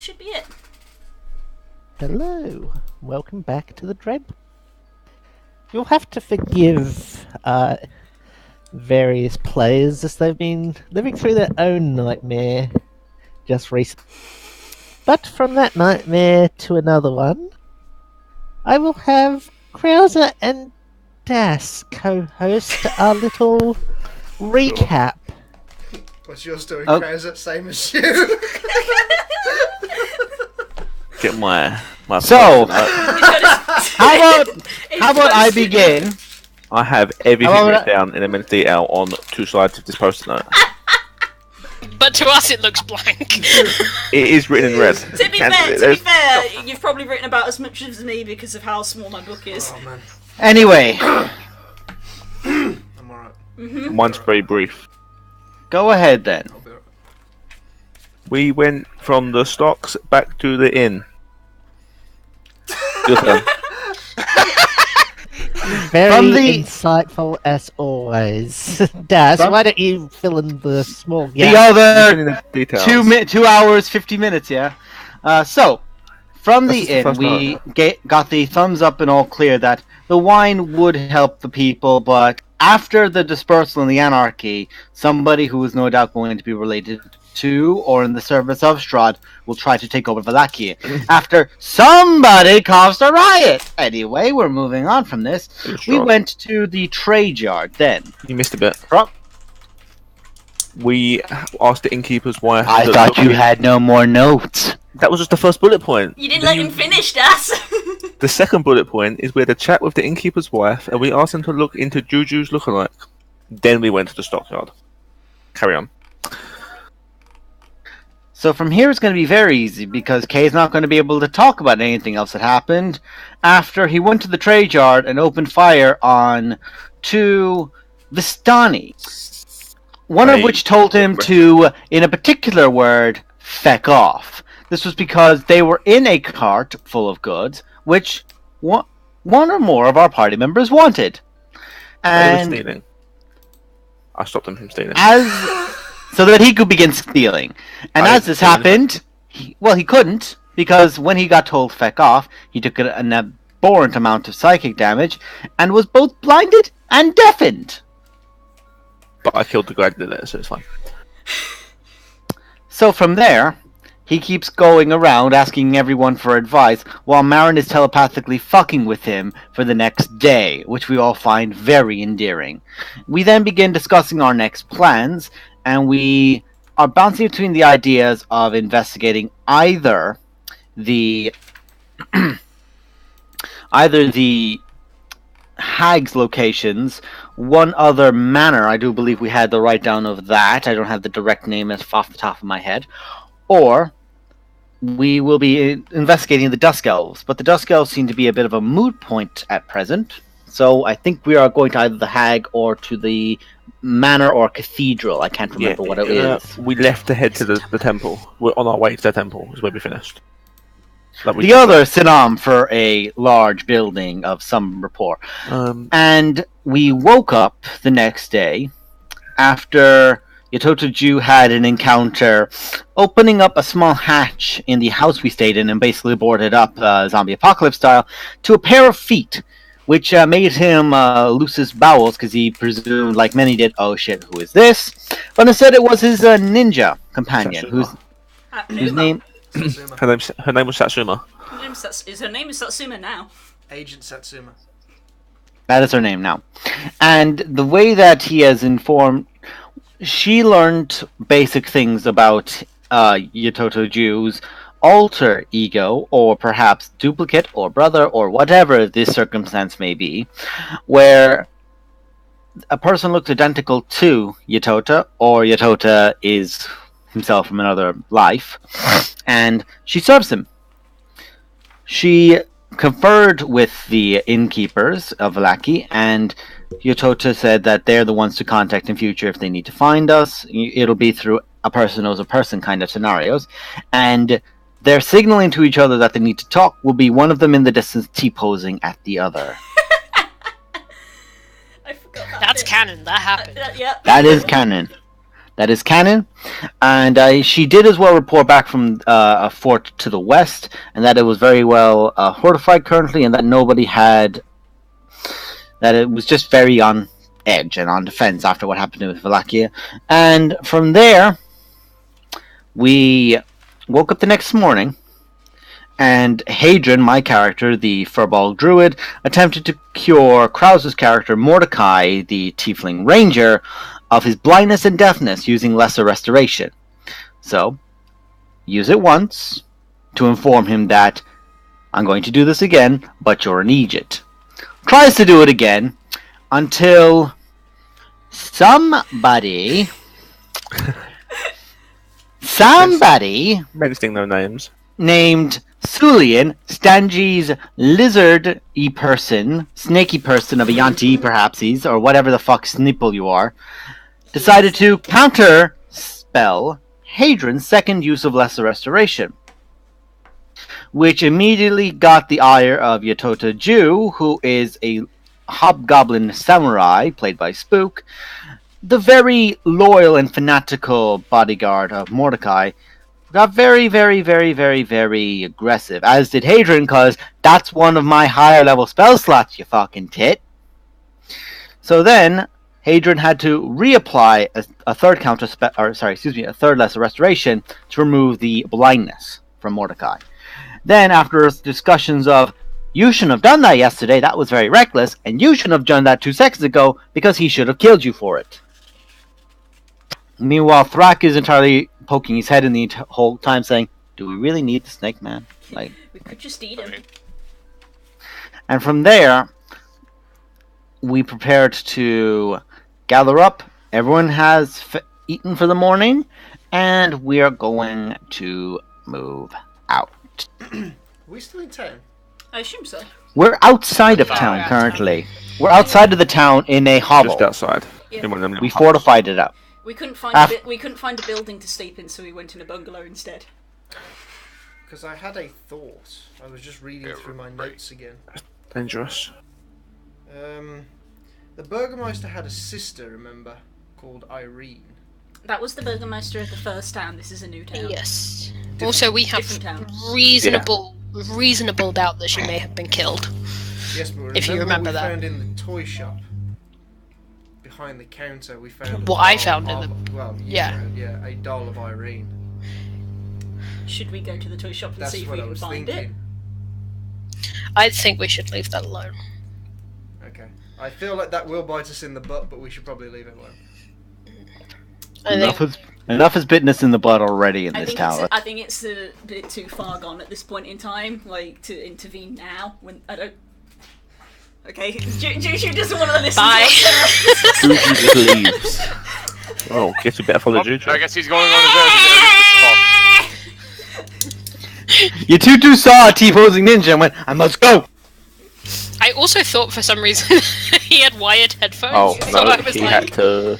should be it. Hello, welcome back to the Dread. You'll have to forgive various players as they've been living through their own nightmare just recently. But from that nightmare to another one, I will have Krauser and Das co-host our little recap. What's your story, Krauser? Same as you. Get my So, how about I begin? I have everything written down in immense detail on 2 sides of this post-it note. But to us it looks blank. It is written in red. To be fair, you've probably written about as much as me because of how small my book is. Oh man. Anyway, I'm alright. Mine's very brief. go ahead then. I'll be alright. We went from the stocks back to the inn. Your turn. Very From the- insightful as always. Das, why don't you fill in the small The gap? other In the details. 2 hours, 50 minutes, yeah? So, from That's the just the inn, first we got the thumbs up and all clear that the wine would help the people, but after the dispersal and the anarchy, somebody who is no doubt going to be related to or in the service of Strahd will try to take over Valakia after somebody caused a riot. Anyway, we're moving on from this. We went to the trade yard then. You missed a bit. Pro- We asked the innkeeper's wife. I thought you had no more notes. That was just the first bullet point. You didn't let him finish, Das. The second bullet point is we had a chat with the innkeeper's wife, and we asked him to look into Juju's lookalike. Then we went to the stockyard. Carry on. So from here it's going to be very easy because Kay's not going to be able to talk about anything else that happened after he went to the trade yard and opened fire on 2 Vistani. One of which told him to, in a particular word, feck off. This was because they were in a cart full of goods, which one or more of our party members wanted. They were And stealing. I stopped them from stealing. so that he could begin stealing. And I as this didn't- happened, he couldn't, because when he got told feck off, he took an abhorrent amount of psychic damage, and was both blinded and deafened. But I killed the guy that did it, so it's fine. So from there, he keeps going around asking everyone for advice, while Marin is telepathically fucking with him for the next day, which we all find very endearing. We then begin discussing our next plans, and we are bouncing between the ideas of investigating either the Hag's locations, one other manor. I do believe we had the write down of that. I don't have the direct name off the top of my head. Or we will be investigating the Dusk Elves, but the Dusk Elves seem to be a bit of a moot point at present. So I think we are going to either the Hag or to the manor or cathedral. I can't remember what it is. We left to head to the temple. We're on our way to the temple, is where we finished. The other Sinam for a large building of some rapport. And we woke up the next day after Yatoto Ju had an encounter opening up a small hatch in the house we stayed in and basically boarded up, zombie apocalypse style, to a pair of feet, which made him loose his bowels because he presumed, like many did, oh shit, who is this? But instead it was his ninja companion, whose name... Her name was Satsuma. Her name is Satsuma now. Agent Satsuma. That is her name now. And the way that he has informed... She learned basic things about Yatoto Ju's alter ego, or perhaps duplicate, or brother, or whatever this circumstance may be, where a person looks identical to Yatota, or Yatota is himself from another life, and she serves him. She conferred with the innkeepers of Valaki, and Yotota said that they're the ones to contact in future if they need to find us. It'll be through a person knows a person kind of scenarios. And they're signaling to each other that they need to talk. Will be one of them in the distance T-posing at the other. I forgot That's canon, that happened. Yep. That is canon. that is canon, and she did as well report back from a fort to the west, and that it was very well fortified currently, and that nobody had, that it was just very on edge and on defense after what happened with Wallachia. And from there, we woke up the next morning, and Hadrian, my character, the Furball Druid, attempted to cure Krause's character, Mordecai, the Tiefling Ranger, of his blindness and deafness using Lesser Restoration. So, use it once to inform him that I'm going to do this again, but you're an Egypt. Tries to do it again until somebody Mentioning no names. named Sulian, Stangi's lizard-y person, snaky person of a Yanti, perhaps he's, or whatever the fuck snipple you are, decided to counter-spell Hadrian's second use of Lesser Restoration, which immediately got the ire of Yatota Jew, who is a hobgoblin samurai, played by Spook, the very loyal and fanatical bodyguard of Mordecai. Got very, very, very, very, very aggressive, as did Hadrian, because that's one of my higher level spell slots, you fucking tit. So then, Hadrian had to reapply a third a third Lesser Restoration to remove the blindness from Mordecai. Then, after discussions of, you shouldn't have done that yesterday, that was very reckless, and you shouldn't have done that 2 seconds ago, because he should have killed you for it. Meanwhile, Thrak is entirely poking his head in the whole time, saying, do we really need the snake man? Like, We could just eat him. and from there, we prepared to gather up. Everyone has eaten for the morning, and we are going to move out. Are we still in town? I assume so. We're outside of town currently. We're outside of the town in a hovel. Just outside. Yeah. In one of them little We huts. fortified it up. We couldn't find we couldn't find a building to sleep in, so we went in a bungalow instead. Because I had a thought. I was just reading through my notes again. Dangerous. The Burgermeister had a sister, remember, called Irene. That was the Burgermeister of the first town. This is a new town. Yes. Also, we have different town. reasonable doubt that she may have been killed. Yes, but If you remember what we that. found in the toy shop behind the counter. We found What a I doll found in of- the- well, yeah. a doll of Irene. Should we go to the toy shop and That's see if what we I can was find thinking. I think we should leave that alone. Okay, I feel like that will bite us in the butt, but we should probably leave it alone. I think Enough has bitten us in the butt already in I this think, town. I think it's a bit too far gone at this point in time, like, to intervene now, when I don't... Okay, Juju doesn't want to listen Bye. to us. Juju just leaves. Oh, guess we better follow Juju. I guess he's going on his own. You two saw a T-posing ninja and went, I must go! I also thought for some reason he had wired headphones. Oh, so no, I was he like, had to...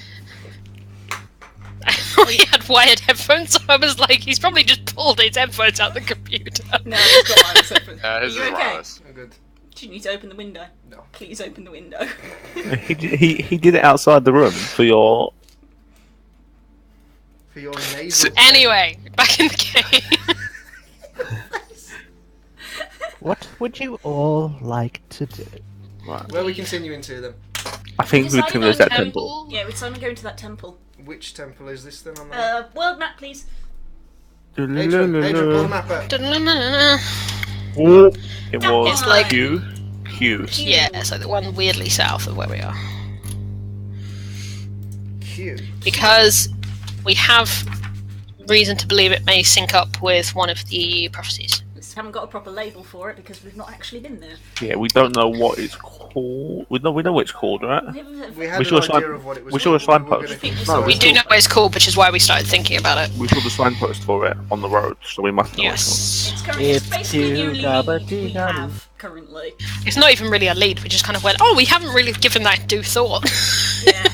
I thought he had wired headphones, so I was like, he's probably just pulled his headphones out the computer. No, he's got wireless open. His Are is you okay? wireless. Oh, good. Do you need to open the window? No. Please open the window. He did it outside the room for your... For your nasal. Anyway, back in the game. What would you all like to do? Right. Where are we continuing to them? I think we Decided can on lose that temple. temple. Yeah, we're Simon going to that temple. Which temple is this then on the World map, please. Adrian, pull the map out. Da-na-na-na-na. It was It's like- Q. Yeah, so the one weirdly south of where we are. Q. Because we have reason to believe it may sync up with one of the prophecies. We just haven't got a proper label for it because we've not actually been there. Yeah, we don't know what it's called. We know what it's called, right? We had We an saw a idea sign- of what it was we saw a called, but signpost. we were No, gonna- We do know what it's called, which is why we started thinking about it. We saw the signpost for it on the road, so we must know Yes. It's currently it's It's basically the too only gabba lead we dee gabba. have currently. It's not even really a lead, we just kind of went, oh, we haven't really given that due thought. Yeah.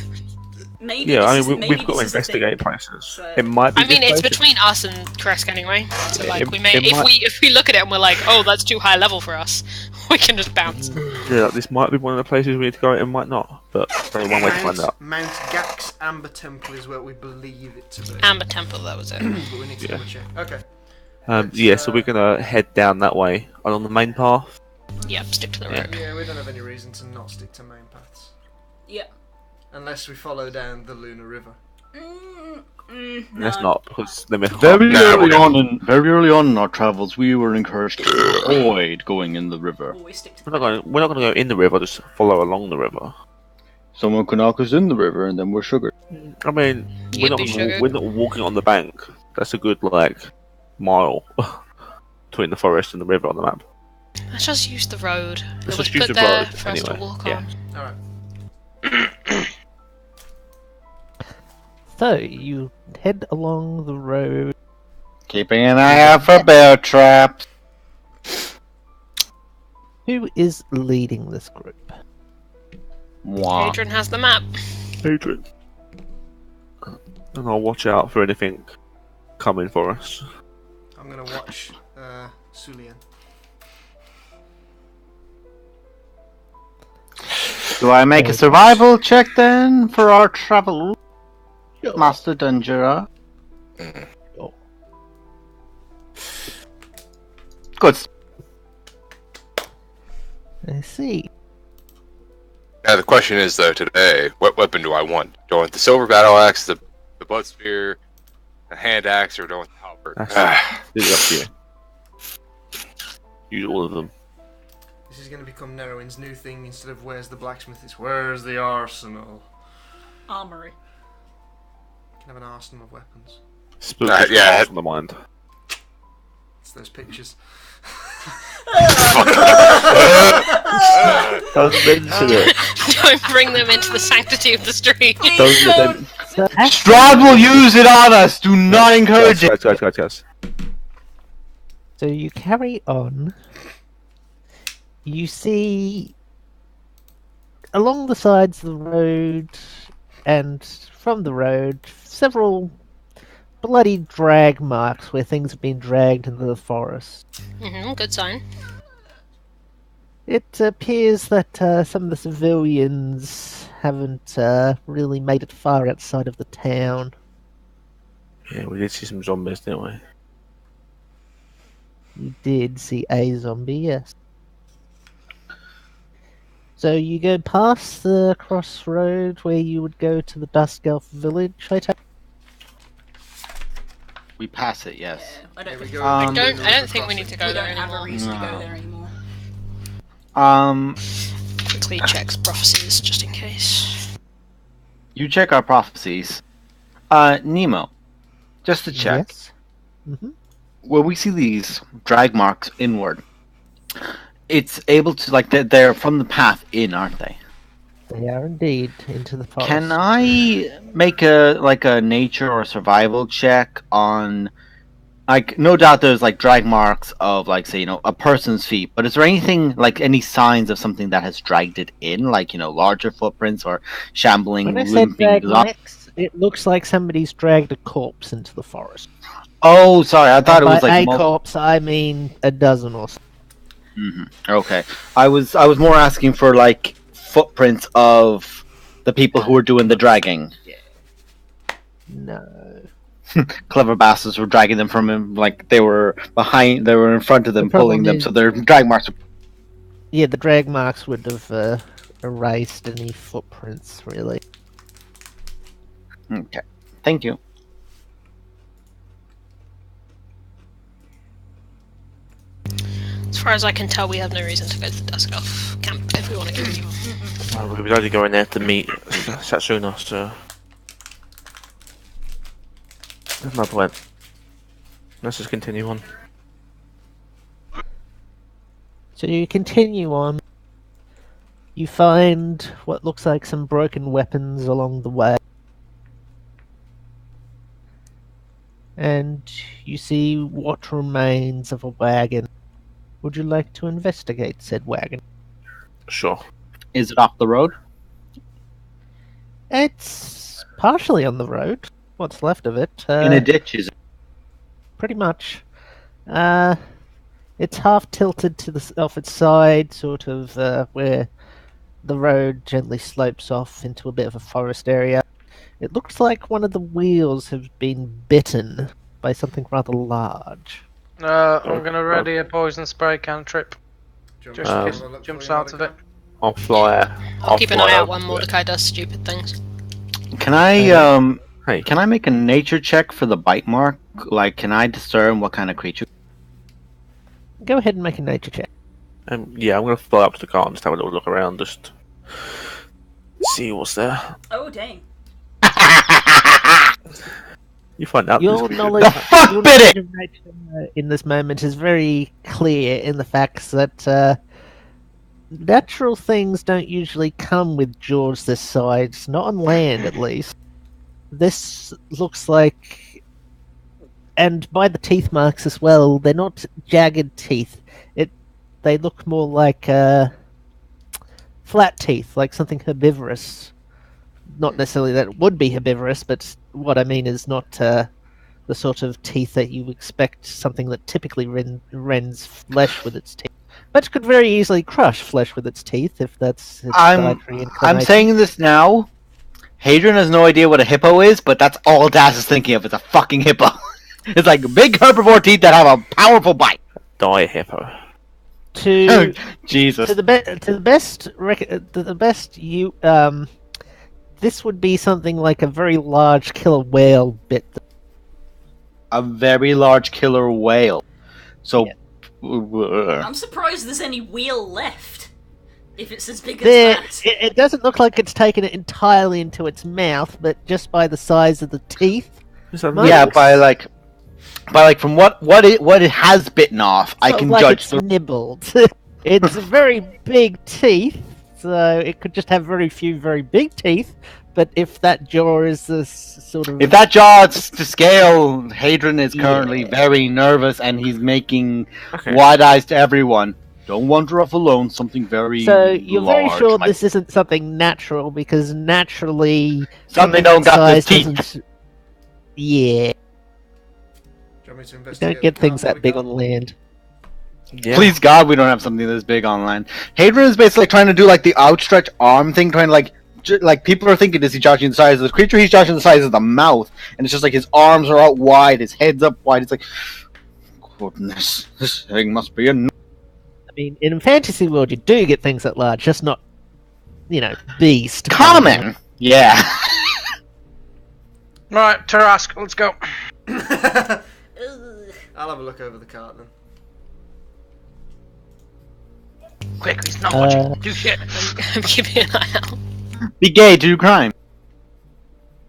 Maybe Yeah, this I is- mean, maybe we've got to this is the investigate thing. places. So- It might be. I mean, this it's place. between us and Kresk anyway. So Yeah, like, it- we may it might- if we look at it and we're like, oh, that's too high level for us, We can just bounce. Yeah, this might be one of the places we need to go, and might not. But there's one way to find out. Mount Gax Amber Temple is where we believe it to be. Amber Temple, that was it. But we need to Yeah. double check. Okay. Yeah, so we're gonna head down that way along the main path. Yep, stick to the Yeah. road. Yeah, we don't have any reason to not stick to main paths. Yeah. Unless we follow down the Lunar River. Let's No. not, because then we have to Very No, early we're on in our travels, we were encouraged to avoid going in the river. Always stick to We're not gonna go in the river. Just follow along the river. Someone could knock us in the river, and then we're sugar. I mean, You'd be sugar. we're not walking on the bank. That's a good mile between the forest and the river on the map. Let's just use the road. It Let's was just use put the there road, for us to anyway. walk Yeah. on. Alright. So you head along the road. Keeping an eye out for bear traps. Who is leading this group? Wow. Adrian has the map. Adrian. And I'll watch out for anything coming for us. I'm gonna watch Sulian. Do I make a survival check then for our travel, Master Danjura? Good. I see. Now the question is though today, what weapon do I want? Do I want the silver battle axe, the blood spear, a hand axe, or do I want the halberd? This is up to you. Use all of them. This is gonna become Nerowin's new thing. Instead of where's the blacksmith, it's where's the arsenal. Armory. You can have an arsenal of weapons. Split yeah. on the mind. It's those pictures. Don't mention it. Don't bring them into the sanctity of the street. Don't. So, Strahd will use it on us. Do not encourage it. Guys. so you carry on. You see along the sides of the road and from the road several bloody drag marks where things have been dragged into the forest. Good sign. It appears that some of the civilians haven't really made it far outside of the town. Yeah, we did see some zombies, didn't we? You did see a zombie, yes. So you go past the crossroad where you would go to the Dusk Elf village, I take. We pass it, yes. Yeah, I don't Here we think, go. I Um, don't think we need to go we there don't have a anymore. reason to No. go there anymore. Quickly checks prophecies just in case. You check our prophecies. Nemo, just to check. Yes. Mm-hmm. Where we see these drag marks inward, it's able to, like, they're from the path in, aren't they? They are indeed into the forest. Can I make a nature or survival check on, like, no doubt there's like drag marks of, like, say, a person's feet, but is there anything, like, any signs of something that has dragged it in, like, larger footprints or shambling, When I said limping? drag marks, it looks like somebody's dragged a corpse into the forest. Oh, sorry, I thought it And was by like a corpse, I mean a dozen or so. Okay, I was more asking for, like, footprints of the people who were doing the dragging. No. Clever bastards were dragging them from him, like they were in front of them, The problem pulling them, is- so their drag marks. Yeah, the drag marks would have erased any footprints, really. Okay, thank you. As far as I can tell, we have no reason to go to the Dusk Elf camp if we want to go anymore. Well, we would only go in there to meet Satsuna, so... There's no point. Let's just continue on. So you continue on. You find what looks like some broken weapons along the way. And you see what remains of a wagon. Would you like to investigate said wagon? Sure. Is it off the road? It's partially on the road. What's left of it. In a ditch, is it? Pretty much. It's half tilted to off its side, sort of where the road gently slopes off into a bit of a forest area. It looks like one of the wheels have been bitten by something rather large. I'm gonna ready a poison spray cantrip. Do you Just want me to kiss have a look jumps for you, out of it. I'll fly. I'll keep an fly eye out over when to it. Mordecai does stupid things. Can I Hey, can I make a nature check for the bite mark? Like, can I discern what kind of creature? Go ahead and make a nature check. yeah, I'm gonna fly up to the car and just have a little look around, just see what's there. Oh dang. You find out. Your this creature- knowledge, The fuck your bit knowledge it! of nature in this moment is very clear in the fact that natural things don't usually come with jaws this size, not on land at least. This looks like, and by the teeth marks as well, they're not jagged teeth. They look more like flat teeth, like something herbivorous. Not necessarily that it would be herbivorous, but what I mean is not the sort of teeth that you expect something that typically rends flesh with its teeth. But could very easily crush flesh with its teeth if that's its dietary I'm inclination. saying this now. Hadrian has no idea what a hippo is, but that's all Daz is thinking of. It's a fucking hippo. It's like big herbivore teeth that have a powerful bite. Die hippo. to Jesus. to the best you this would be something like a very large killer whale bit. A very large killer whale. So, I'm surprised there's any wheel left. If it's as big as There, that. it doesn't look like it's taken it entirely into its mouth, but just by the size of the teeth. Is that Nice. yeah, by like from what it has bitten off, I sort of can like judge. it's nibbled. It's very big teeth, so it could just have very few very big teeth. But if that jaw is this sort of If that jaw is to scale, Hadrian is currently Yeah. very nervous and he's making Okay. wide eyes to everyone. Don't wander off alone. Something very So you're very large, sure like- this isn't something natural because naturally Something don't got the size teeth. doesn't- Yeah, Do you want me to you investigate don't get the things car that big before on we land. Yeah. Please God, we don't have something this big on land. Hadrian is basically trying to do like the outstretched arm thing, trying to like people are thinking, is he judging the size of the creature? He's judging the size of the mouth, and it's just like his arms are out wide, his head's up wide. It's like, goodness, this thing must be a. I mean, in fantasy world, you do get things that large, just not, beast. Common. Yeah. Right, Tarask, let's go. go? Ugh. I'll have a look over the cart then. Quick, he's not watching. Uh, Do shit. I'm keeping an eye out. Be gay, do crime.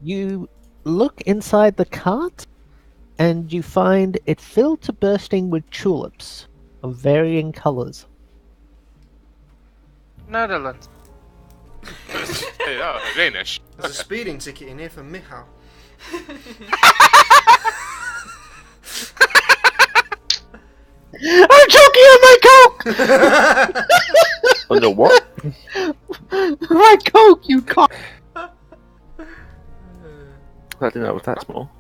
You look inside the cart, and you find it filled to bursting with tulips of varying colours. Netherlands. Hey, Danish. There's a speeding ticket in here for Michal. I'm choking on my coke. Under what? My coke, you cock. I didn't know it was that small.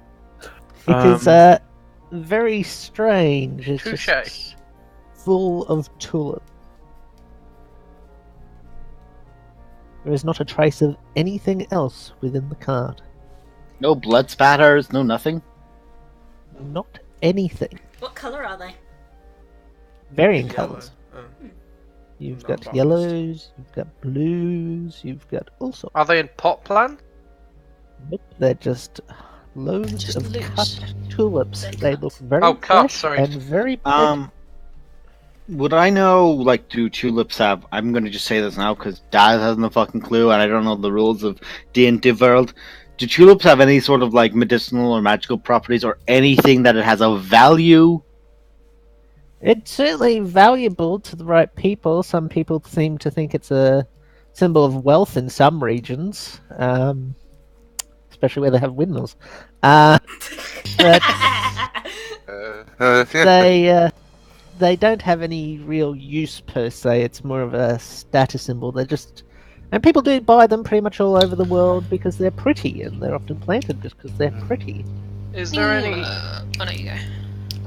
It is very strange. It's Touche. just full of tulips. There is not a trace of anything else within the cart. No blood spatters, no nothing. Not anything. What colour are they? Varying Yellow. colours. Oh. You've Not got balanced. yellows, you've got blues, you've got all sorts. Are they in pot plant? Nope, they're just loads Just of loose. cut tulips. They're They cut. look very Oh, cut, fresh sorry. and very pretty. Would I know, like, do tulips have... I'm gonna just say this now, because Dad has no fucking clue, and I don't know the rules of D&D world. Do tulips have any sort of, like, medicinal or magical properties, or anything that it has a value? It's certainly valuable to the right people. Some people seem to think it's a symbol of wealth in some regions, especially where they have windmills. But they don't have any real use per se. It's more of a status symbol. They're just, and people do buy them pretty much all over the world because they're pretty, and they're often planted just because they're pretty. Is there any? Oh, no, you go.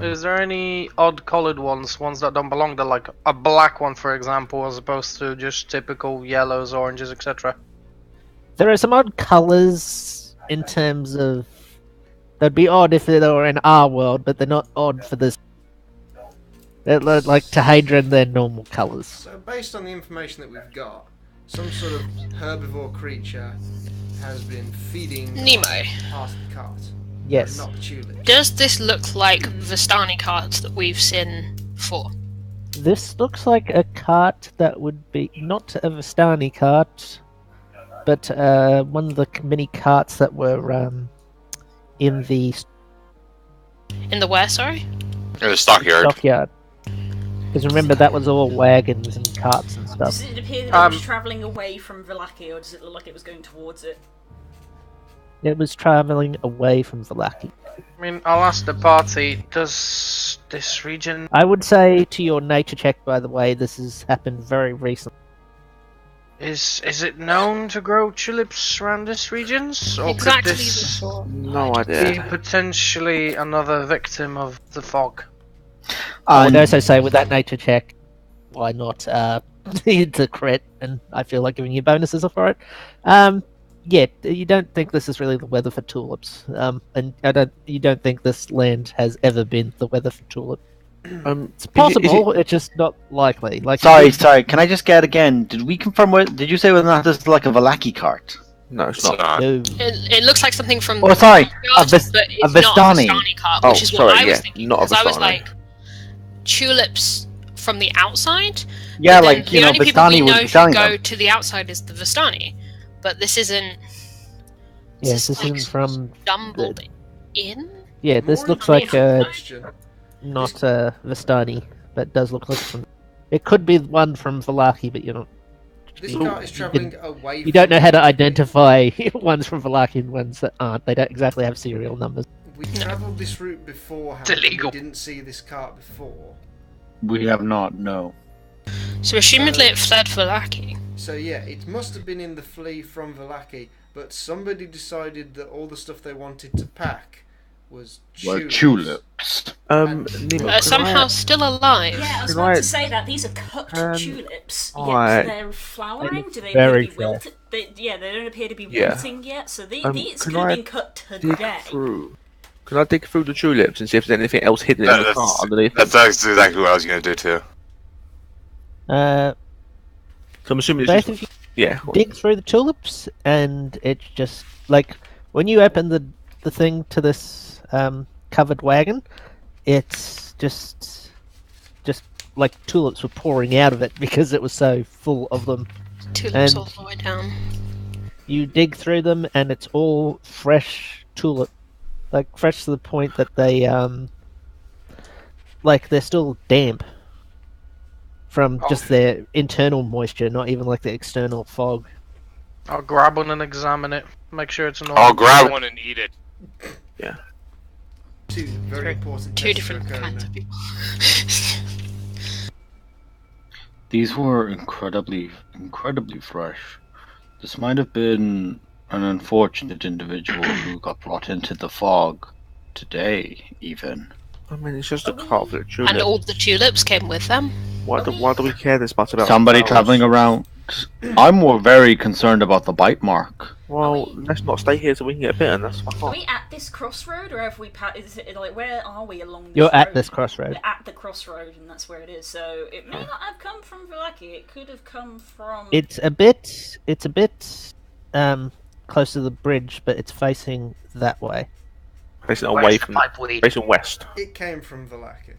Is there any odd coloured ones that don't belong there, like a black one, for example, as opposed to just typical yellows, oranges, etc.? There are some odd colours in terms of. They'd be odd if they were in our world, but they're not odd for this. They're like Tehadron, they're normal colours. So, based on the information that we've got, some sort of herbivore creature has been feeding Nemo. past the cart. Yes. Not the tulip. Does this look like Vistani carts that we've seen before? This looks like a cart that would be not a Vistani cart, but one of the mini carts that were in the In the where, sorry? In the stockyard. stockyard. Because remember, that was all wagons and carts and stuff. Does it appear that it was travelling away from Vallaki, or does it look like it was going towards it? It was travelling away from Vallaki. I mean, I'll ask the party, does this region... I would say to your nature check, by the way, this has happened very recently. Is it known to grow tulips around this regions? Or Exactly could this before. No be idea. potentially another victim of the fog? I would also say with that nature check, why not? It's a crit, and I feel like giving you bonuses for it. Yeah, you don't think this is really the weather for tulips, and you don't think this land has ever been the weather for tulips. It's possible, it's just not likely. Like, Sorry. Can I just get again? Did we confirm? Did you say whether or not this is like a Vallaki cart? No, it's It's not. not. no. It looks like something from Oh, sorry, Yard, a but it's a not a Vistani. Vistani cart, Oh, which is sorry, what I was yeah, thinking. not a Because I was Vistani. like, tulips from the outside? Yeah, But then like, you the know, only people we Vistani know was who selling go them. to the outside is the Vistani. But this isn't... Yes, this like isn't from. stumbled in? Yeah, this More looks like important question. not Vistani, but does look like from. It could be one from Vallaki, but you're not. This you- cart is you travelling didn't- away. You don't from know how to Vallaki. identify ones from Vallaki and ones that aren't. They don't exactly have serial numbers. We travelled this route before. It's However, illegal. We didn't see this cart before. We have not. No. So assumedly it fled Vallaki. So yeah, it must have been in the flee from Vallaki, but somebody decided that all the stuff they wanted to pack was Well, tulips. tulips. Nemo, can Somehow I- still alive. Yeah, I was Can about I- to say that these are cooked can tulips. I- Yet they're flowering. Do they very appear to be wilted? They don't appear to be Yeah. wilting yet. So these can could have I been cut dig today. through? Can I dig through the tulips and see if there's anything else hidden in the That's, cart underneath? that's exactly what I was going to do too. Uh, So I'm assuming both it's of just, you yeah. dig through the tulips, and it's just like when you open the thing to this covered wagon, it's just like tulips were pouring out of it because it was so full of them. Tulips And- all the way down. You dig through them, and it's all fresh tulip, like fresh to the point that they like they're still damp from just their internal moisture, not even like the external fog. I'll grab one and examine it. Make sure it's a normal. I'll grab one and eat it. Two very important. Two tests for different Okona. kinds of people. These were incredibly fresh. This might have been an unfortunate individual who got brought into the fog today, even. I mean, it's just a cart full of tulips. And all the tulips came with them. Why do we care this much about Somebody flowers? traveling around. I'm more very concerned about the bite mark. Well, let's not stay here so we can get bitten. That's Are fine. we at this crossroad, or have we? Is it like where are we along this You're at road? this crossroad. We're at the crossroad, and that's where it is. So it may not have come from Vallaki. It could have come from. It's a bit close to the bridge, but it's facing that way. Facing away from, facing west. It came from Vallaki,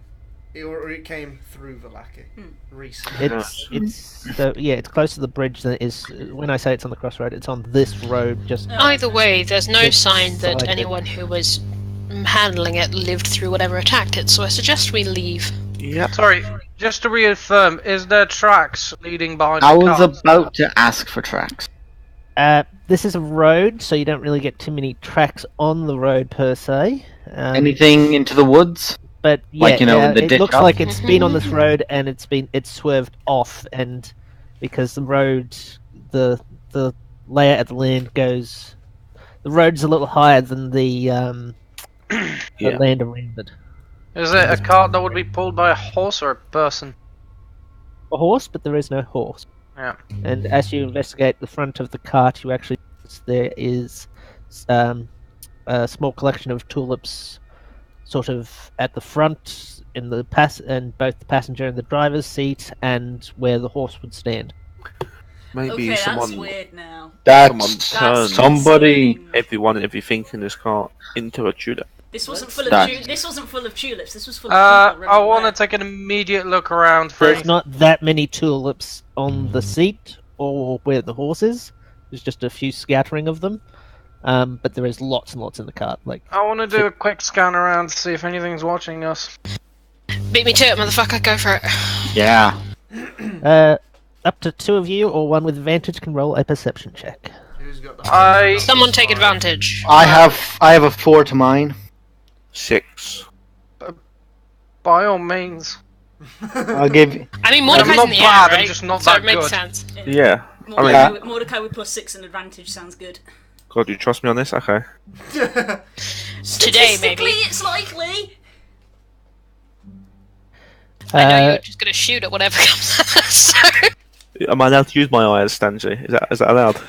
or it came through Vallaki recently. It's close to the bridge than it is. When I say it's on the crossroad, it's on this road. Just Either way, there's no It's sign that side it. anyone who was handling it lived through whatever attacked it, so I suggest we leave. Yep. Sorry, just to reaffirm, is there tracks leading behind I the was cart? about to ask for tracks. this is a road, so you don't really get too many tracks on the road per se. Anything into the woods? But yeah, Like, you know, the it ditch looks up? like it's been on this road and it's swerved off, and because the road, the layout of the land goes, the road's a little higher than the Yeah. land around it. Is it a cart that would be pulled by a horse or a person? A horse, but there is no horse. Yeah. And as you investigate the front of the cart, you actually notice there is a small collection of tulips, sort of at the front, in the and both the passenger and the driver's seat, and where the horse would stand. Maybe Okay, someone that's weird now. That's turned somebody. insane. everyone and everything in this cart into a tulip. This wasn't full of That- this wasn't full of tulips. This was full of people. I want remember to take an immediate look around for There's any... not that many tulips on the seat or where the horse is. There's just a few scattering of them. But there is lots and lots in the cart. Like, I want to do a quick scan around to see if anything's watching us. Beat me to it, motherfucker. Go for it. Yeah. up to 2 of you or 1 with advantage can roll a perception check. Who's got the Someone take advantage. I have a 4 to mine. 6. By all means. I'll give you. I mean, I'm Mordecai's not in the bad, air, I'm right? just not so that it makes good. sense. Yeah. Mordecai with +6 and advantage sounds good. God, you trust me on this? Okay. Today, Statistically, maybe. it's likely. I know you're just gonna shoot at whatever comes at us. So. Am I allowed to use my eyes, Stanji? Is that allowed?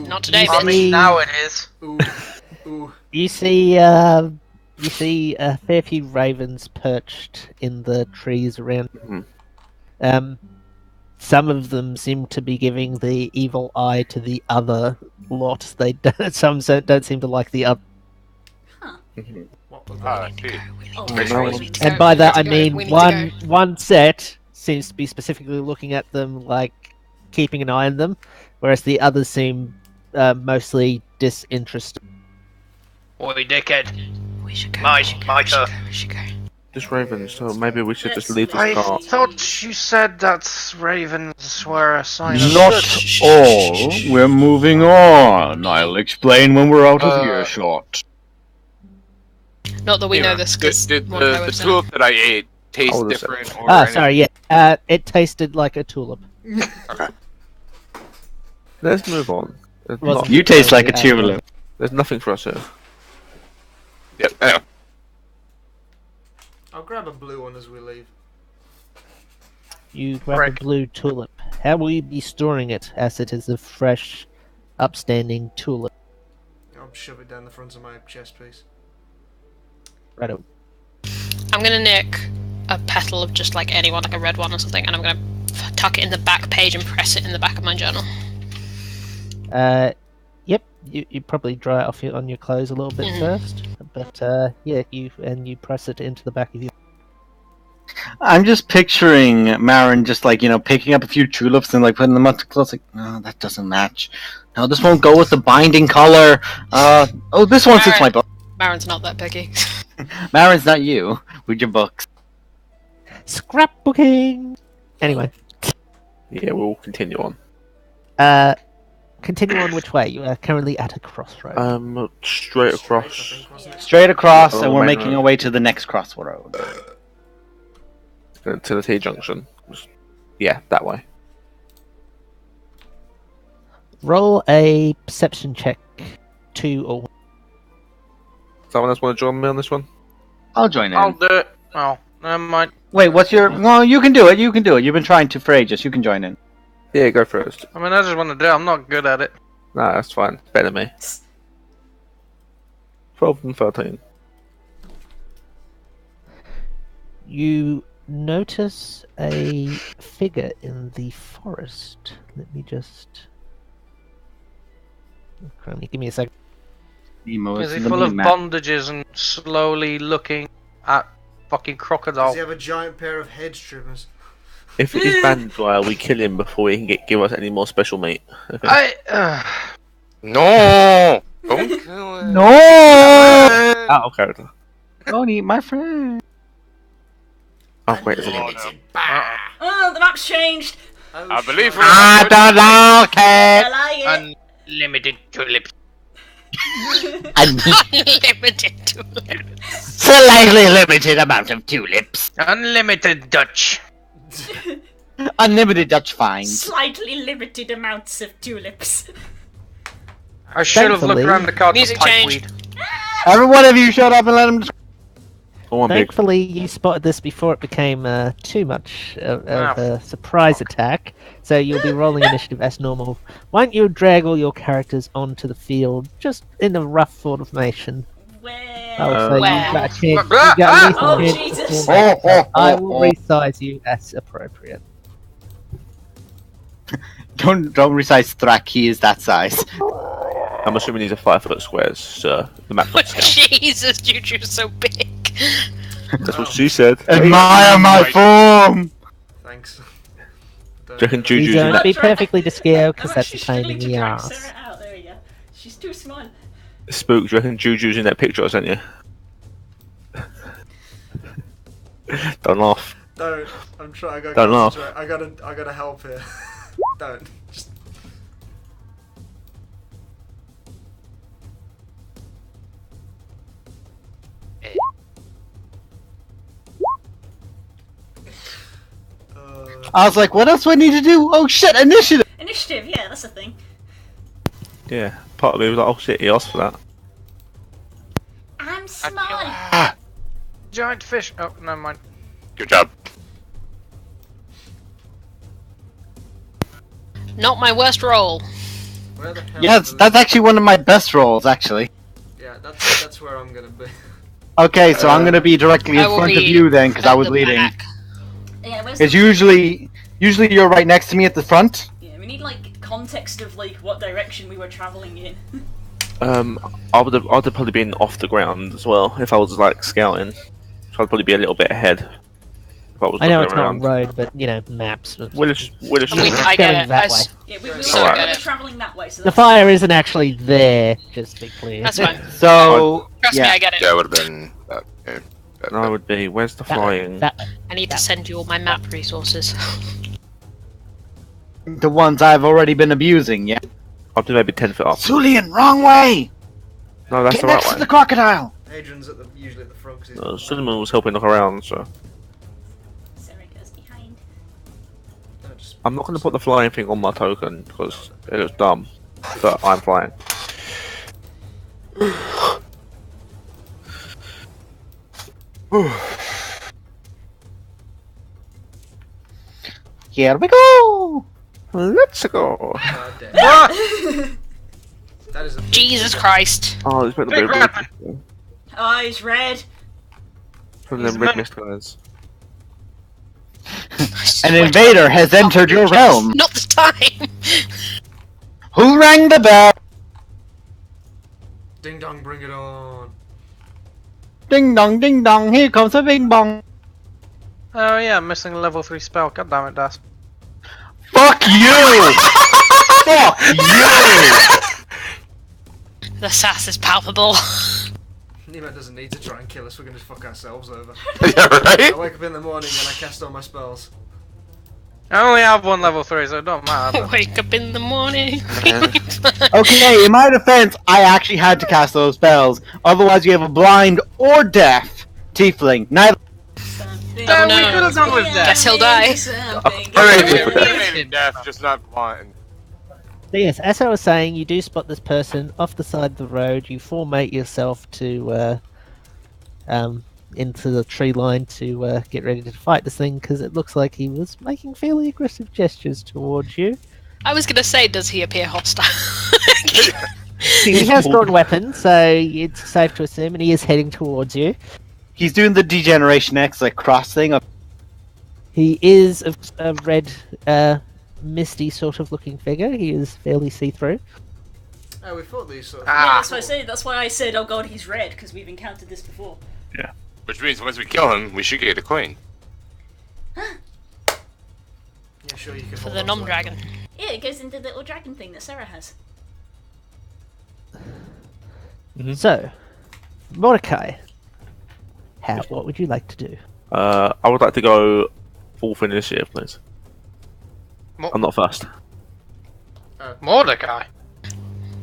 Not today, I bitch. mean, now it is. Ooh. Ooh. You see a fair few ravens perched in the trees around. Mhm. Some of them seem to be giving the evil eye to the other lot. They don't, some don't seem to like the other. What was Ah, that? dude. Oh, Okay, crazy. now- We need to And go, by we that I need to go, we mean need to go. one set seems to be specifically looking at them, like keeping an eye on them, whereas the others seem mostly disinterested. Oi, dickhead. We should go. My- we should go. my we should turn. go. We should go. Just ravens, so maybe we should just leave I this cart. thought you said that ravens were a sign of... Not all. We're moving on. I'll explain when we're out of earshot. Not that we know Yeah. this, Did, because did Mordecai the would say. tulip that I ate taste Hold a sec. different? Or Ah, anything? sorry, yeah. It tasted like a tulip. Let's move on. There's, Wasn't- You taste like a tulip. there's nothing for us here. Yep. Anyway. I'll grab a blue one as we leave. You grab Frick. a blue tulip. How will you be storing it, as it is a fresh, upstanding tulip? I'll shove it down the front of my chest piece. Right. I'm gonna nick a petal of just like anyone, like a red one or something, and I'm gonna tuck it in the back page and press it in the back of my journal. Yep. You probably dry it off on your clothes a little bit Mhm. first, but yeah, you press it into the back of your. I'm just picturing Marin just like, picking up a few tulips and like putting them up to close. Like, no, that doesn't match. No, this won't go with the binding color. Oh, this one fits my book. Baron's not that picky. Marin's not you with your books. Scrapbooking. Anyway, Yeah, we'll continue on. continue on which way? You are currently at a crossroad. Straight I across. think, wasn't it? Straight across, Oh, and we're main making road. our way to the next crossroad. To the T junction. Yeah, that way. Roll a perception check. 2 or 1. Someone else want to join me on this one? I'll join in. I'll do it. Oh, never mind. Wait, what's your? Well, you can do it. You can do it. You've been trying to for ages. You can join in. Yeah, go first. I mean, I just want to do it. I'm not good at it. Nah, that's fine. Better than me. 12 and 13. You notice a figure in the forest. Let me just. Crony, give me a sec. Nemo Is is he in the full of map. bondages and slowly looking at fucking Does crocodile? he have a giant pair of hedge trimmers? If it is Bandwire, we kill him before he can give us any more special meat. Okay. No! Don't kill it. No! Out of character. Don't eat my friend. Oh, wait, there's an image. Limited. Bah! Oh, the map's changed. Oh, I believe shit. I don't like I it. like it. Unlimited tulips. Unlimited tulips. Slightly limited amount of tulips. Unlimited Dutch. Unlimited Dutch finds. Slightly limited amounts of tulips. I should have looked Thankfully- around the cart for Music change. pipeweed. Every one of you shut up and let him. Or one big. Thankfully, you spotted this before it became too much of a surprise attack, so you'll be rolling initiative as normal. Why don't you drag all your characters onto the field, just in a rough formation? Where? Oh, so Where? you've got a chance. You've got at least a Oh, chance Jesus. to I will resize you as appropriate. Don't resize Thrak. He is that size. I'm assuming these are 5 foot squares, so the map doesn't count. Jesus, Juju's so big. That's what she said. Admire my form. Thanks. Do you reckon You Juju's in don't that? be perfectly to scale because I'm that's a actually pain in struggling to the drag ass. Sarah out. There we go. She's too small. Spook, do you reckon Juju's in that picture I sent you? Don't laugh. Don't. I'm trying. Don't laugh. I gotta help here. Don't. Just. I was like, what else do I need to do? Oh shit, initiative! Initiative, yeah, that's a thing. Yeah, part of me was like, oh shit, he asked for that. I'm small. Ah, Giant fish. Oh, never mind. good job. Not my worst roll. Where the hell? Yeah, is the that's actually one of my best rolls, actually. Yeah, that's where I'm gonna be. Okay, so I'm gonna be directly in I will front of be you then, because I at was the leading. back. Yeah, where's Because the... usually you're right next to me at the front. Yeah, we need like context of like what direction we were traveling in. I'd have probably been off the ground as well if I was like scouting. So I'd probably be a little bit ahead. If I was I know looking it's not a around. road, but you know, maps. We'll just I mean, I Going get it. that I s- Yeah, we So were get it. traveling that way. So The that's fire isn't actually there, just to be clear. That's fine. So Trust me, yeah, I get it. Yeah, it would have been. Yeah, No, I would be. Where's the That way, flying? that way. I need to send you all my map resources. the ones I've already been abusing. Yeah. I'll do maybe 10 foot up. Sulian, wrong way. No, that's Get the right next to way. the crocodile. Adrian's usually at the front because he's. No, Cinnamon was helping look around, so Sarah goes behind. No, just- I'm not going to put the flying thing on my token because it looks dumb. But I'm flying. Here we go. Let's go. God damn. That is a big Jesus ship. Christ. Oh, it's been a bit Big of Eyes red. from them red mist guys. An invader has entered your realm. Not this time. Who rang the bell? Ding dong, bring it on. Ding dong, here comes a bing bong. Oh yeah, missing a level 3 spell. God damn it, Das. Fuck you! Fuck you! The sass is palpable. Nima doesn't need to try and kill us. We can just fuck ourselves over. yeah, right? I wake up in the morning and I cast all my spells. I only have one level 3, so it don't matter. Wake up in the morning. Okay, in my defense, I actually had to cast those spells. Otherwise, you have a blind or deaf tiefling. Neither. Something Oh, no. we could have done with that. Guess he'll die. Something. I deaf, just not blind. So yes, as I was saying, you do spot this person off the side of the road. You formate yourself to into the tree line to get ready to fight this thing because it looks like he was making fairly aggressive gestures towards you. I was gonna say, does he appear hostile? He has drawn weapons, so it's safe to assume, and he is heading towards you. He's doing the Degeneration X like cross thing. He is a red, misty sort of looking figure. He is fairly see-through. Oh, we fought these sort of. Yeah, that's what I said. That's why I said, "Oh God, he's red," because we've encountered this before. Which means once we kill him, we should get a coin. Yeah, sure you can. For hold the on to nom that. dragon. Yeah, it goes into the little dragon thing that Sarah has. So, Mordecai, what would you like to do? I would like to go fourth initiative, please. Mo- I'm not first. Mordecai.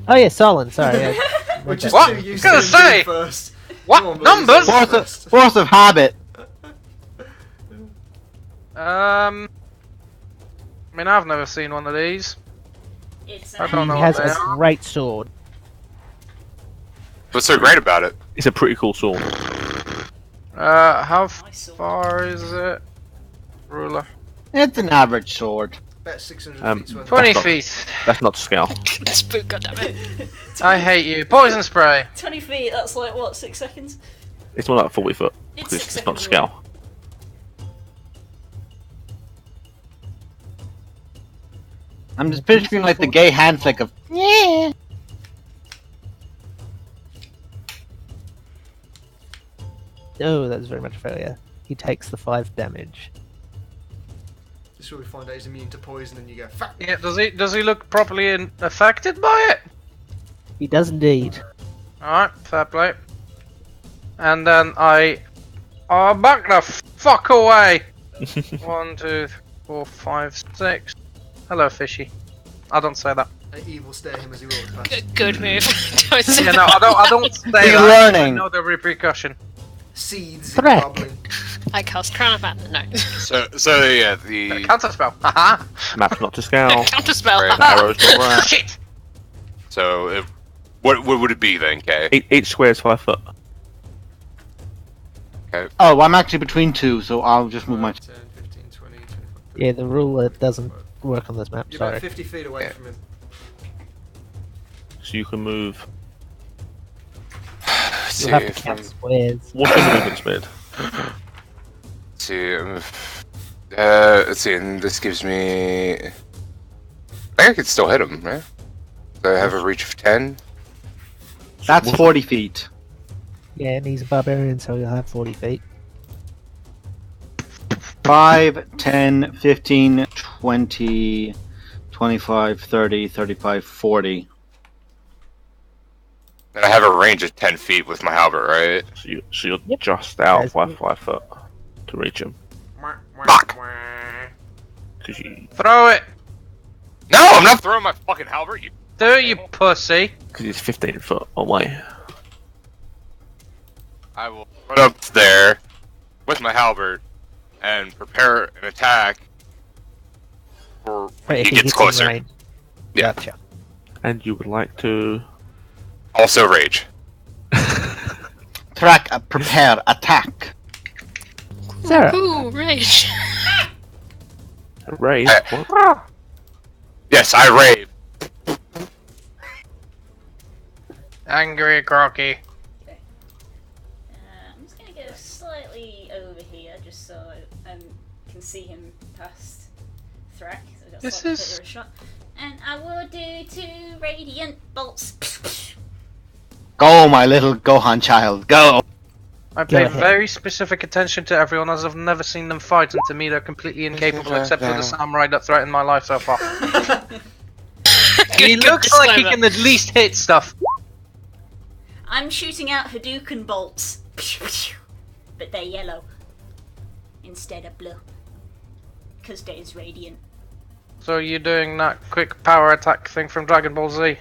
Oh yeah, Solon. Sorry. Yeah. We're just What? too used Gonna to him say. being first. What? Come on, boys, Numbers? let's go Force first. force of habit. I mean, I've never seen one of these. It's I don't know He what has they a are. great sword. What's so great about it? It's a pretty cool sword. How I saw. far is it? Ruler. It's an average sword. Bet 600 feet's worth. 20 not- feet. That's not to scale. Spook, goddammit. I hate you. Poison spray. 20 feet, that's like what, 6 seconds? It's more like 40 foot. It's 'cause 6 it's not to seconds away. scale. I'm just picturing like the gay hand flick of yeah. Oh, that's very much a failure. He takes the 5 damage. This is where we find out he's immune to poison, and you go, fuck. Yeah, does he look properly affected by it? He does indeed. Alright, fair play. And then back the fuck away! 1, 2, 3, 4, 5, 6. Hello, fishy. I don't say that. Evil stare him as he walks past. Good move. Don't say Yeah, no, I don't say You're that. learning. I know the repercussion. Seeds Threck. gobbling. I cast Crown of Madness. No. So yeah, the Counter spell. Haha. Map's not to scale. Counter spell. Right. Arrow's not right. Shit! so if, what would it be then, Kay? Each square is 5 foot. Oh, I'm actually between two, so I'll just move my. 10, 15, 20, 25. Yeah, the ruler doesn't work on this map, You're sorry. about 50 feet away from him. So you can move. Let's You'll see have to if count I'm- squares. What's your movement speed? let's see. Let's see, and this gives me. I think I could still hit him, right? So I have a reach of 10. That's 40 feet. Yeah, and he's a barbarian, so he'll have 40 feet. 5, 10, 15, 20, 25, 30, 35, 40. And I have a range of 10 feet with my halberd, right? So you're just out Yes. by 5 foot to reach him. Fuck. Because you, Throw it! No, I'm not throwing my fucking halberd. You. Do it, you pussy! cause he's 15 foot away. I will run up there with my halberd and prepare an attack for But when if he gets hits in closer. range. Yeah. Gotcha. And you would like to. Also rage. Prepare, attack. Sarah, Ooh, rage. Raise. Uh, What? Yes, I rave. Angry Crocky. I'm just gonna go slightly over here just so I can see him past Thrak. So I got This slightly is- clearer shot. And I will do 2 radiant bolts. Go, my little Gohan child, go. I Go pay ahead. very specific attention to everyone as I've never seen them fight, and to me they're completely incapable except for the samurai that threatened my life so far. He Good looks like he disclaimer. can at least hit stuff. I'm shooting out Hadouken bolts. But they're yellow. Instead of blue. Because there's radiant. So you're doing that quick power attack thing from Dragon Ball Z.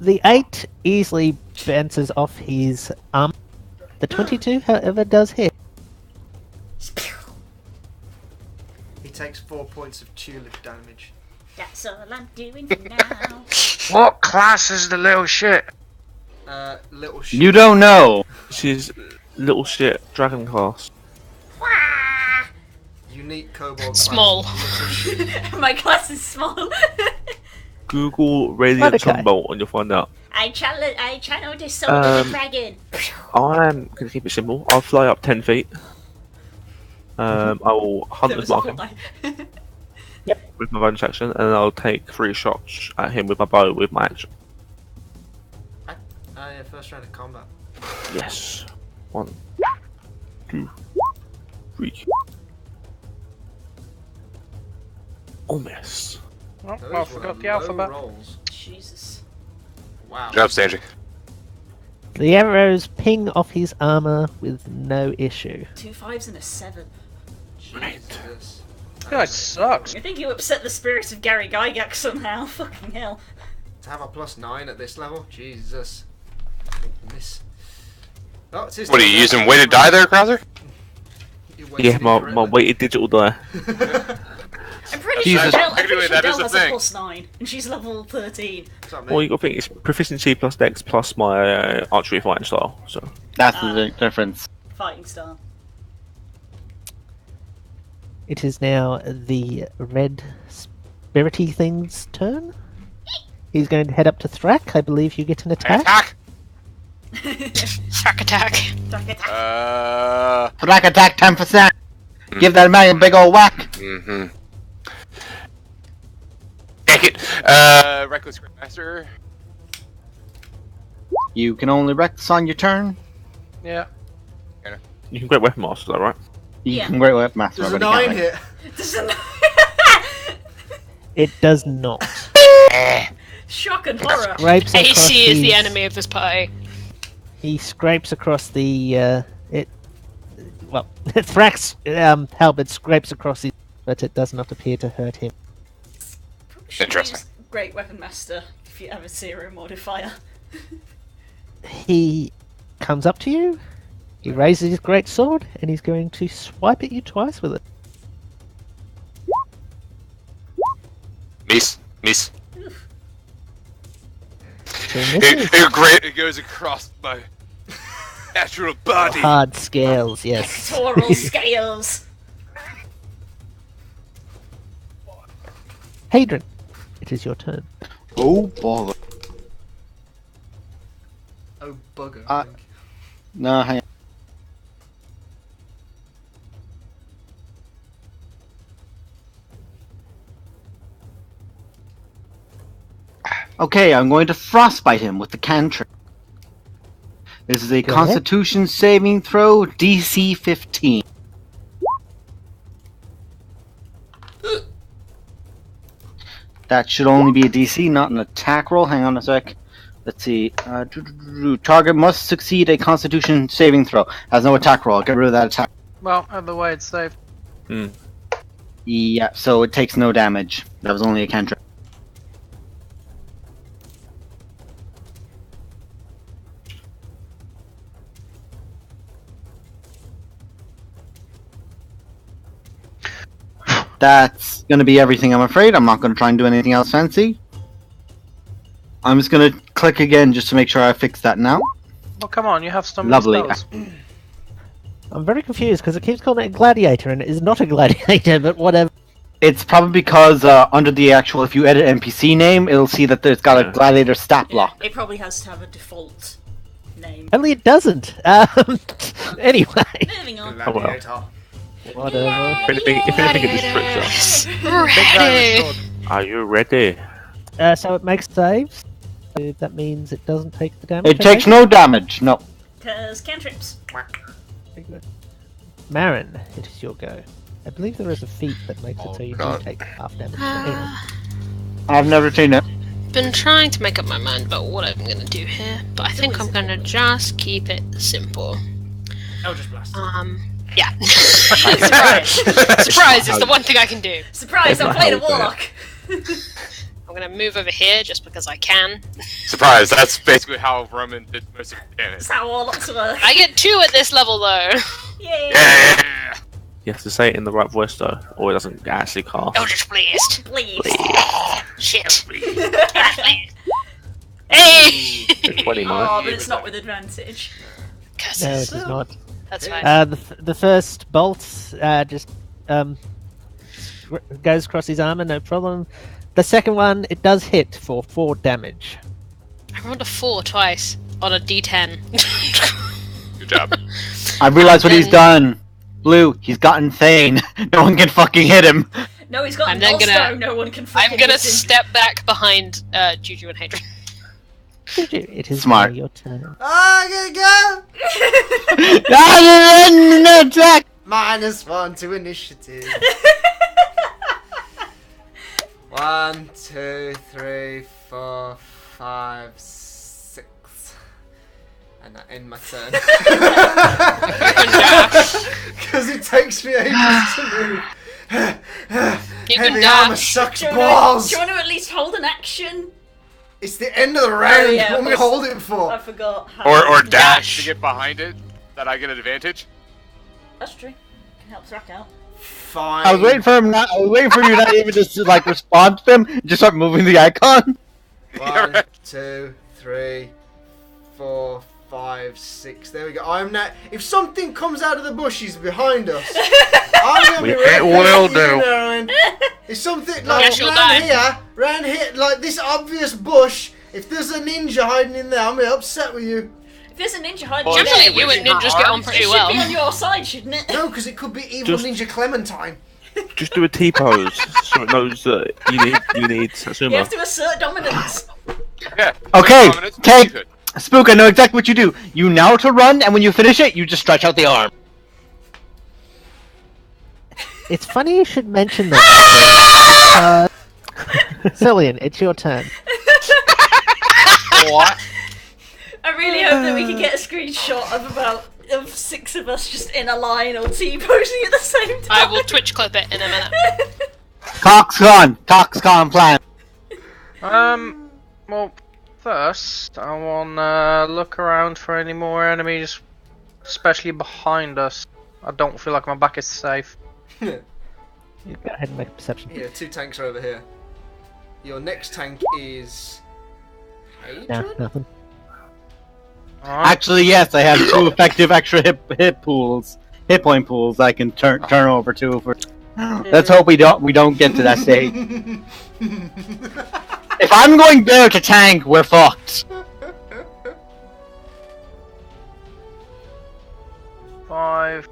the 8 easily bounces off his arm. The 22, however, does hit. He takes 4 points of tulip damage. That's all I'm doing for now. What class is the little shit? Little shit. You don't know. She's little shit dragon class. Unique kobold class. Small. Little shit. My class is small. Google Radiant Okay. Sunbolt and you'll find out. I channeled the soul of the dragon. I'm gonna keep it simple. I'll fly up 10 feet. I will hunt There with was a Markham lie. with my bonus action, and then I'll take 3 shots at him with my bow with my action. Yeah, first round of combat. Yes. 1, 2, 3. Oh, miss. Oh, Those I were forgot the low alphabet. rolls. Jesus. Wow. Good job, Stangy. The arrows ping off his armor with no issue. 2 5s and a 7. Jesus. This guy sucks. I think you upset the spirit of Gary Gygax somehow. Fucking hell. To have a +9 at this level? Jesus. Miss. Oh, it's his What are turn you now. using? Way to die there, Krauser? You wasted Yeah, it my correctly. weighted digital die. I'm pretty Jesus. sure Del, I'm Technically, pretty sure that Del is a has thing. a +9, and she's level 13. What's up, Well, mate? you got to think it's proficiency plus dex plus my archery fighting style. So That's the difference. fighting style. It is now the red spirity thing's turn. He's going to head up to Thrak. I believe you get an attack. Attack! Shark attack. Attack, attack. Black attack 10%. Give that man a big old whack. Mm-hmm. Take it! Reckless Grandmaster. You can only Reckless on your turn. Yeah. You can Great Weapon Master, though, right? You Yeah. can Great Weapon Master. Does a already, 9 can't hit? Doesn't. It does not. Shock and horror. Scrapes across AC is the his- enemy of this party. He scrapes across the Thrax halberd scrapes across it, but it does not appear to hurt him. Should Interesting. use Great Weapon Master if you have a zero modifier. He comes up to you, he raises his great sword, and he's going to swipe at you twice with it. Miss. Miss. So misses. It goes across my natural body. Hard scales, yes. Pectoral scales. Hadron, it is your turn. Oh, bother. Oh, bugger. Uh, I think. No, hang on. Okay, I'm going to frostbite him with the cantrip. This is a Go ahead. Constitution saving throw, DC 15. That should only be a DC, not an attack roll. Hang on a sec. Let's see. Target must succeed a Constitution saving throw. Has no attack roll. Get rid of that attack. Well, either way, it's saved. Yeah, so it takes no damage. That was only a cantrip. That's gonna be everything, I'm afraid. I'm not gonna try and do anything else fancy. I'm just gonna click again just to make sure I fix that now. Well, come on, you have so many Lovely. spells. I'm very confused because it keeps calling it a gladiator, and it is not a gladiator, but whatever. It's probably because under the actual, if you edit NPC name, it'll see that there's got a gladiator stat block. It probably has to have a default name. Only it doesn't. Anyway, Moving on. Oh, well. Gladiator. whatever. If anything, it is Trickster. Ready. Are you ready? So it makes saves. So that means it doesn't take the damage. It takes no damage, no. Because cantrips. Marin, it is your go. I believe there is a feat that makes it so you do God. take half damage. Anyway. I've never seen it. Been trying to make up my mind about what I'm gonna do here, but I think I'm gonna just keep it simple. Eldritch Blast. Yeah. Surprise! Surprise is the one thing I can do. Surprise, I played a warlock. I'm gonna move over here just because I can. Surprise, that's basically how Roman did most of his damage. That's how warlocks work. I get 2 at this level though. Yay. Yeah! You have to say it in the right voice, though, or it doesn't actually cast. Eldritch Blast. Please. Shit. Eldritch Blast. Hey! 20 might. Oh, but it's not with advantage. No, it is not. That's fine. The first bolt just goes across his armor, no problem. The second one, it does hit for 4 damage. I rolled a 4 twice on a D10. Good job. I realized what he's done. Blue, he's gotten Thane. No one can fucking hit him. No, he's got I'm a then bolster. gonna- No one can I'm fucking gonna hit him. step back behind Juju and Hadron. It is Smart. now your turn. I gotta go! Attack! -1 to initiative. 1, 2, 3, 4, 5, 6. And I end my turn. Because it takes me ages to move. You can Heavy armor dash. sucks Do you balls! want to at least hold an action? It's the end of the round. yeah, what am I but- holding I for? forgot. How Or dash to get behind it, that I get an advantage. That's true. Can help Thrak out. Fine. I was waiting for him. I was waiting for you not even just to like respond to him. Just start moving the icon. 1, 2, 3, 4, 5, 6. There we go. I'm now. If something comes out of the bushes behind us, I'm gonna be It will do. If something like Yes, you'll die. round here, like this obvious bush. If there's a ninja hiding in there, I'm gonna be upset with you. If there's a ninja hiding, Well, Generally, yeah, you and with ninjas get on it pretty should well. be on your side, shouldn't it? No, because it could be evil Just- Ninja Clementine. Just do a T pose so it knows that you need You Satsuma. have to assert dominance. Yeah. Okay, Dominance, take- good. Spook, I know exactly what you do. You now to run, and when you finish it, you just stretch out the arm. It's funny you should mention that. Cillian, it's your turn. What? I really hope that we can get a screenshot of 6 of us just in a line or T-posing at the same time. I will Twitch clip it in a minute. Coxcon plan. Well, first, I wanna look around for any more enemies, especially behind us. I don't feel like my back is safe. You go ahead and make a perception. Yeah, 2 tanks are over here. Your next tank is. No, Hadron? nothing. Alright. Actually, yes, I have 2 effective extra hit point pools I can turn over to. Let's hope we don't get to that stage. If I'm going there to tank, we're fucked. 5.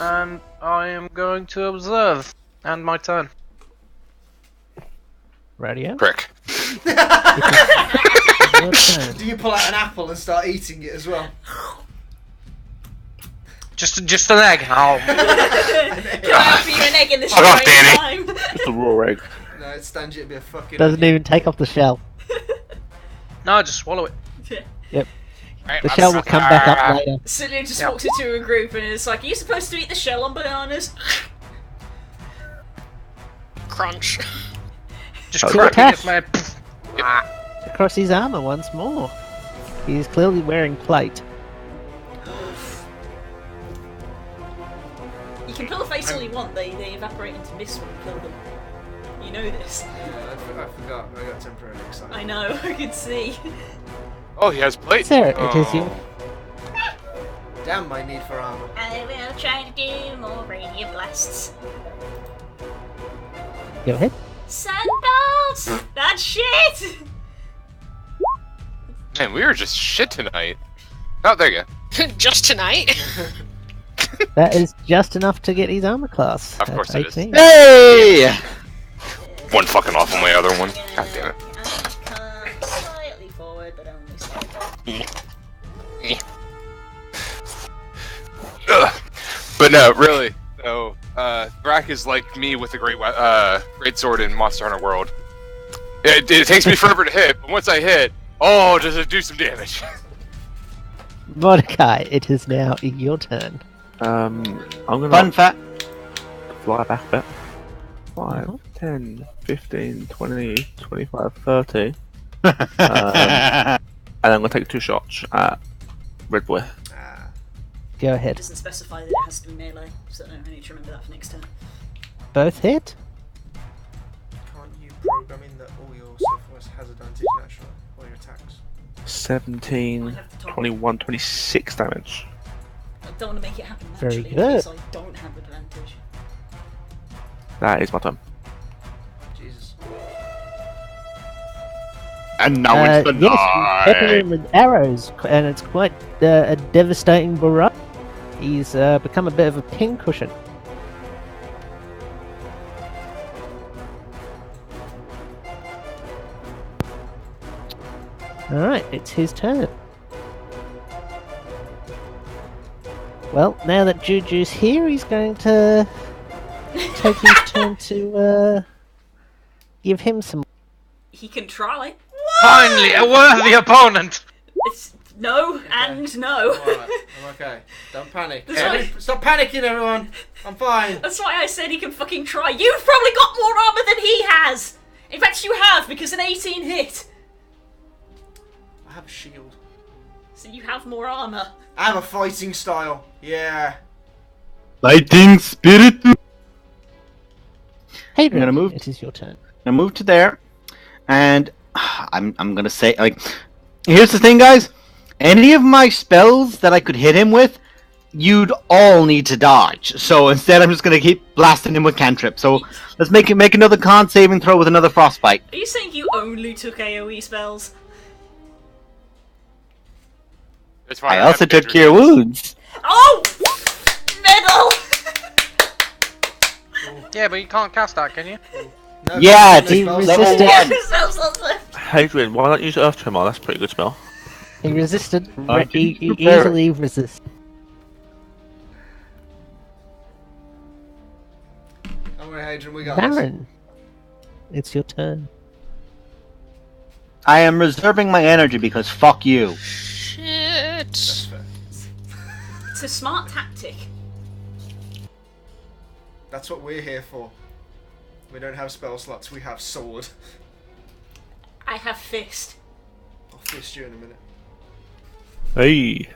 And I am going to observe. And my turn. Radio. Prick. Your turn. Do you pull out an apple and start eating it as well? Just an egg. Oh. Can I offer you an egg in this Fuck off, strange Danny. time? Just a raw egg. No, it stands you to be a fucking. Doesn't even take off the shell. No, just swallow it. The shell will come back up later. Cillian just Yeah. walks into a group and is like, "Are you supposed to eat the shell on bananas?" Crunch. Just Okay. cracking it, man. Across his armor once more. He's clearly wearing plate. You can pull a face all you want, they evaporate into mist when you kill them. You know this. Yeah, I forgot. I got temporarily excited. I know, I could see. Oh, he has plate. Sarah, it is you. Damn my need for armor. I will try to do more radiant blasts. Go ahead. Sunbolts! That's shit! Man, we were just shit tonight. Oh, there you go. Just tonight. That is just enough to get his armor class. Of course at it is. 18. Hey! One fucking off on my other one. God damn it. Slightly forward, but only slightly. Ugh. But no, really. So, Thrak is like me with a great sword in Monster Hunter World. It takes me forever to hit, but once I hit, oh, does it do some damage? Mordecai, it is now your turn. I'm gonna Fun fact. fly back a bit. 5, 10, 15, 20, 25, 30. And I'm gonna take 2 shots at Red Boy. Ah, It Go ahead. doesn't specify that it has to be melee, so I need to remember that for next turn. Both hit. can't you program in that all your stuff has advantage naturally? All your attacks. 17, 21, 26 damage. I don't want to make it happen Very naturally good. because I don't have advantage. That is my turn. Jesus. And now it's the Yes, you pepper night. him with arrows, and it's quite a devastating barrage. He's become a bit of a pincushion. Alright, it's his turn. Well, now that Juju's here, he's going to take his turn to give him some. He can try. Finally, a worthy opponent. It's no and no. Alright, I'm okay. Don't panic. That's right. Stop panicking, everyone. I'm fine. That's why I said he can fucking try. You've probably got more armor than he has. In fact, you have because an 18 hit. I have a shield. So you have more armor. I have a fighting style. Yeah. Lighting spirit. Hey, gonna move. It is your turn. Now move to there, and I'm gonna say, like, here's the thing, guys. Any of my spells that I could hit him with, you'd all need to dodge. So instead, I'm just gonna keep blasting him with cantrip. So let's make another con saving throw with another frostbite. Are you saying you only took AoE spells? It's fine. I have also took Daedra Cure Heals. Wounds. Oh! Medal! Yeah, but you can't cast that, can you? No, Yeah, no he spells. level resisted. 1. Hadrian, why not use Earth Tremor? That's a pretty good spell. He resisted. I He didn't prepare it. easily resist. Don't worry, Hadrian, we got this. Baron, it's your turn. I am reserving my energy because fuck you. Shit. That's fair. It's a smart tactic. That's what we're here for. We don't have spell slots, we have sword. I have fist. I'll fist you in a minute. Hey.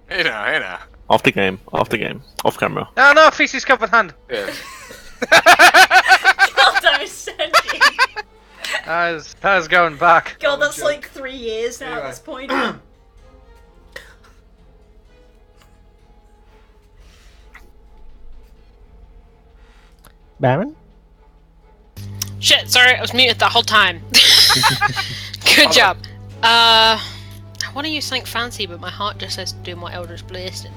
Hey now. Off the game. Off camera. No, no, Feces covered hand. Yeah. God, that was sending. That is going back. God, that's joke. like 3 years now Anyway. at this point. Baron? Shit, sorry, I was muted the whole time. Good job. I want to use something fancy, but my heart just says do my Eldritch Blast.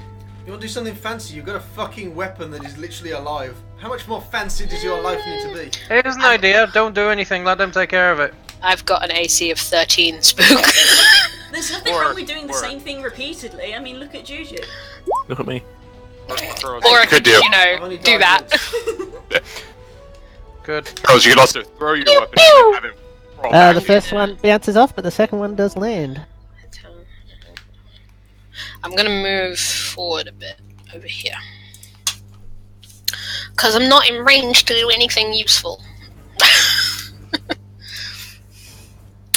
You want to do something fancy? You've got a fucking weapon that is literally alive. How much more fancy does your life need to be? Here's an idea. Don't do anything. Let them take care of it. I've got an AC of 13 spook. There's nothing wrong with doing the same thing repeatedly. I mean, look at Juju. Look at me. Or I Could could, do. you know, only do died that. Good. Girls, you can also throw your weapon and have him crawl back. The first one bounces off, but the second one does land. I'm gonna move forward a bit over here. Because I'm not in range to do anything useful.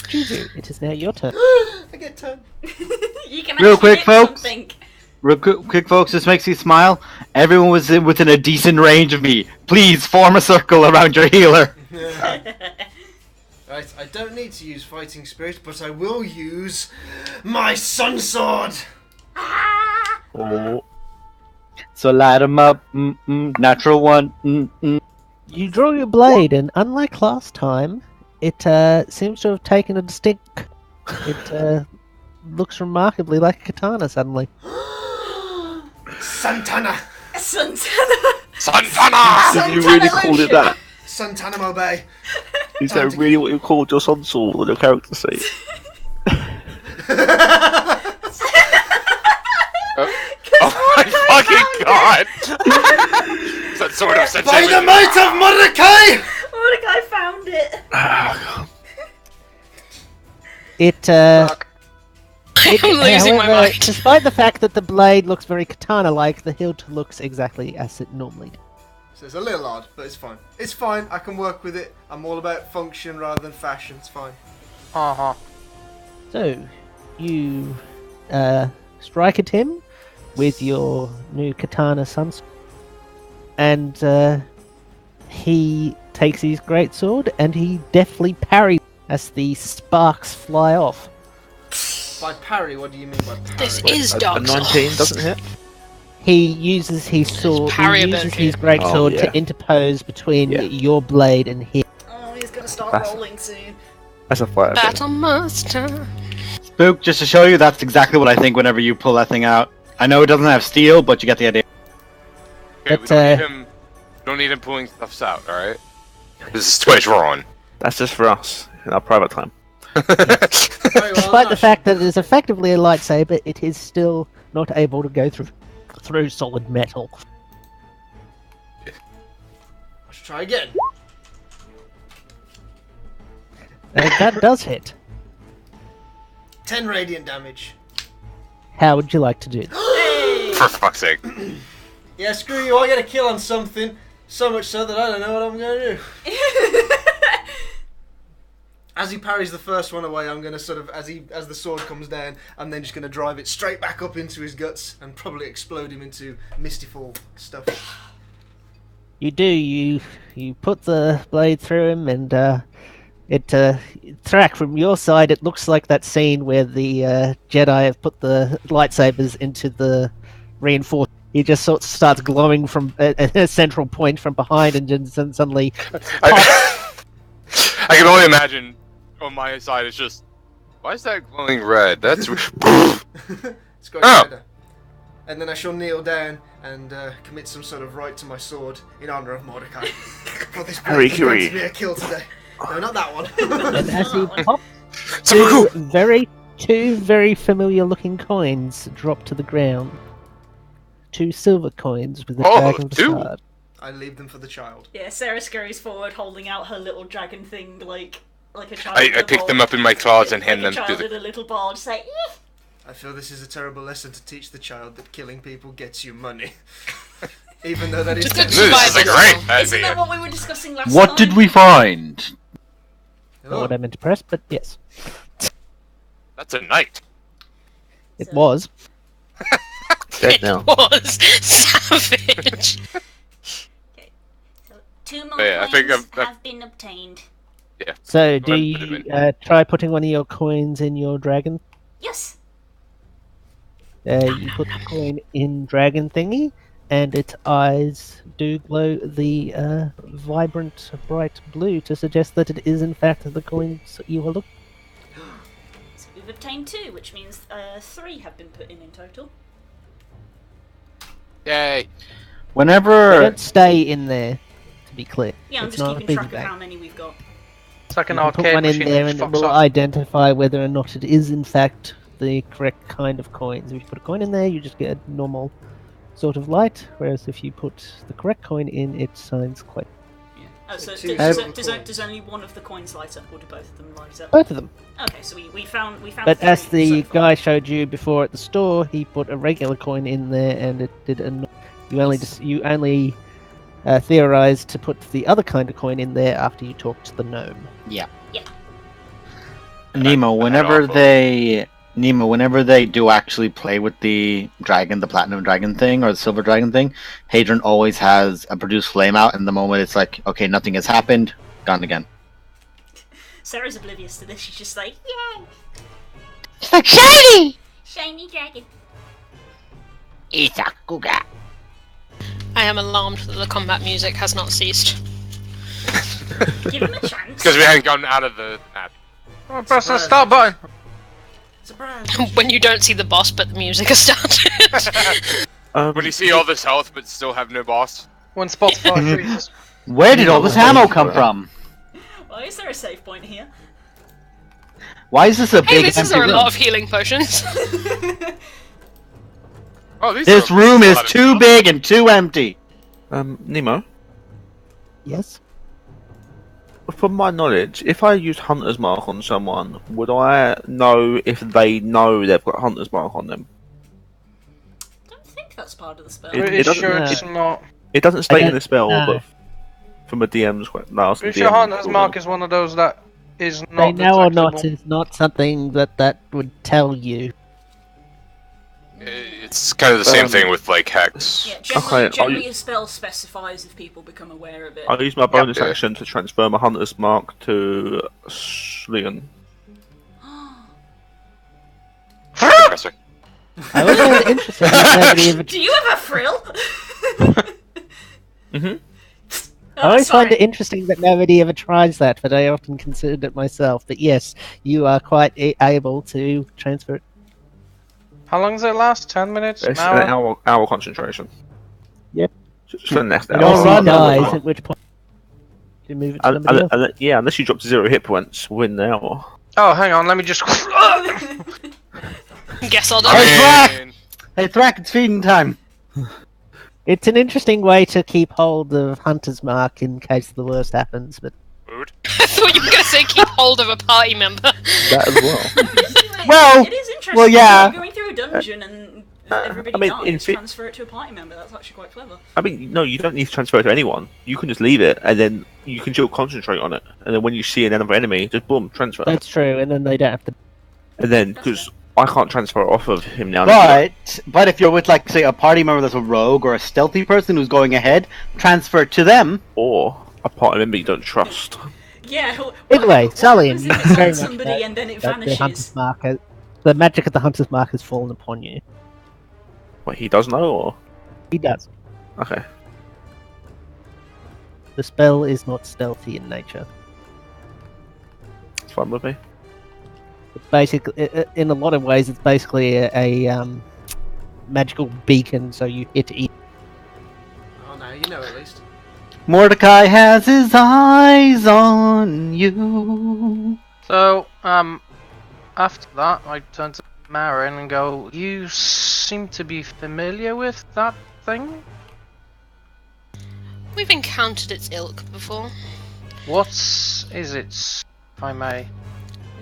Juju, it is now your turn. I get 10. You can Real actually quick, hit folks. something. Real quick, folks, this makes me smile. Everyone was within a decent range of me. Please form a circle around your healer. Right, I don't need to use fighting spirit, but I will use my sun sword. Oh. So light 'em up. Natural one. You draw your blade, and unlike last time, it seems to have taken a distinct. It looks remarkably like a katana suddenly. Santana! Santana! Did you really call it that? Santana Bay. Is that really what you called your sun sword on your character sheet? Oh my fucking god! That sort of sense. By the might of Mordecai! Mordecai found it. I'm losing my however, mind. despite the fact that the blade looks very katana-like, the hilt looks exactly as it normally does. So it's a little odd, but it's fine. It's fine, I can work with it. I'm all about function rather than fashion, it's fine. Uh-huh. So, you strike at him with your new katana sunsword, and he takes his greatsword and he deftly parries as the sparks fly off. By parry, what do you mean by parry? This is A Dark 19 Souls. doesn't hit? He uses his sword. He parryability. uses his greatsword yeah. to interpose between Yeah. your blade and his. Oh, he's gonna start That's- rolling soon. That's a fire thing. Battle Master. Spook, just to show you, that's exactly what I think whenever you pull that thing out. I know it doesn't have steel, but you get the idea. Okay, But, we don't need him pulling stuff out, alright? This is Twitch we're on. That's just for us in our private time. Despite the fact that it is effectively a lightsaber, it is still not able to go through solid metal. Let's try again. That does hit. 10 radiant damage. How would you like to do it? For fuck's sake. Yeah, screw you, I get a kill on something. So much so that I don't know what I'm gonna do. As he parries the first one away, I'm gonna sort of, as the sword comes down, I'm then just gonna drive it straight back up into his guts and probably explode him into Mistifall stuff. You do. You put the blade through him, and Thrak, from your side, it looks like that scene where the Jedi have put the lightsabers into the reinforced. He just sort of starts glowing from a central point from behind, and then suddenly. I can only imagine on my side. It's just, why is that glowing red? That's It's got Oh. better. And then I shall kneel down and commit some sort of right to my sword in honor of Mordecai. For this Harry is going to Curie. be a kill today. No, not that one. And as he pops, so two very familiar looking coins drop to the ground. 2 silver coins with a Oh, dragon two? facade. I leave them for the child. Yeah, Sarah scurries forward, holding out her little dragon thing, like a child. I with a pick ball. them up in my claws and hand like them a to child the. with a little ball, just like, "Eh." I feel this is a terrible lesson to teach the child that killing people gets you money. Even though that is Just good This is a survival great skill. idea. Isn't that what we were discussing last What time? did we find? Not what I meant to press, but yes, That's a knight. it So- was. Dead It now. was savage. Okay. So 2 more Yeah, I think coins I'm- have been obtained. So, Go do ahead and put you them try putting one of your coins in your dragon? Yes. You put the coin in dragon thingy, and its eyes do glow the vibrant, bright blue to suggest that it is in fact the coins you are looking. So we've obtained 2, which means 3 have been put in total. Yay! They Whenever don't stay in there, to be clear. Yeah, I'm It's just not a keeping track piggy of bank. how many we've got. It's like an You can put arcade one in machine there that and it fucks will up. identify whether or not it is in fact the correct kind of coins. If you put a coin in there, you just get a normal sort of light, whereas if you put the correct coin in, it shines quite. Oh, so two does, silver does, coins. does only one of the coins light up, or do both of them light up? Both of them. Okay, so we found. But 3 as the so far. guy showed you before at the store, he put a regular coin in there, and it did. You only theorized to put the other kind of coin in there after you talked to the gnome. Nemo, whenever they do actually play with the dragon, the platinum dragon thing or the silver dragon thing, Hadron always has a produce flame out, and the moment it's like, okay, nothing has happened, gone again. Sarah's oblivious to this. She's just like, yay, It's like shiny. shiny dragon. It's a cougar. I am alarmed that the combat music has not ceased. Give him a chance. Because we hadn't gotten out of the map. Oh, press the start button. Surprise! When you don't see the boss, but the music has started. When you see all this health but still have no boss. When Spotify freezes. Where did all this ammo come from? Why is there a save point here? Why is this a Hey, big this is empty a room? lot of healing potions. Oh, these This are room a is lot of too health. big and too empty. Nemo, Yes. from my knowledge, if I use Hunter's Mark on someone, would I know if they know they've got Hunter's Mark on them? I don't think that's part of the spell. It- Pretty doesn't- sure it's not. It doesn't stay in don't the spell, know. but from a DM's last Pretty sure Hunter's Mark is one of those that is They not know or not detectable. is not something that would tell you. It's kind of the same thing with like hex. Yeah, generally, Okay, generally a spell specifies if people become aware of it. I'll use my bonus Yeah. action to transfer my Hunter's Mark to Slian. Interesting. I was always interested that nobody ever. Do you have a frill? Mhm. I always sorry. find it interesting that nobody ever tries that, but I often considered it myself. But yes, you are quite able to transfer it. How long does it last? 10 minutes? It's An hour? an hour concentration. Yep. Just for the next It hour. also dies, at which point you move it to somebody else. Yeah, unless you drop to 0 hit points within the hour. Oh, hang on, let me just. Guess I'll Hey, die. Thrak! And Hey, Thrak, it's feeding time. It's an interesting way to keep hold of Hunter's Mark in case the worst happens, but food. I thought you were going to say keep hold of a party member. That as well. Well, it is interesting. well, yeah. You're going through a dungeon and everybody I mean, in dies. fi- Transfer it to a party member. That's actually quite clever. I mean, no, you don't need to transfer it to anyone. You can just leave it, and then you can still concentrate on it. And then when you see another enemy, just boom, transfer. that's true, and then they don't have to. And then, because I can't transfer off of him now. but if you're with, like, say, a party member that's a rogue or a stealthy person who's going ahead, transfer it to them. Or a party member you don't trust. Yeah. Either way, what Sully, happens you if it's very on much somebody know and then it that the hunter's vanishes? mark, the magic of the hunter's mark has fallen upon you. What, he does know, or? He does. Okay. The spell is not stealthy in nature. It's fine with me. Basically, in a lot of ways, it's basically a magical beacon. So you hit it. Oh, now you know at least. Mordecai has his eyes on you. So, after that, I turn to Marin and go, "You seem to be familiar with that thing? We've encountered its ilk before. What is it, if I may?"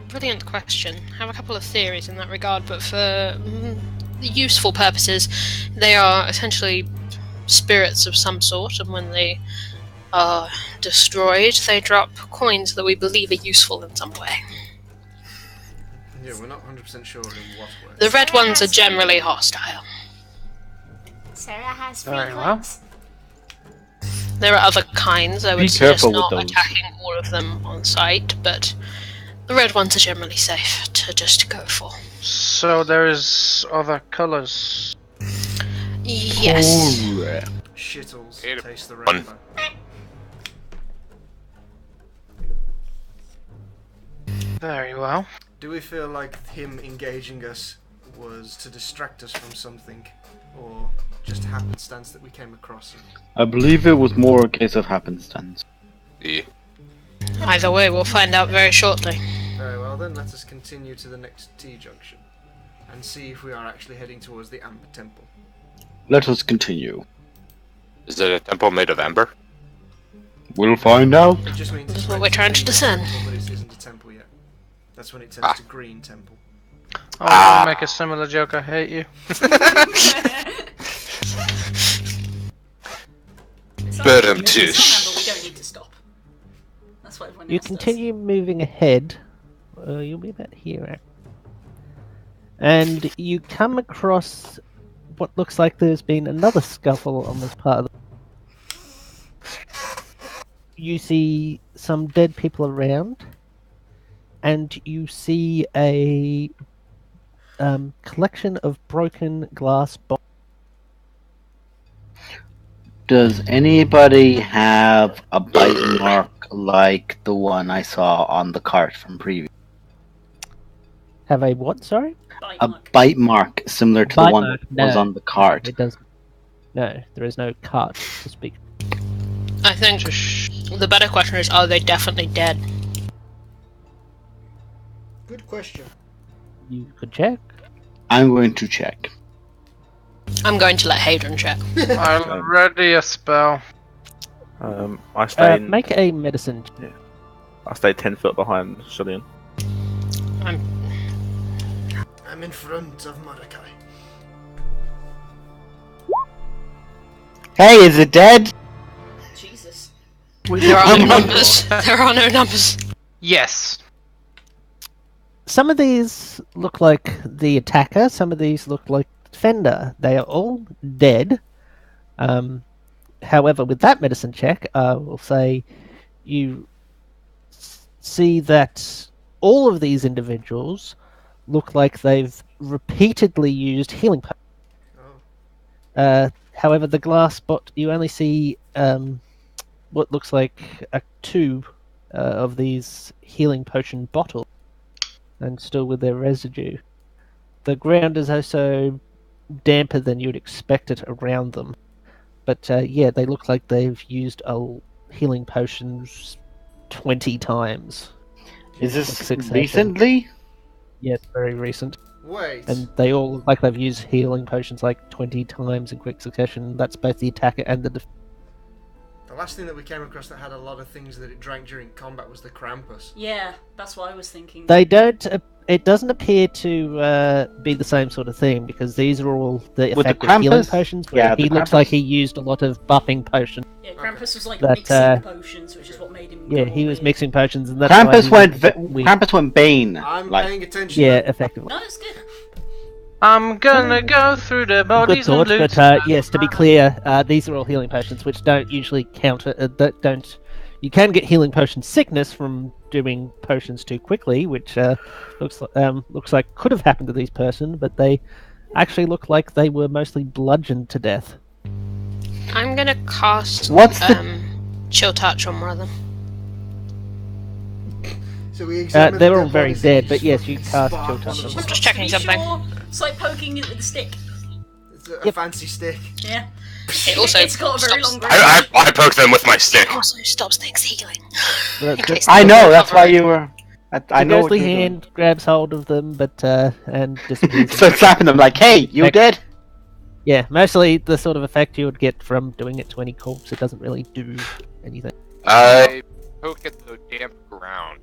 Brilliant question. I have a couple of theories in that regard, but for useful purposes, they are essentially spirits of some sort, and when they are destroyed, they drop coins that we believe are useful in some way. Yeah, we're not 100% sure in what way. The red ones are generally hostile. Sarah has free Very well. coins. There are other kinds. I Be would suggest careful with not those. attacking all of them on sight, but the red ones are generally safe to just go for. So there is other colours. Yes. Shittles, Hate it. taste the Fun. rainbow. Very well. Do we feel like him engaging us was to distract us from something, or just happenstance that we came across him? I believe it was more a case of happenstance. The Either way, we'll find out very shortly. Very well then, let us continue to the next T-junction, and see if we are actually heading towards the Amber Temple. Let us continue. is it a temple made of amber? We'll find out. It just means That's it's what meant we're trying to be a discern. temple, but it isn't a temple yet. That's when it turns Ah. to Green Temple. I want to make a similar joke. I hate you. It's like, Burn it's tish. not Amber, we don't need to stop. That's what everyone You else does. continue moving ahead. You'll be about here, and you come across what looks like there's been another scuffle on this part of the... You see some dead people around, and you see a collection of broken glass bottles. Does anybody have a bite mark like the one I saw on the cart from previous? Have a what, sorry? Bite A mark. bite mark similar to the Bite one mark, that was no. on the cart. It doesn't. No, there is no cart to speak. I think the better question is, are they definitely dead? Good question. You could check. I'm going to check. I'm going to let Hadron check. I'm ready a spell. I stay. Make a medicine. I stay 10 foot behind Shillian. I'm in front of Mordecai. Hey, is it dead? Jesus. There are no numbers. There are no numbers. Yes. Some of these look like the attacker, some of these look like the defender. They are all dead. However, with that medicine check, I will say you see that all of these individuals look like they've repeatedly used healing potions. Oh. However, the glass bot, you only see what looks like a tube of these healing potion bottles, and still with their residue. The ground is also damper than you'd expect it around them. But yeah, they look like they've used healing potions 20 times. Is this Succession. recently? Yes, very recent. Wait. And they all look like they've used healing potions like 20 times in quick succession. That's both the attacker and the The last thing that we came across that had a lot of things that it drank during combat was the Krampus. Yeah, that's what I was thinking. They don't. It doesn't appear to be the same sort of thing, because these are all the With the effective healing Krampus? potions. Where Yeah, he the looks Krampus. like he used a lot of buffing potions. Yeah, Krampus was like That, mixing potions, which is what made him. Yeah, go he all was weird. mixing potions, and that's why Krampus he went. was weak. Krampus went Bane. I'm like, paying attention. Yeah, effectively. No, it's good. I'm gonna go through the Good bodies and thought, loot. but yes, to be clear, these are all healing potions, which don't usually counter, that don't You can get healing potion sickness from doing potions too quickly, which looks like could have happened to these person, but they actually look like they were mostly bludgeoned to death. I'm gonna cast What's the- Chill Touch on one of them. So we examined They're their all very bodies, dead, each but yes, you fucking cast spark Chill one Touch of on them. I'm just checking Be something. Sure. It's like poking it with a stick. It's a fancy stick. Yeah. It also It's got a very stops- long range. I poke them with my stick. It also stops things healing. The- In the- case I they know, that's why recover. you were... I The know what ghostly you're doing. hand grabs hold of them, but and disappears. So slapping them like, hey, you Heck. dead? Yeah, mostly the sort of effect you would get from doing it to any corpse. It doesn't really do anything. I poke at the damp ground.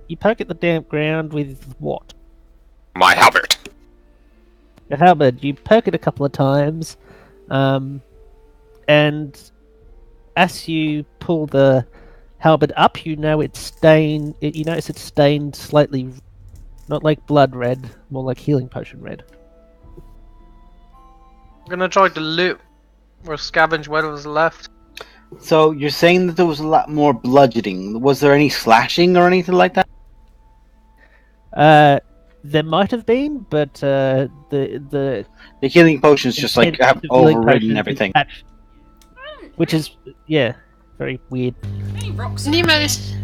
You poke at the damp ground with what? My halberd. Your halberd. You poke it a couple of times, and as you pull the halberd up, you know it's stained. You notice it's stained slightly, not like blood red, more like healing potion red. I'm gonna try to loot or scavenge whatever's left. So you're saying that there was a lot more bludgeoning. Was there any slashing or anything like that? There might have been, but the The healing potions just like intent have of healing overridden potions is everything. which is very weird. Any rocks? Nemo, around this... here?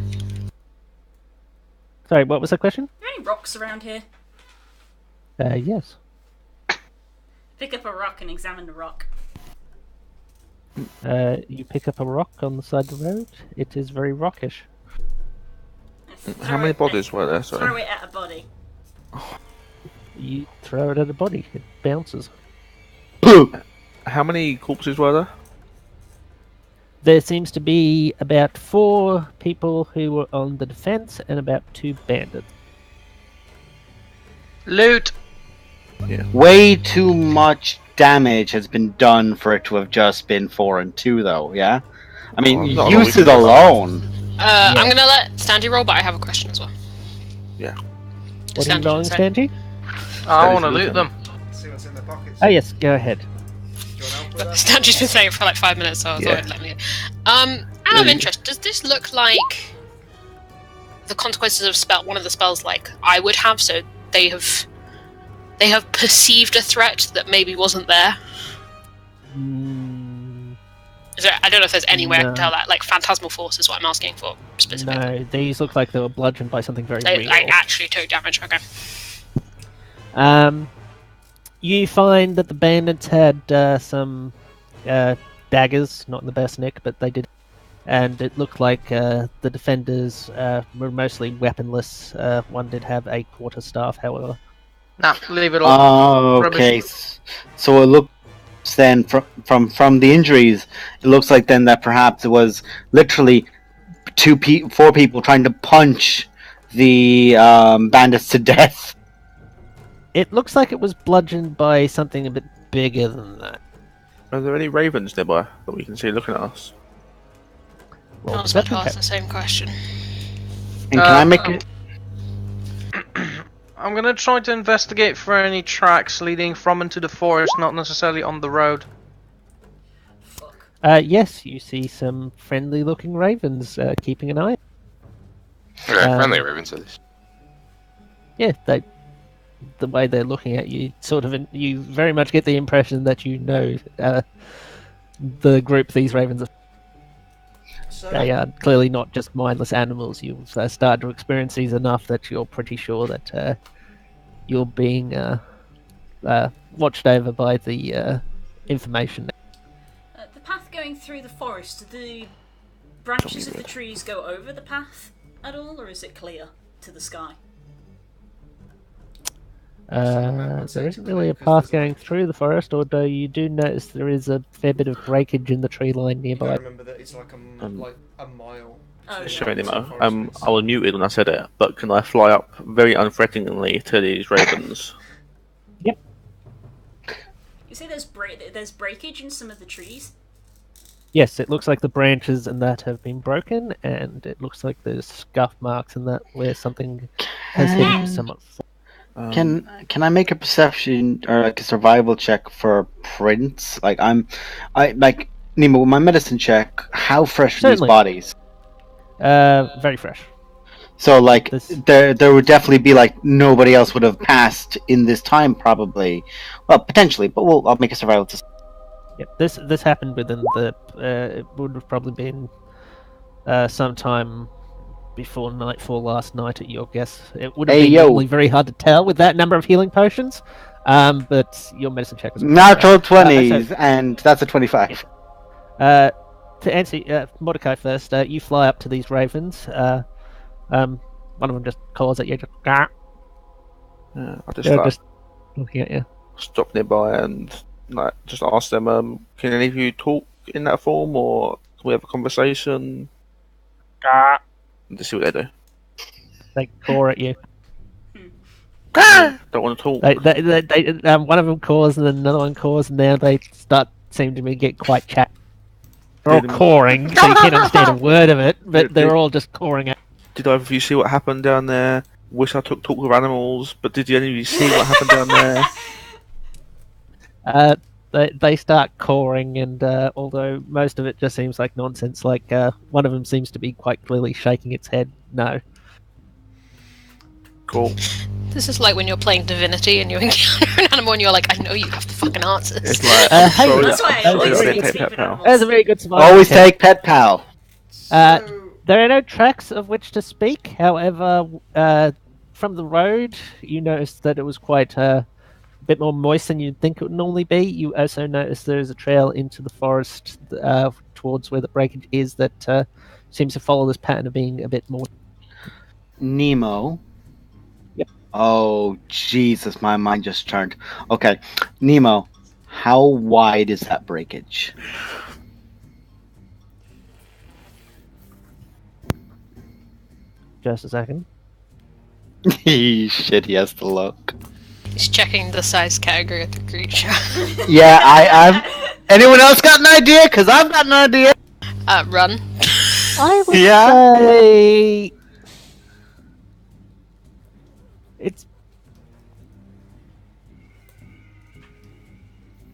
Sorry, what was the question? Are there any rocks around here? Yes. Pick up a rock and examine the rock. You pick up a rock on the side of the road. It is very rockish. How many bodies were there? Throw Sorry. it at a body. You throw it at a body. It bounces. How many corpses were there? There seems to be about 4 people who were on the defense and about 2 bandits. Loot! Way too much damage has been done for it to have just been 4 and 2, though. Yeah, I mean, Oh, not a lot we uses can do. alone. I'm gonna let Standy roll, but I have a question as well. What are you Standy rolling, should say. Stanji? I is wanna looting. loot them. See what's in their pockets. Oh yes, go ahead. Do you want help with that? Standy's been saying it for like 5 minutes, so I thought Yeah. I'd let me. Out of interest, does this look like the consequences of one of the spells like I would have? So they have perceived a threat that maybe wasn't there. Is there, I don't know if there's any way I can No. tell that. Like Phantasmal Force is what I'm asking for specifically. No, these look like they were bludgeoned by something very They real. like, actually took damage. Okay. You find that the bandits had some daggers, not in the best nick, but they did. And it looked like the defenders were mostly weaponless. One did have a quarterstaff, however. Nah, leave it all. Oh, Rubbish. okay. So it looks then from the injuries, it looks like then that perhaps it was literally 4 people trying to punch the bandits to death. It looks like it was bludgeoned by something a bit bigger than that. Are there any ravens nearby that we can see looking at us? Roll I was about to perception ask the same question. And can I make it? I'm gonna try to investigate for any tracks leading from into the forest, not necessarily on the road. Fuck. Yes, you see some friendly-looking ravens keeping an eye. Okay, friendly ravens at least. Yeah, the way they're looking at you, you very much get the impression that you know the group these ravens are. So, They are clearly not just mindless animals. You've started to experience these enough that you're pretty sure that you're being watched over by the information. The path going through the forest, do the branches of the trees go over the path at all, or is it clear to the sky? There isn't really a path going through the forest, although you do notice there is a fair bit of breakage in the tree line you gotta nearby. remember that it's like a mile. Oh, between yeah. Sorry, the Nemo. forest. I was muted when I said it, but can I fly up very unthreateningly to these ravens? You say there's breakage in some of the trees? Yes, it looks like the branches and that have been broken, and it looks like there's scuff marks and that where something has hit somewhat. Can I make a perception or like a survival check for prints? Like Nemo, with my medicine check, how fresh are these Certainly. bodies? Very fresh. So, like, This- there would definitely be, like, nobody else would have passed in this time, probably. Well, potentially, but I'll make a survival test. Yep, this happened within the. It would have probably been sometime before nightfall last night, at your guess. It would have Hey, been yo. normally very hard to tell with that number of healing potions. But your medicine check was Natural so- 20s, and that's a 25. to answer Mordecai first, you fly up to these ravens. One of them just calls at you. Just, "Gah." Yeah, I just They're like just looking at you. stop nearby and like just ask them, can any of you talk in that form, or can we have a conversation? And just see what they do. They caw at you. Don't want to talk. One of them caws and then another one caws, and now they seem to get quite chat. They're all Did them- cawing, so you can't understand a word of it, but Did- they're all just cawing at. Did either of you see what happened down there? Wish I took talk with animals, but did any of you see what happened down there? They start cawing, and although most of it just seems like nonsense, like one of them seems to be quite clearly shaking its head. No. Cool. This is like when you're playing Divinity and you encounter an animal and you're like, I know you have the fucking answers. It's like, Hey, sorry, That's why I Sorry, always sorry, think pet, speak pet, with pal. animals. That's a very good survival. Always check. take Pet Pal. So, There are no tracks of which to speak. However, from the road, you noticed that it was quite a bit more moist than you'd think it would normally be. You also noticed there is a trail into the forest towards where the breakage is that seems to follow this pattern of being a bit more. Nemo. Yep. Oh, Jesus, my mind just turned. Okay, Nemo, how wide is that breakage? Just a second. Shit, he has to look. He's checking the size category of the creature. Yeah, I'm. Anyone else got an idea? Because I've got an idea. Run. I would Yeah? say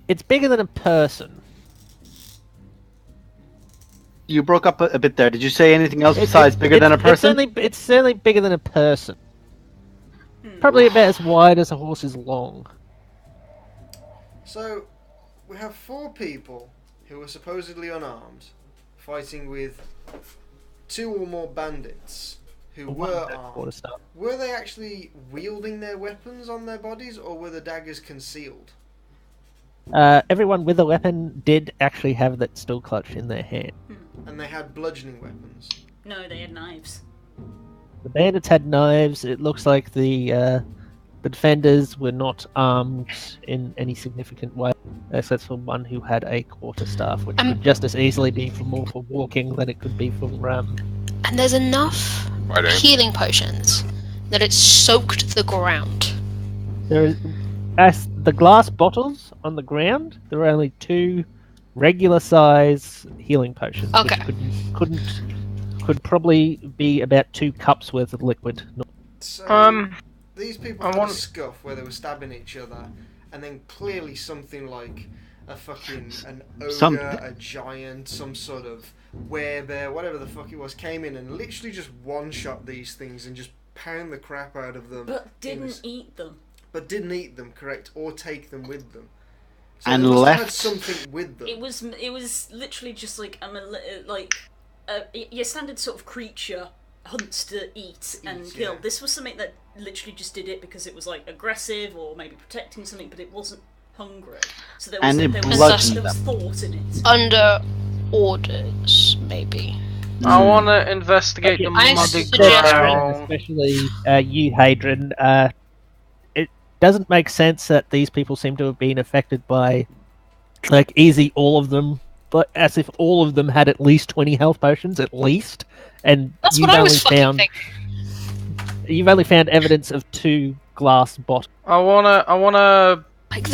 it's bigger than a person. You broke up a bit there. Did you say anything else besides bigger than a person? It's certainly bigger than a person. Probably about as wide as a horse is long. So, we have 4 people who are supposedly unarmed, fighting with 2 or more bandits who were armed. Quarterstaff. Were they actually wielding their weapons on their bodies, or were the daggers concealed? Everyone with a weapon did actually have that still clutched in their hand. And they had bludgeoning weapons. No, they had knives. The bandits had knives. It looks like the defenders were not armed in any significant way, except for one who had a quarterstaff, which could just as easily be more for walking than it could be for And there's enough Fighting. healing potions that it soaked the ground. There is, as the glass bottles on the ground, there are only 2 regular size healing potions, Okay. which could probably be about 2 cups worth of liquid. So, these people I had want- a scuff where they were stabbing each other, and then clearly something like an ogre, a giant, some sort of werebear, whatever the fuck it was, came in and literally just one-shot these things and just pound the crap out of them. But didn't eat them. But didn't eat them, correct, or take them with them. So And they must have had left- something with them. It was literally just like your standard sort of creature hunts to eat and Eat, kill. yeah. This was something that literally just did it because it was like aggressive or maybe protecting something, but it wasn't hungry. So there was And it there bludgeoned was thought in it. Under orders, maybe. I want to investigate the I muddy suggest- ground. Especially you, Hadrian. It doesn't make sense that these people seem to have been affected by, like, easy all of them, but as if all of them had at least 20 health potions, at least. And That's you've what I only was fucking found thinking. you've only found evidence of 2 glass bottles. I wanna Like,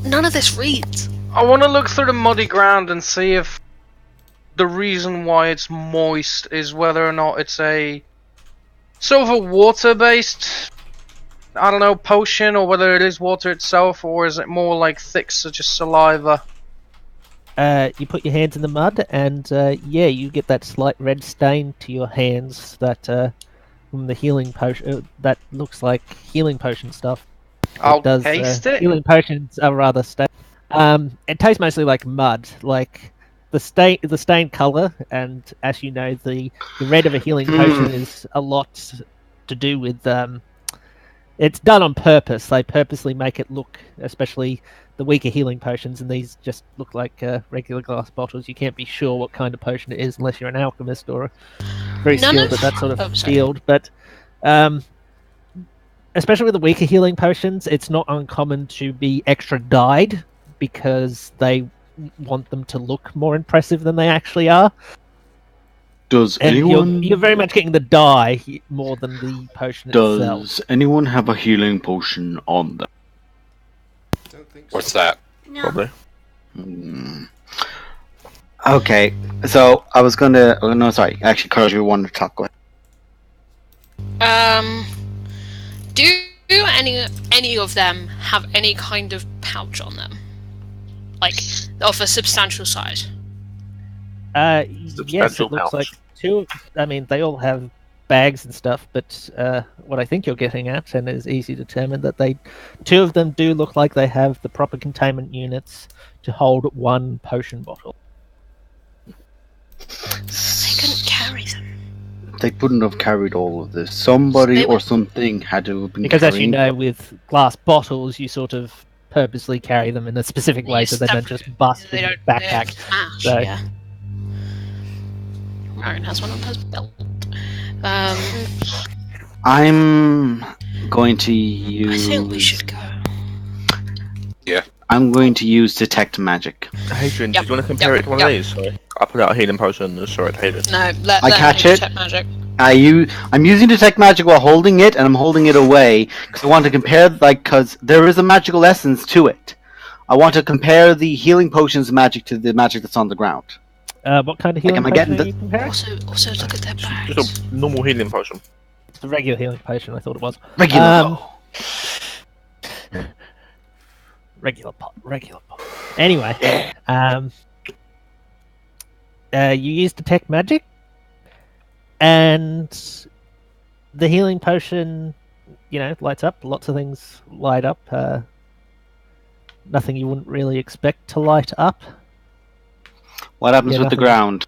none of this reads. look through the muddy ground and see if the reason why it's moist is whether or not it's a sort of a water-based, I don't know, potion, or whether it is water itself, or is it more like thick, such as saliva. You put your hands in the mud, and you get that slight red stain to your hands that from the healing potion. That looks like healing potion stuff. I'll taste it. Healing potions are rather stain. It tastes mostly like mud, like the stain color, and as you know, the red of a healing potion is a lot to do with. It's done on purpose. They purposely make it look, especially the weaker healing potions, and these just look like regular glass bottles. You can't be sure what kind of potion it is unless you're an alchemist or very skilled at that sort of field. But especially with the weaker healing potions, it's not uncommon to be extra dyed because they want them to look more impressive than they actually are. Does And anyone you're very much getting the dye more than the potion itself. does anyone have a healing potion on them? Don't think so. What's that? No. Probably. Okay, so I was gonna. Oh, no, sorry. Actually, Carl, you wanted to talk. Go ahead. Do any of them have any kind of pouch on them, like of a substantial size? Yes, it Substantial looks pouch. like two. I mean, they all have bags and stuff, but what I think you're getting at, and is easy to determine, that two of them do look like they have the proper containment units to hold one potion bottle. They couldn't carry them. They couldn't have carried all of this. Somebody or something had to have been Because as you carrying. know, with glass bottles, you sort of purposely carry them in a specific way so they don't just bust in your backpack. Smash, So- yeah. Ryan has one on his belt. I'm going to I think we use. should go. I'm going to use detect magic. Hadrian, Yep, do you want to compare yep, it to one yep. of these? Sorry. I put out a healing potion and saw it Hadrian. No, let I catch him it. detect magic. I'm using detect magic while holding it, and I'm holding it away because I want to compare, because there is a magical essence to it. I want to compare the healing potion's magic to the magic that's on the ground. What kind of healing am I potion getting are you comparing? Also look at their bags. Just a normal healing potion. It's a regular healing potion, I thought it was. Regular. Regular pot. Anyway, you use detect magic, and the healing potion, lights up. Lots of things light up. Nothing you wouldn't really expect to light up. What happens Yeah, with the nothing. ground?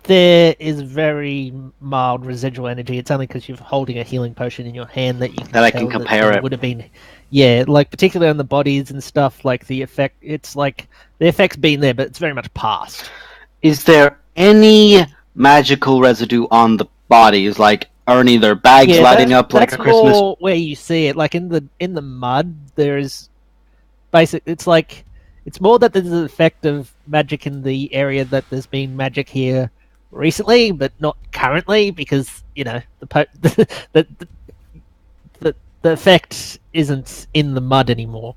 There is very mild residual energy. It's only because you're holding a healing potion in your hand that you can That I can tell compare there it. would have been, like particularly on the bodies and stuff. Like the effect, it's like the effect's been there, but it's very much past. Is there any magical residue on the bodies, like are any of their bags lighting up like a that's Christmas? more where you see it, like in the mud. There is it's like it's more that there's an effect of magic in the area that there's been magic here recently, but not currently, because the effect isn't in the mud anymore.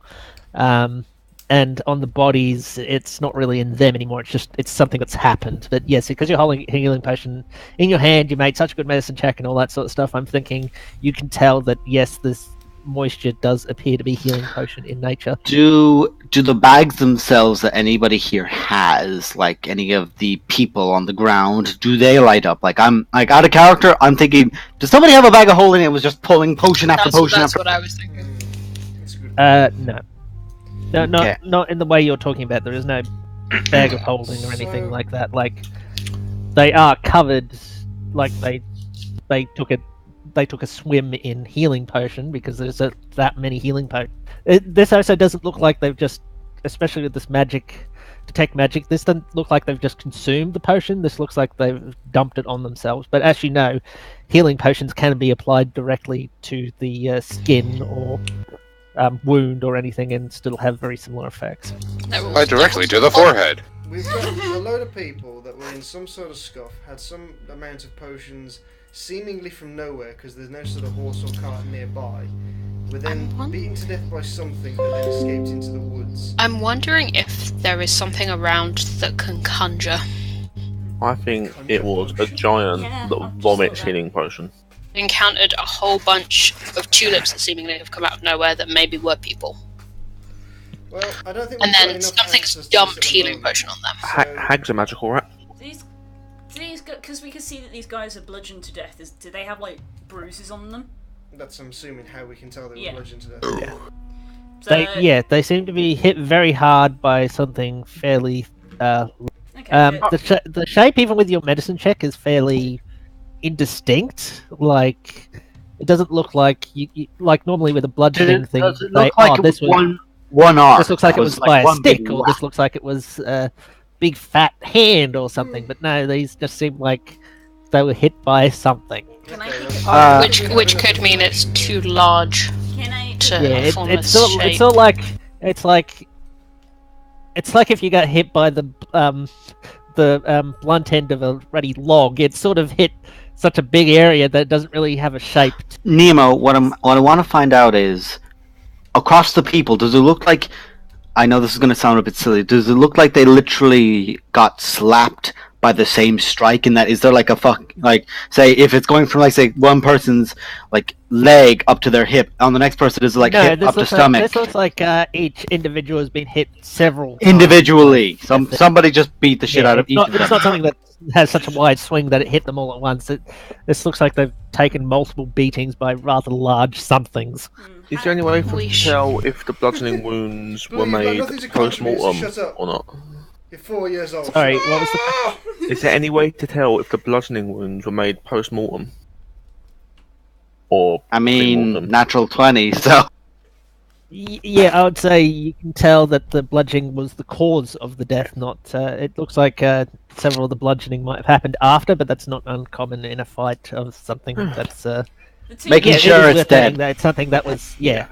And on the bodies, it's not really in them anymore. It's something that's happened. But yes, because you're holding a healing potion in your hand, you made such a good medicine check and all that sort of stuff. I'm thinking you can tell that yes, this moisture does appear to be healing potion in nature. Do the bags themselves that anybody here has, like any of the people on the ground, do they light up? Like I'm like out of character. I'm thinking, does somebody have a bag of holding? It was just pulling potion after potion That's after. what I was thinking. It's a good. No, Okay. not in the way you're talking about. There is no bag of holding or anything So- like that. Like they are covered, like they took a swim in healing potion because there's that many healing potions. This also doesn't look like they've just, especially with this detect magic, this doesn't look like they've just consumed the potion. This looks like they've dumped it on themselves. But as you know, healing potions can be applied directly to the skin or wound or anything and still have very similar effects. Right directly to the forehead. We've got a load of people that were in some sort of scuff, had some amount of potions seemingly from nowhere because there's no sort of horse or cart nearby, were then beaten to death by something that then escaped into the woods. I'm wondering if there is something around that can conjure. I think it was a giant Yeah, that I've just vomits thought that. healing potion. Encountered a whole bunch of tulips that seemingly have come out of nowhere that maybe were people. Well, I don't think And we've got then enough something's answers to this dumped at the healing moment. potion on them. So- Hags are magical, right? These because we can see that these guys are bludgeoned to death. Do they have like bruises on them? That's, I'm assuming, how we can tell they were Yeah. bludgeoned to death. So, They seem to be hit very hard by something fairly. Okay. good. The shape, even with your medicine check, is fairly indistinct. Like, it doesn't look like like normally with a bludgeoning thing. Does it they, look like it this was one arm? This looks like it was like by a one big stick, or whack. this looks like it was a big fat hand or something. But no, these just seem like they were hit by something. Can I Okay, think Uh, Which could mean it's too large Can I? to Yeah, form it's a sort shape. of like it's like if you got hit by the blunt end of a ruddy log. It sort of hit such a big area that it doesn't really have a shape. Nemo, what I want to find out is, across the people, does it look like? I know this is going to sound a bit silly. Does it look like they literally got slapped by the same strike? And that is there like say if it's going from like say one person's like leg up to their hip, on the next person is like No, hip this up to looks stomach. This looks like each individual has been hit several Individually, times. somebody just beat the shit Yeah, out of it's each not, of it's them. not something that has such a wide swing that it hit them all at once. This looks like they've taken multiple beatings by rather large somethings. Is there any way for We us to tell if the bludgeoning wounds Well, were you've got made nothing to contribute, so post-mortem shut up. or not? You're 4 years old. Sorry, what was the? Is there any way to tell if the bludgeoning wounds were made post-mortem? Or I mean, pre-mortem? natural 20, so Yeah, I would say you can tell that the bludgeoning was the cause of the death. Not. It looks like several of the bludgeoning might have happened after, but that's not uncommon in a fight of something that's. The two Making Yeah, sure it is it's worth noting dead. that it's something that was. Yeah.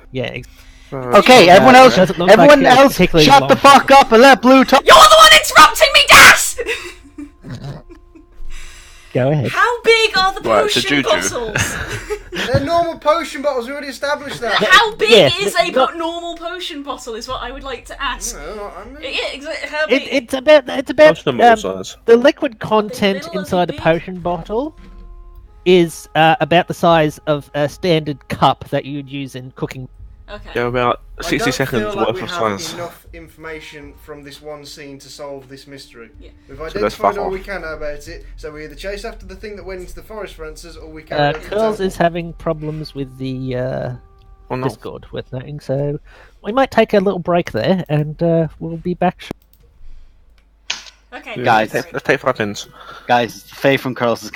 Okay, everyone else, doesn't look like everyone it was else, particularly shut the long. fuck up and let Blue talk. You're the one interrupting me, Das! Go ahead. How big are the Right, so potion Juju. bottles? They're normal potion bottles. We already established that. How big Yeah, is a not- normal potion bottle? Is what I would like to ask. No, I mean, Yeah, exactly. How big? It's about Most of them are size. the liquid content little, are inside they a big? potion bottle is about the size of a standard cup that you would use in cooking. Okay. They're about I 60 don't seconds feel like worth we of have size. enough information from this one scene to solve this mystery. Yeah. We've let's identified fuck all off. we can about it, so we either chase after the thing that went into the forest for answers, or we carry on to the Curls temple. is having problems with the Oh no. Discord with nothing, so we might take a little break there, and we'll be back. Okay. Yeah, Guys. let's take 5 minutes. Guys, Faye from Curls is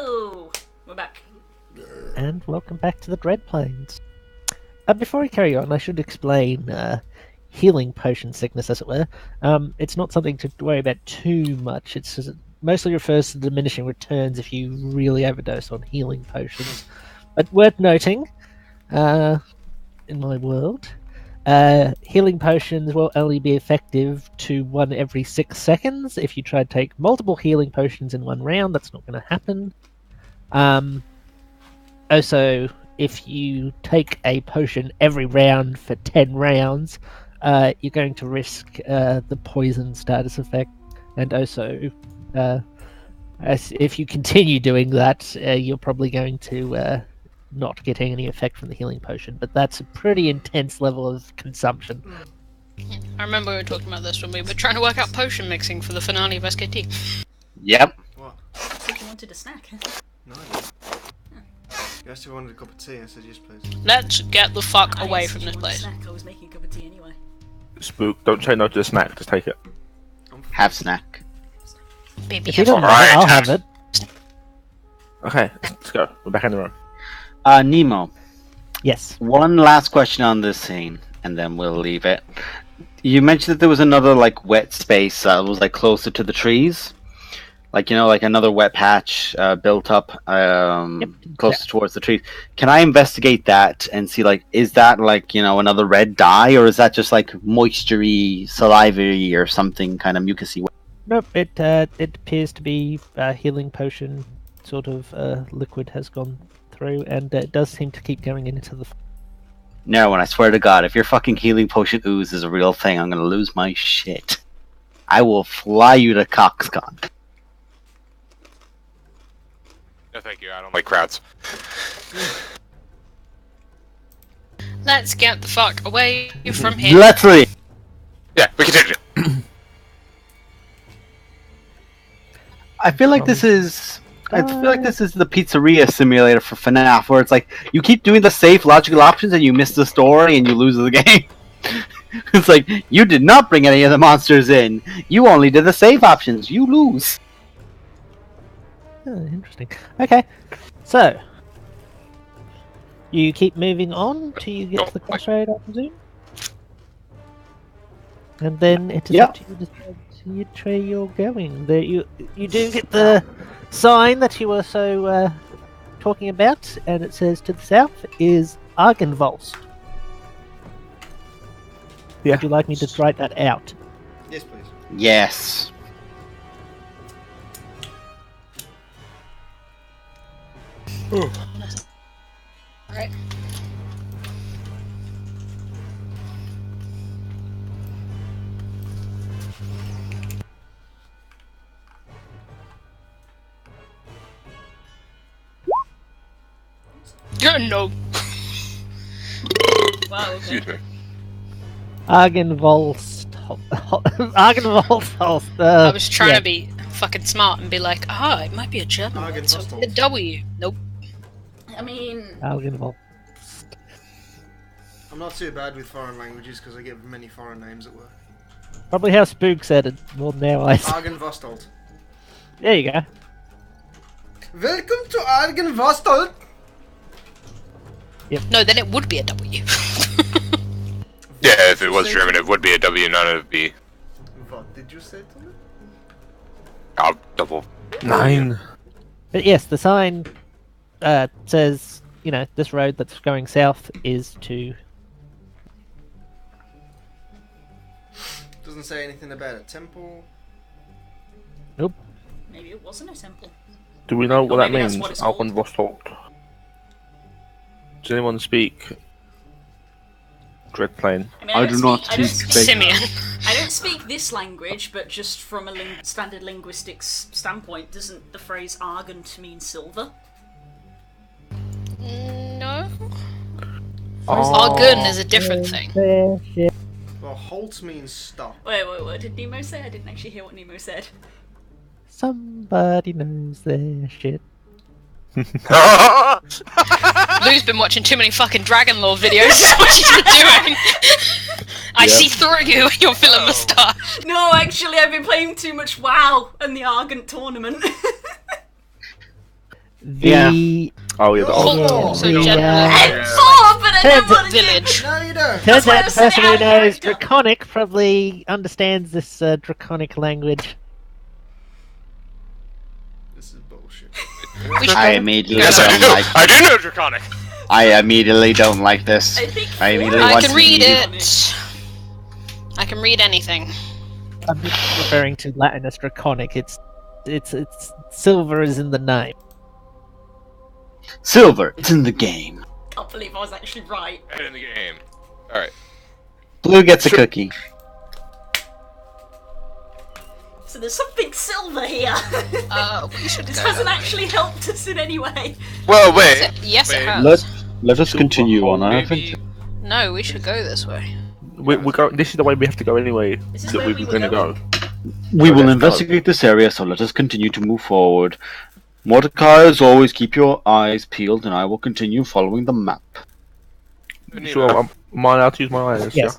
Hello! We're back. And welcome back to the Dread Plains. Before we carry on, I should explain healing potion sickness, as it were. It's not something to worry about too much. It mostly refers to diminishing returns if you really overdose on healing potions. But worth noting, in my world, healing potions will only be effective to 1 every 6 seconds. If you try to take multiple healing potions in 1 round, that's not going to happen. Also, if you take a potion every round for 10 rounds, you're going to risk the poison status effect. And also, if you continue doing that, you're probably going to not get any effect from the healing potion. But that's a pretty intense level of consumption. I remember we were talking about this when we were trying to work out potion mixing for the finale of SKT. Yep. What? I think you wanted a snack. No, I didn't. You asked if I wanted a cup of tea. I said yes, please. Let's get the fuck I away said from you this wanted a place. snack. I was making a cup of tea anyway. Spook, don't say no to the snack, just take it. Have snack. Baby, If you don't want it, I'll have it. Okay, let's go. We're back in the room. Nemo, Yes. one last question on this scene, and then we'll leave it. You mentioned that there was another, like, wet space that was, like, closer to the trees. Like, you know, like another wet patch built up closer towards the trees. Can I investigate that and see, like, is that, like, you know, another red dye, or is that just, like, moistury, salivary, or something kind of mucusy? Nope, it appears to be a healing potion sort of liquid has gone through, and it does seem to keep going into the... No, and I swear to God, if your fucking healing potion ooze is a real thing, I'm gonna lose my shit. I will fly you to Coxcon. No, thank you. I don't like crowds. Let's get the fuck away from here. Let's leave. Yeah, we continue. I feel like this is... I feel like this is the pizzeria simulator for FNAF, where it's like, you keep doing the safe, logical options, and you miss the story, and you lose the game. It's like, you did not bring any of the monsters in. You only did the safe options. You lose. Oh, interesting. Okay, so... You keep moving on till you get to the crossroad, I presume? And then it is up to you to decide which way you're going. You do get the sign that you were so talking about, and it says to the south is Argenvolst. Yeah. Would you like me to write that out? Yes, please. Yes. Alright. No. Wow, okay. Excuse me. Argenvolst. Argenvolst. I was trying to be fucking smart and be like, it might be a German word, so Argenvost. a W. Nope. I mean, Argenvolst. I'm not too bad with foreign languages because I get many foreign names at work. Probably how Spook said it more than how I said. Argenvostold. There you go. Welcome to Argenvostold. No, then it would be a W. Yeah, if it was German, it would be a W, not a B. What did you say to me? I'll double. 9. But yes, the sign says, you know, this road that's going south is to... Doesn't say anything about a temple. Nope. maybe it wasn't a temple. Do we know what that maybe that's means? what it's called. Argenvostold. Does anyone speak Dreadplane? I mean, I do not I don't speak Simeon. I don't speak this language, but just from a standard linguistics standpoint, doesn't the phrase argent mean silver? No. Oh. Argon is a different thing. Well, halt means stop. Wait, what did Nemo say? I didn't actually hear what Nemo said. Somebody knows their shit. Lou's been watching too many fucking Dragon Lore videos. Is what she's been doing. I see through you. You're feeling moustache. No, actually, I've been playing too much WoW and the Argent tournament. The Oh yeah, the Full old. form, so the, generally. And four, but I Turns don't want to Village. No, you don't. turns why I out the was saying person who out of knows character. Draconic probably understands this Draconic language. This is bullshit. We should I go. immediately Yes, I don't do. like. I do know Draconic. I immediately don't like this. I think I immediately I want can to read leave. it. I can read anything. I'm just referring to Latin as Draconic. It's silver is in the name. Silver, it's in the game. can't believe I was actually right. Head in the game. Alright. Blue gets a cookie. So there's something silver here. We should This go. hasn't actually helped us in any way. Well, wait. Yes, it Wait. has. Let us continue on our Maybe- adventure. No, we should go this way. We go. This is the way we have to go anyway. This is That where we we were were going to go. We So will let's go. investigate this area, so let us continue to move forward. Mordecai, as always, keep your eyes peeled, and I will continue following the map. Sure, am I allowed to use my eyes? Yes.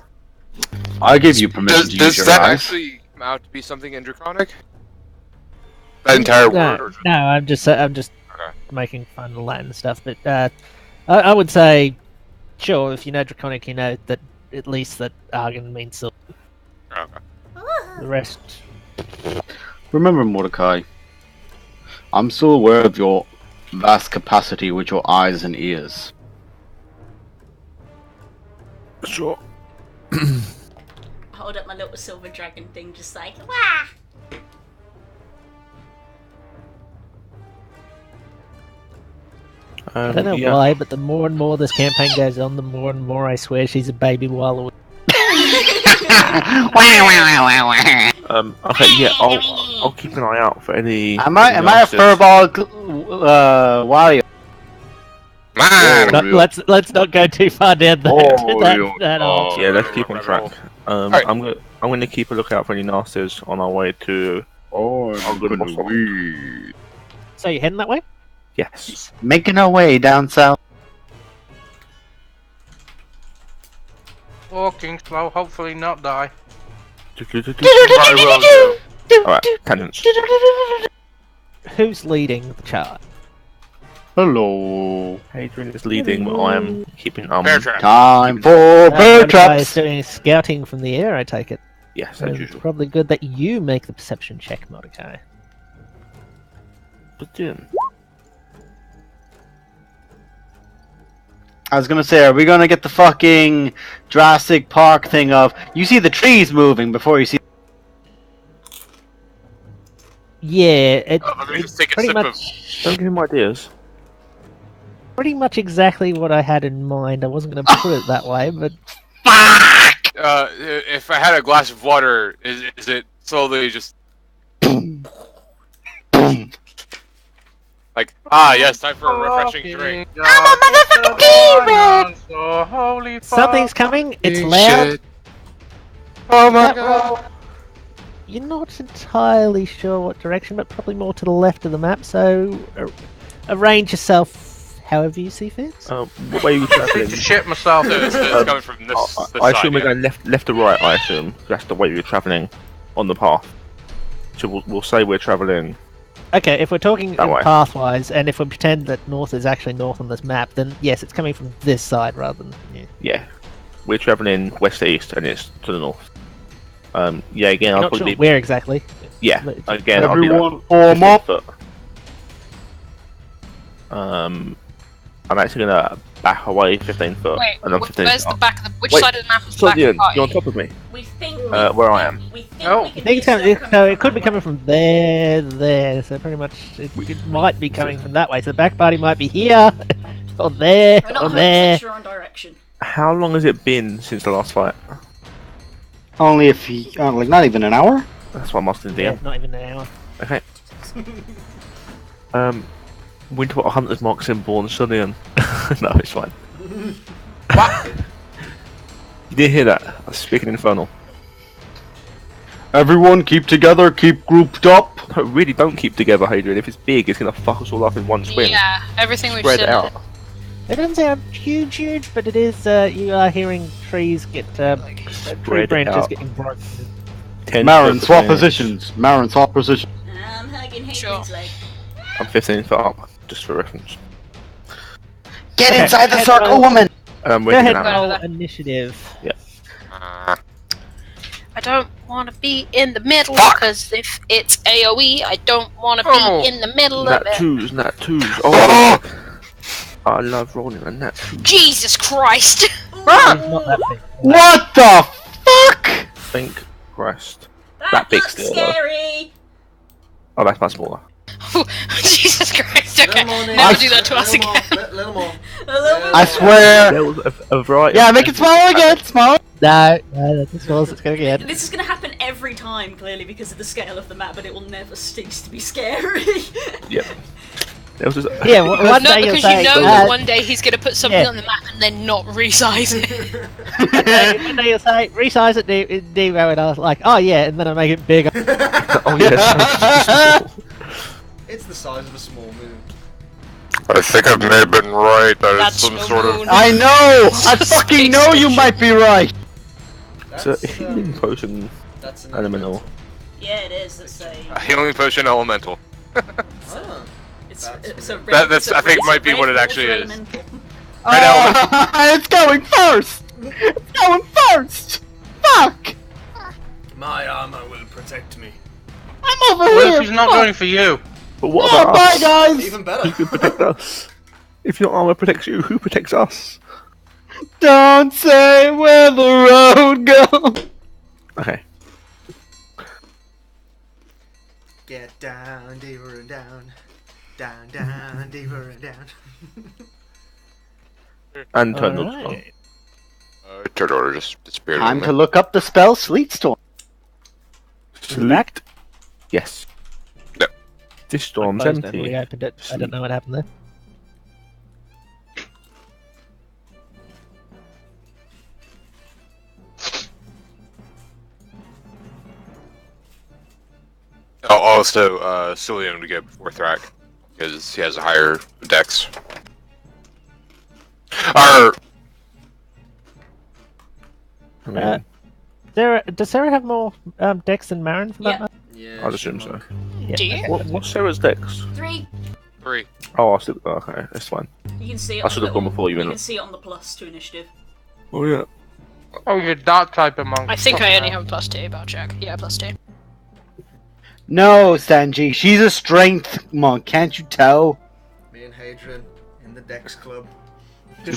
I give you permission to use Does your that eyes. actually come out to be something in Draconic? That entire word? No, Or... no, I'm just Okay. making fun of Latin stuff, but I would say, sure, if you know Draconic, you know that at least that Argon means silver. Okay. The rest, Remember, Mordecai, I'm still aware of your vast capacity with your eyes and ears. Sure. Hold up my little silver dragon thing, just like, wah! I don't know yeah. why, but the more and more this campaign goes on, the more and more I swear she's a baby Wallaby. Okay. Yeah. I'll keep an eye out for any. Am I a nurses. furball Wario? Man! Let's not go too far down that hole. Yeah, let's keep on track. Alright. I'm gonna keep a lookout for any nasties on our way to. Oh, good muscle. So you're heading that way? Yes. Making our way down south. Walking slow, hopefully not die. Alright, tangents. Who's leading the charge? Hello. Hadrian is leading, but I am keeping Bear trap. Time for bear Mordecai is traps. doing scouting from the air, I take it. Yes, So as it's usual. probably good that you make the perception check, Mordecai. But then, I was gonna say, are we gonna get the fucking Jurassic Park thing of you see the trees moving before you see? Yeah, Let me just take a pretty sip much, don't give him ideas. pretty much exactly what I had in mind. I wasn't going to put it that way, but if I had a glass of water, is it slowly just like, yes, time for a refreshing drink. I'm a motherfucking so holy something's coming. It's loud. Oh my god. You're not entirely sure what direction, but probably more to the left of the map. So arrange yourself however you see fit. What way are you I need to traveling? shit myself. So it's coming from this I side. assume we're yeah. going left to right. I assume that's the way we're traveling on the path. So we'll say we're traveling. Okay, if we're talking That way. pathwise, and if we pretend that north is actually north on this map, then yes, it's coming from this side rather than yeah. Yeah, we're traveling west to east, and it's to the north. Yeah, again, I'll Not probably sure where exactly. yeah. but- Again, I'll be Everyone like form 15 up. foot. I'm actually gonna back away 15 foot, Wait, and I'm 15 where's foot the back of the... Which Wait, side of the map is the So back of Ian, the party? you're on top of me. We think Where I am. We think Oh. we I can think it's do coming, stuff so it could be coming from there. So pretty much it might be coming from that way. So the back party might be here, or there, We're not or 100% there. sure on direction. How long has it been since the last fight? Only if he, like not even an hour. That's what I'm asking Yeah, DM. not even an hour. Okay. Winterwater Hunter's Mark symbol and Sunnian. No, it's fine. What? You didn't hear that? I was speaking Infernal. Everyone, keep together, keep grouped up. No, really don't keep together, Hadrian. If it's big, it's gonna fuck us all up in one swing. Yeah, everything we've Spread said. out. It doesn't sound huge, but it is. You are hearing trees get tree Spread branches out. getting broken. 10 Marin, foot swap between us. positions. Marin, swap positions. I'm hugging Hadrian's Sure. leg. I'm 15 foot up just for reference. Get Okay, inside the and circle, roll- woman! And Go we're ahead, gonna roll initiative. I don't want to be in the middle Fuck! because if it's AoE, I don't want to Oh. be in the middle nat of it. twos, nat twos. Oh, I love rolling a nat two. Jesus Christ! It's not that big. What the fuck? Thank Christ. That That big looks still, though. scary. Oh, that's much smaller. Jesus Christ! Okay, Little more, Nick. never do that to us Little more, again. Little more. A little bit I more. swear. There was a variety. Yeah, of make it smaller again. Smaller. No, that's as small as it's going to get. This is going to happen every time, clearly, because of the scale of the map, but it will never cease to be scary. Yeah. There was just, Yeah, one No, day you'll because say, you know that one day he's going to put something yeah. on the map and then not resize it. one day you'll say, resize it, Nemo, and I was like, oh yeah, and then I make it bigger. oh yes. It's the size of a small moon. I think I may have been right. That That's is some no sort moon. of. I know. I fucking know you might be right. It's a healing potion That's an elemental. Yeah, it is. It's a. A healing potion elemental. Oh. It's, That's it's a weird. red, it's a I think red- might be red what it water actually is. elemental. It's going first. It's going first. Fuck. My armor will protect me. I'm over What here. if he's not Fuck. going for you? But what Oh, about bye, us? guys. Even Who better. could protect us? If your armor protects you, who protects us? Don't say where the road goes. Okay. Get down, deeper and down. Down, down, deeper and down. And turn those on. Alright. Turd order just disappeared. Time on to me. look up the spell Sleet Storm. Select. Yes. No. This storm's Closed it, empty. reopened it. I don't know what happened there. Oh, also, Cilium to get before Thrak, because he has a higher dex. Or, I mean, Does Sarah have more decks than Marin for that Yeah. matter? Yeah, I'd assume so. Yeah. Do you? What's Sarah's dex? 3. 3. Oh, I still. Okay, that's fine. You can see it. I on should the have gone little- before you, You innit? can see it on the plus to initiative. Oh yeah. Oh, you're dark type monk. I think I only have a +2, but I'll check. Yeah, +2. No, Sanji. She's a strength monk. Can't you tell? Me and Hadrian in the Dex Club.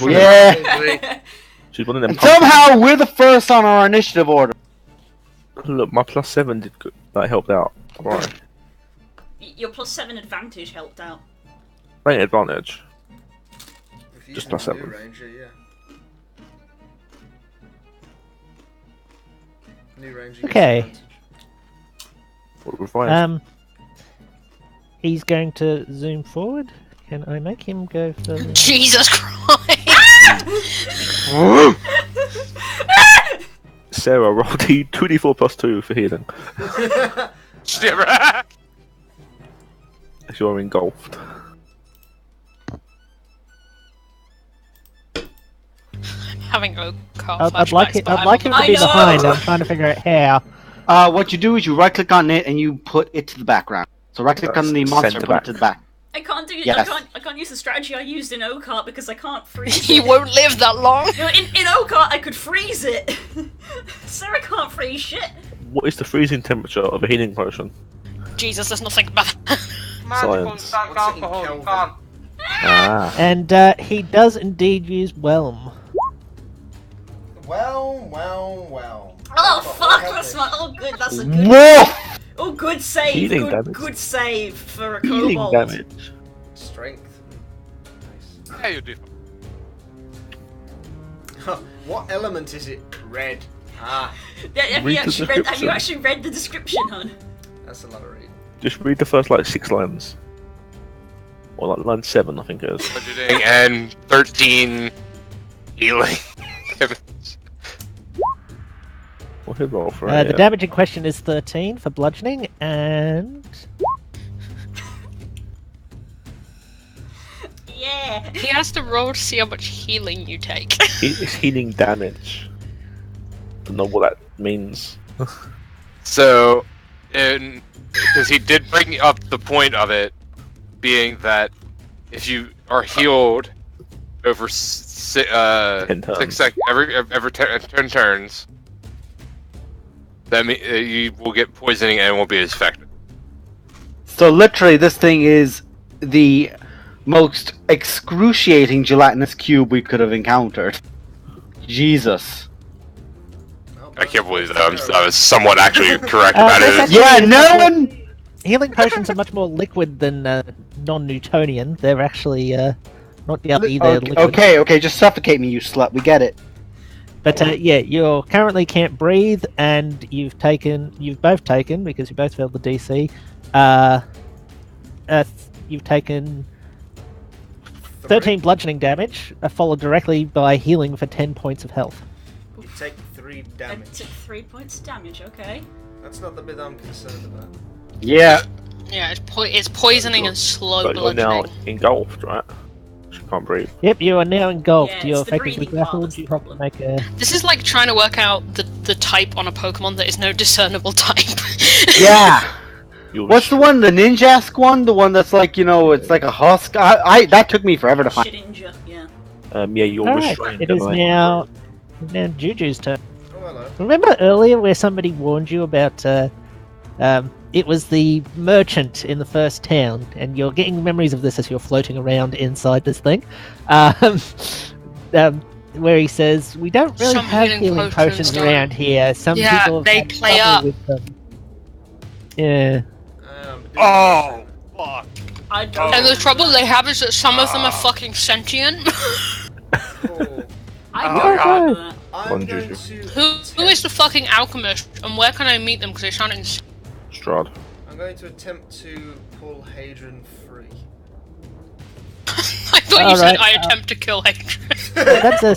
Yeah. She's one of them. And somehow we're the first on our initiative order. Look, my +7 did good. That helped out. Right. Your +7 advantage helped out. Ain't advantage. If you Just use plus a seven. New Ranger, yeah. New Ranger. gets Okay. advantage. What revive? He's going to zoom forward. Can I make him go further? Jesus Christ! Sarah, roll D2d4 +2 for healing. If you're engulfed. Having a car I'd like flashbacks, it. but I'd like him to I be know. behind. I'm trying to figure out how. What you do is you right click on it and you put it to the background. So right click on the That's monster, center put it to the back. I can't do. Yes. I can't use the strategy I used in Okart because I can't freeze. you it. won't live that long. No, in Okart I could freeze it. Sarah can't freeze shit. What is the freezing temperature of a healing potion? Jesus, there's nothing about that. Magical Science. stank What's it in alcohol. You Kelvin? can't. Ah. And he does indeed use Whelm. Well. Oh fuck! That's my. Oh good. That's a good. Woof! Oh good save. Healing Good, damage. good save for a Healing kobold. damage. Strength. Nice. Yeah, you do. What element is it? Red. Ah, Yeah, have Read you the actually read? Have you description. actually read the description, hon? that's a lot of reading. Just read the first like 6 lines. Or like line 7, I think it is. Budgeting and 13 healing. What hit roll for The damage in question is 13 for bludgeoning, and Yeah. He has to roll to see how much healing you take. It's healing damage. Don't know what that means. So, because he did bring up the point of it being that if you are healed over 10 turns. 6 seconds, every 10 turns, that you will get poisoning and it won't be as effective. So literally, this thing is the most excruciating gelatinous cube we could have encountered. Jesus. I can't believe that I was somewhat actually correct about it. Yeah, no one. Healing potions are much more liquid than non-Newtonian. They're actually not the other. They're liquid. Okay, just suffocate me, you slut. We get it. But yeah, you currently can't breathe, and you've both taken, because you both failed the DC. You've taken 13 bludgeoning damage, followed directly by healing for 10 points of health. You take 3 I damage. took 3 points of damage, okay. That's not the bit I'm concerned about. Yeah. Yeah, it's poisoning and slow But you're now bludgeoning. engulfed, right? You can't breathe. Yep, you are now engulfed. Yeah, You're it's the effectively breathing part grappled. that's You the have to problem. make a. This is like trying to work out the type on a Pokemon that is no discernible type. Yeah. You're What's the one? The Ninjask one? The one that's like, it's like a husk? I that took me forever to find. Shedinja, yeah. Yeah, you're Alright, restrained. it is anyway. now Juju's turn. Oh, hello. Remember earlier where somebody warned you about it was the merchant in the first town, and you're getting memories of this as you're floating around inside this thing, where he says, we don't really Some have healing healing potions potions don't. around here. Some Yeah, people have they had play trouble up. with them. Yeah. Oh, fuck. I don't And the trouble they have is that some of them are fucking sentient. Cool. I Oh, don't God. remember that. I'm One going Juju. to. Who is the fucking alchemist, and where can I meet them? Because they sound ins- Strahd. I'm going to attempt to pull Hadrian free. I thought you said Alright, I attempt to kill Hadrian. That's a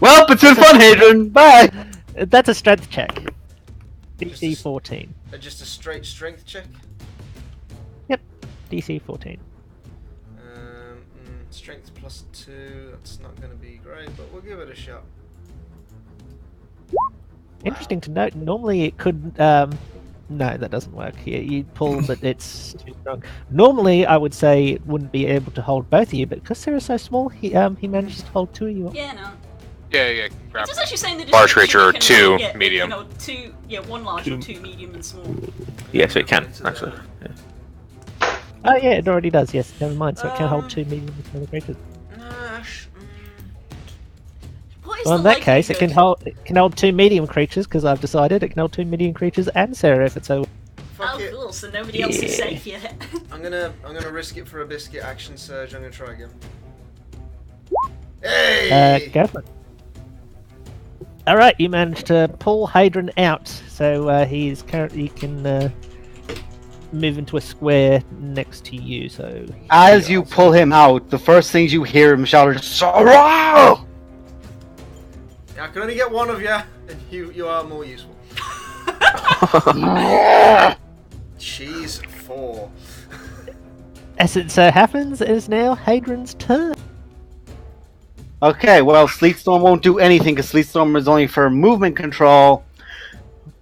Well, it's been fun, Hadrian. Bye. that's a strength check. DC 14. Just a straight strength check. DC 14. Strength plus 2. That's not going to be great, but we'll give it a shot. Interesting to note, normally it could, no, that doesn't work here. You pull, but it's too strong. Normally, I would say it wouldn't be able to hold both of you, but because Sarah's so small, he manages to hold 2 of you up. Yeah, no. Yeah, grab It's just actually saying that large creature or can, 2 yeah, medium. You know, 2, yeah, 1 large and 2 medium and small. Yes, it can, actually. Yeah. Oh yeah, it already does, yes, never mind, so it can hold 2 medium and small creatures. What is Well, in the that case, it can likelihood- hold 2 medium creatures, because I've decided it can hold 2 medium creatures and Sarah if it's so... Fuck Oh, it. cool, so nobody else is Yeah. safe yet. I'm gonna risk it for a biscuit action surge. I'm gonna try again. Hey! Go for it. Alright, you managed to pull Hadrian out, so he's currently can move into a square next to you, so... As you pull him out, the first things you hear him shout are "Sorrow!" I can only get one of you, and you are more useful. She's 4. As it so happens, it is now Hadrian's turn. Okay, well, Sleet Storm won't do anything because Sleet Storm is only for movement control.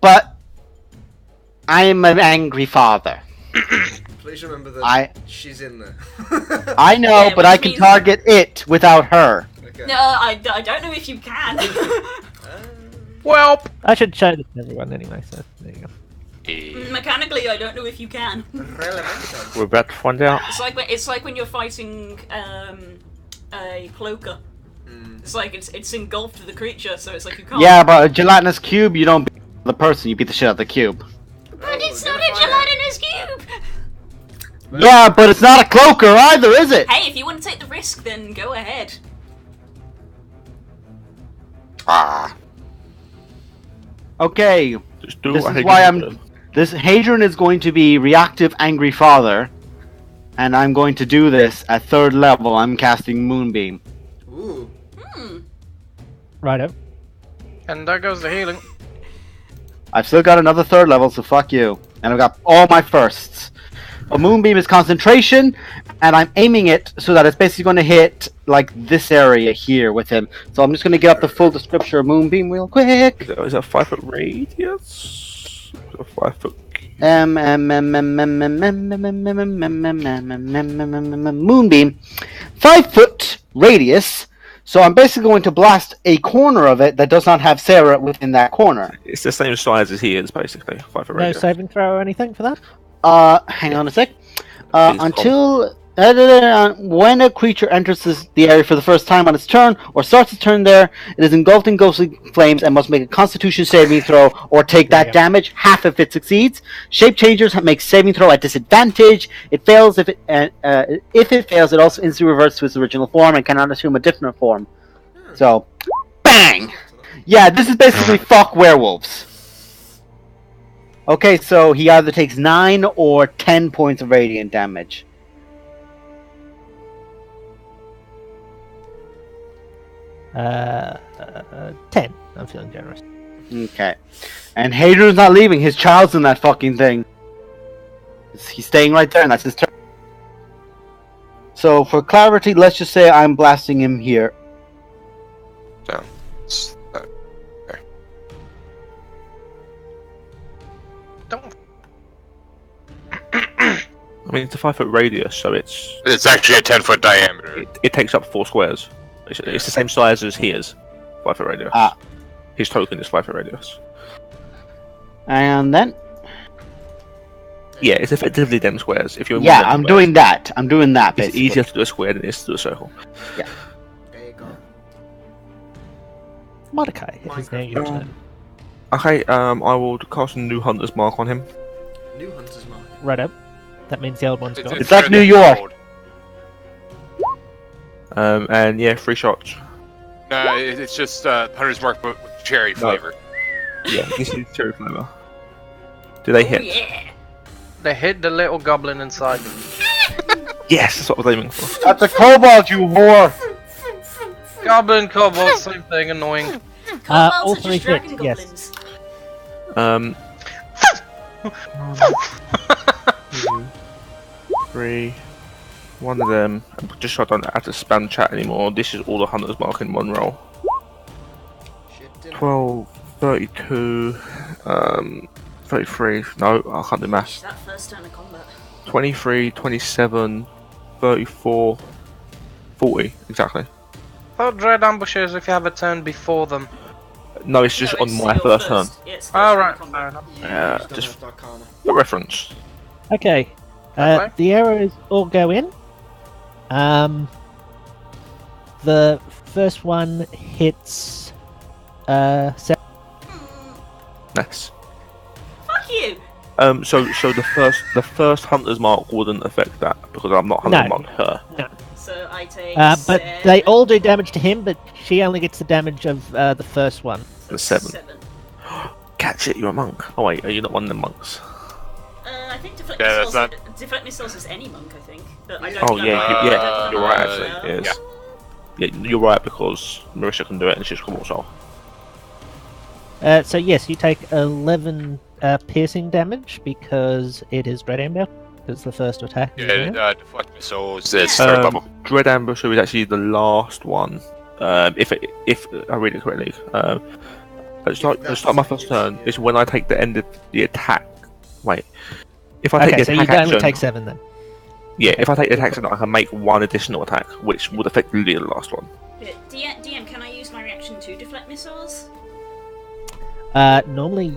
But I am an angry father. Please remember that I- she's in there. I know, Yeah, but I which can means- target it without her. Okay. No, I don't know if you can. Welp. I should show this to everyone anyway, so there you go. Mechanically, I don't know if you can. Relevant. We're about to find out. It's like when you're fighting a cloaker. It's like it's engulfed with the creature, so it's like you can't. Yeah, but a gelatinous cube, you don't beat the person, you beat the shit out of the cube. But it's not a gelatinous cube. Yeah, but it's not a cloaker either, is it? Hey, if you want to take the risk, then go ahead. Okay, Just do this what is Hadrian why I'm. does. This Hadrian is going to be reactive angry father, and I'm going to do this at 3rd level. I'm casting Moonbeam. Ooh. Righto. And there goes the healing. I've still got another 3rd level, so fuck you. And I've got all my firsts. A Moonbeam is concentration, and I'm aiming it so that it's basically going to hit like this area here with him. So I'm just going to get up the full description of Moonbeam real quick. Is that 5 foot radius? A 5 foot Moonbeam, 5 foot radius. So I'm basically going to blast a corner of it that does not have Sarah within that corner. It's the same size as he is, basically. 5 foot No radius. saving throw or anything for that? Hang on a sec. When a creature enters the area for the first time on its turn, or starts its turn there, it is engulfed in ghostly flames and must make a Constitution saving throw, or take that damage, half if it succeeds. Shape Changers make saving throw at disadvantage. It fails if it fails, it also instantly reverts to its original form and cannot assume a different form. So, bang! Yeah, this is basically fuck werewolves. Okay, so he either takes 9 or 10 points of radiant damage. 10. I'm feeling generous. Okay. And Hadrian's not leaving. His child's in that fucking thing. He's staying right there, and that's his turn. So, for clarity, let's just say I'm blasting him here. So, okay. I mean, it's a 5 foot radius, so It's actually a 10-foot diameter. it takes up 4 squares. It's the same size as his 5 foot radius. Ah. His token is 5 foot radius. And then... Yeah, it's effectively them squares. If you're Yeah, I'm doing that. I'm doing that, It's basically. easier to do a square than it is to do a circle. There you go. Mordecai, it is now your turn. Okay, I will cast a new Hunter's Mark on him. New Hunter's Mark. Right up. That means the old one's gone. It's like New York. And yeah, 3 shots. No, it's just Hunter's Mark but with cherry flavor. Yeah, this is cherry flavor. Do they hit? Yeah. They hit the little goblin inside. Yes, that's what I was aiming for. That's a kobold, you whore! Goblin, kobold, same thing, annoying. Kobolds all are 3 just dragon hit, yes. goblins. 2, 3. One of them. Just so I don't have to spam chat anymore. This is all the Hunter's Mark in one roll. 12, 32, 33. No, I can't do maths. That first turn of combat. 23, 27, 34, 40. Exactly. Thought dread ambushes if you have a turn before them. No, it's just No, on it's my your first turn. Yeah, it's Oh, first right, turn of fair combat. enough. Yeah, Don't just have Arcana. a reference. Okay. Okay. The arrows all go in. The first one hits. Mm, Nice. fuck you! So the first Hunter's Mark wouldn't affect that because I'm not Hunter's No. Marked her. So I take. But they all do damage to him, but she only gets the damage of the first one. The 7. Catch it, you're a monk. Oh wait, are you not one of the monks? I think Deflect Yeah, that's Missiles. Deflect Missiles is any monk, I think. But I don't Oh think yeah, I'm- yeah, you're right Uh, actually. It is. Yeah, you're right because Marisha can do it and she's cool also. So yes, you take 11 piercing damage because it is Dread Amber. It's the first attack. Yeah, deflect missiles. It's third level. Dread Ambusher is actually the last one. If I read it correctly. It's like the start of my first turn is when I take the end of the attack. Wait. If I take Okay, the so you attack can only action, take 7 then. yeah, if I take the attack action, I can make one additional attack, which would affect the last one. DM, can I use my reaction to deflect missiles? Normally,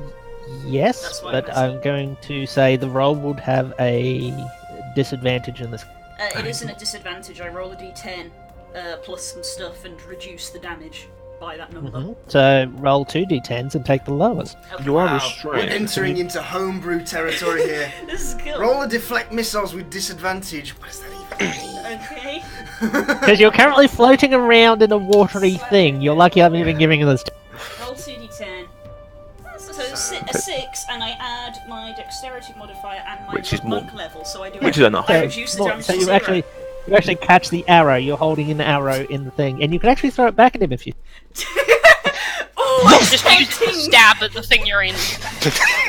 yes, That's why but I'm I'm going to say the roll would have a disadvantage in this. It isn't a disadvantage. I roll a d10 plus some stuff and reduce the damage by that number. Mhm. So roll 2 d10s and take the lowest. Okay. You are Wow, we're restrained. entering into homebrew territory here. This is cool. Roll a deflect missiles with disadvantage. What does that even Okay. mean? Because you're currently floating around in a watery thing. You're lucky I'm even giving you this. Roll 2d10. So a 6, and I add my dexterity modifier and my Which is more- monk level, so I do. which is enough. I reduce the damage So to you 0. actually catch the arrow. You're holding an arrow in the thing, and you can actually throw it back at him if you. Oh, that's Just use tempting. stab at the thing you're in.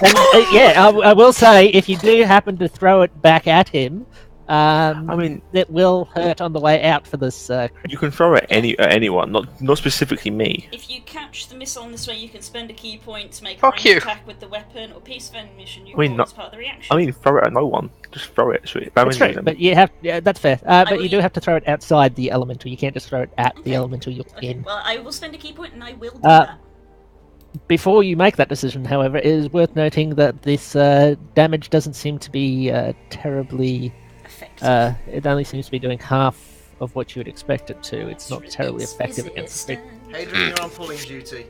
And, yeah, I will say if you do happen to throw it back at him, I mean, it will hurt on the way out for this. you can throw it at anyone, not specifically me. If you catch the missile on this way, you can spend a key point to make a Fuck ranged you. attack with the weapon or piece of ammunition you I mean, call as not- part of the reaction. I mean, throw it at no one. Just throw it. So That's true, them. but you have. Yeah, that's fair. But will you do u- have to throw it outside the elemental. You can't just throw it at the Okay. elemental you're Okay, in. well, I will spend a key point and I will do Uh, that. Before you make that decision, however, it is worth noting that this damage doesn't seem to be terribly. Effective. It only seems to be doing half of what you would expect it to. It's not terribly It's effective against the resistant. Adrian, you're on pulling duty.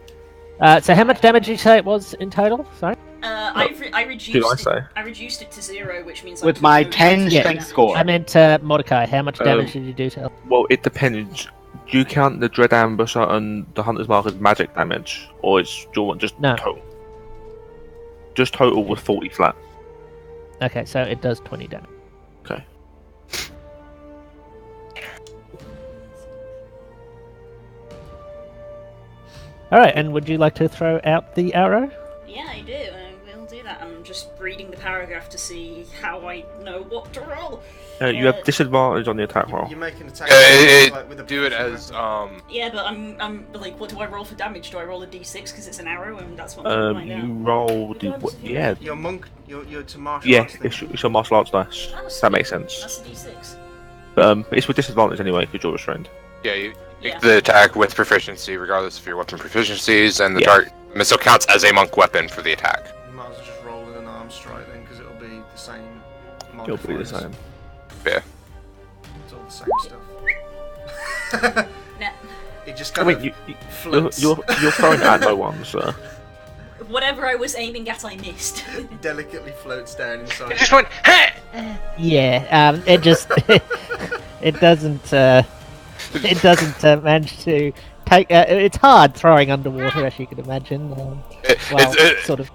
So how much damage did you say it was in total? Sorry. I reduced Did I it. say? I reduced it to 0, which means I With can my do 10 damage. strength score. I meant Mordecai. How much damage did you do to? Well, it depends. Do you count the Dread Ambusher and the Hunter's Mark as magic damage, or is do you want just No. total? Just total with 40 flat. Okay, so it does 20 damage. Okay. All right, and would you like to throw out the arrow? Yeah, I do. I will do that. I'm just reading the paragraph to see how I know what to roll. You have disadvantage on the attack roll. You make an attack. like, with a Do it precision as weapon. Yeah, but I'm like, what do I roll for damage? Do I roll a d6 because it's an arrow and that's what I'm right You now? roll the yeah Your monk, you're to martial yeah. arts thing. It's your martial arts dice. Oh, That sweet. makes sense. That's a d6. But it's with disadvantage anyway because you're restrained. Yeah, you make Yeah. the attack with proficiency, regardless of your weapon proficiencies, and the Yeah. target missile counts as a monk weapon for the attack. You might as well just roll in an arm strike then, because it'll be the same. You'll be the modifiers. same. Yeah. It's all the same stuff. Nah. It just I kind mean, of you're floats. you're throwing at no one, so Whatever I was aiming at, I missed. delicately floats down inside. It just went, hey! Yeah, it just it doesn't manage to take. It's hard throwing underwater, as you can imagine. It's Sort of.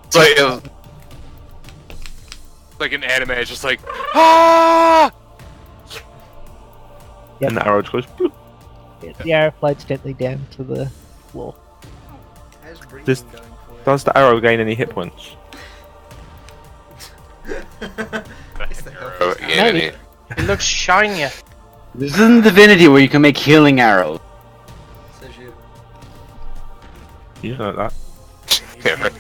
like an anime. It's just like ah. Yep. and the arrow just goes. Bloop. The arrow floats gently down to the floor. How's breathing This- going for Does the arrow gain any hit points? you? It's the Oh, healthiest yeah, Maybe. yeah. It looks shinier. This isn't Divinity where you can make healing arrows. Says you. You know that. Yeah, right.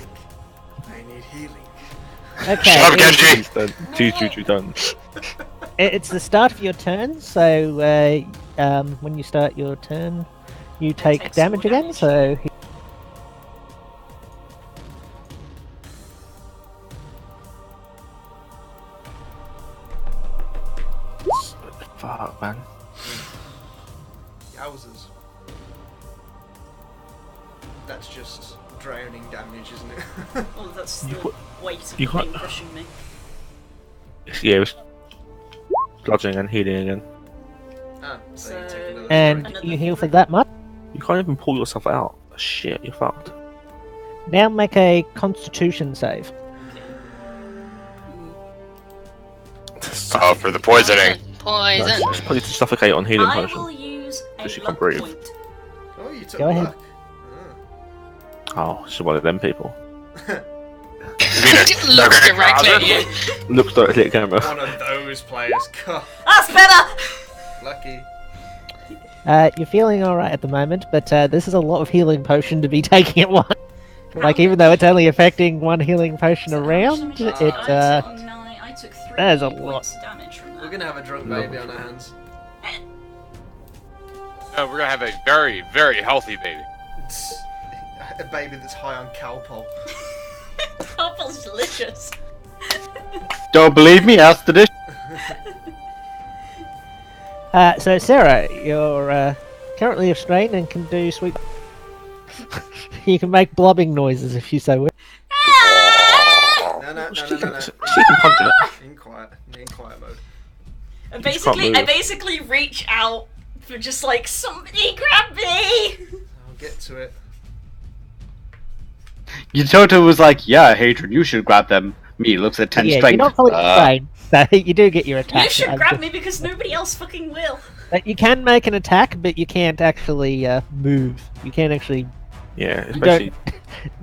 I need healing. Okay. Shut up, it's- Genji! Two done. It's the start of your turn, so when you start your turn, you take takes damage more again. damage. So Fuck, man. Yowzers. That's just drowning damage, isn't it? Well, that's You the put- weight of you the thing can't- crushing me. Yeah, it's bludgeoning and healing again. Ah, so you So- take another and drink. you heal for that much. You can't even pull yourself out. Shit, you're fucked. Now make a Constitution save. Oh, for the poisoning. Poison. It's probably to suffocate on healing I potion. will use a Because you luck can't breathe. point. Oh, you took Go ahead. luck. Oh, she's one of them people. It looks directly at you. Looks directly at camera. One of those players. God, That's better! lucky. You're feeling alright at the moment, but this is a lot of healing potion to be taking at once. Like, even though it's only affecting one healing potion So how much around, damage it, I took 3 that is a points of damage from that. We're gonna have a drunk baby on our hands. No, we're gonna have a very, very healthy baby. It's a baby that's high on Calpol. Apple's delicious. Don't believe me? Ask the dish. so Sarah, you're currently restrained and can do sweet. You can make blobbing noises if you so wish. No. She can punch it. In quiet mode. I move. basically reach out for just like, somebody grab me! I'll get to it. Yutoto was like, yeah, Hadrian, you should grab them. Me looks at 10 Yeah, strength. you're not fully restrained, so you do get your attack. You should grab me because nobody else fucking will. You can make an attack, but you can't actually move. You can't actually Yeah, You especially.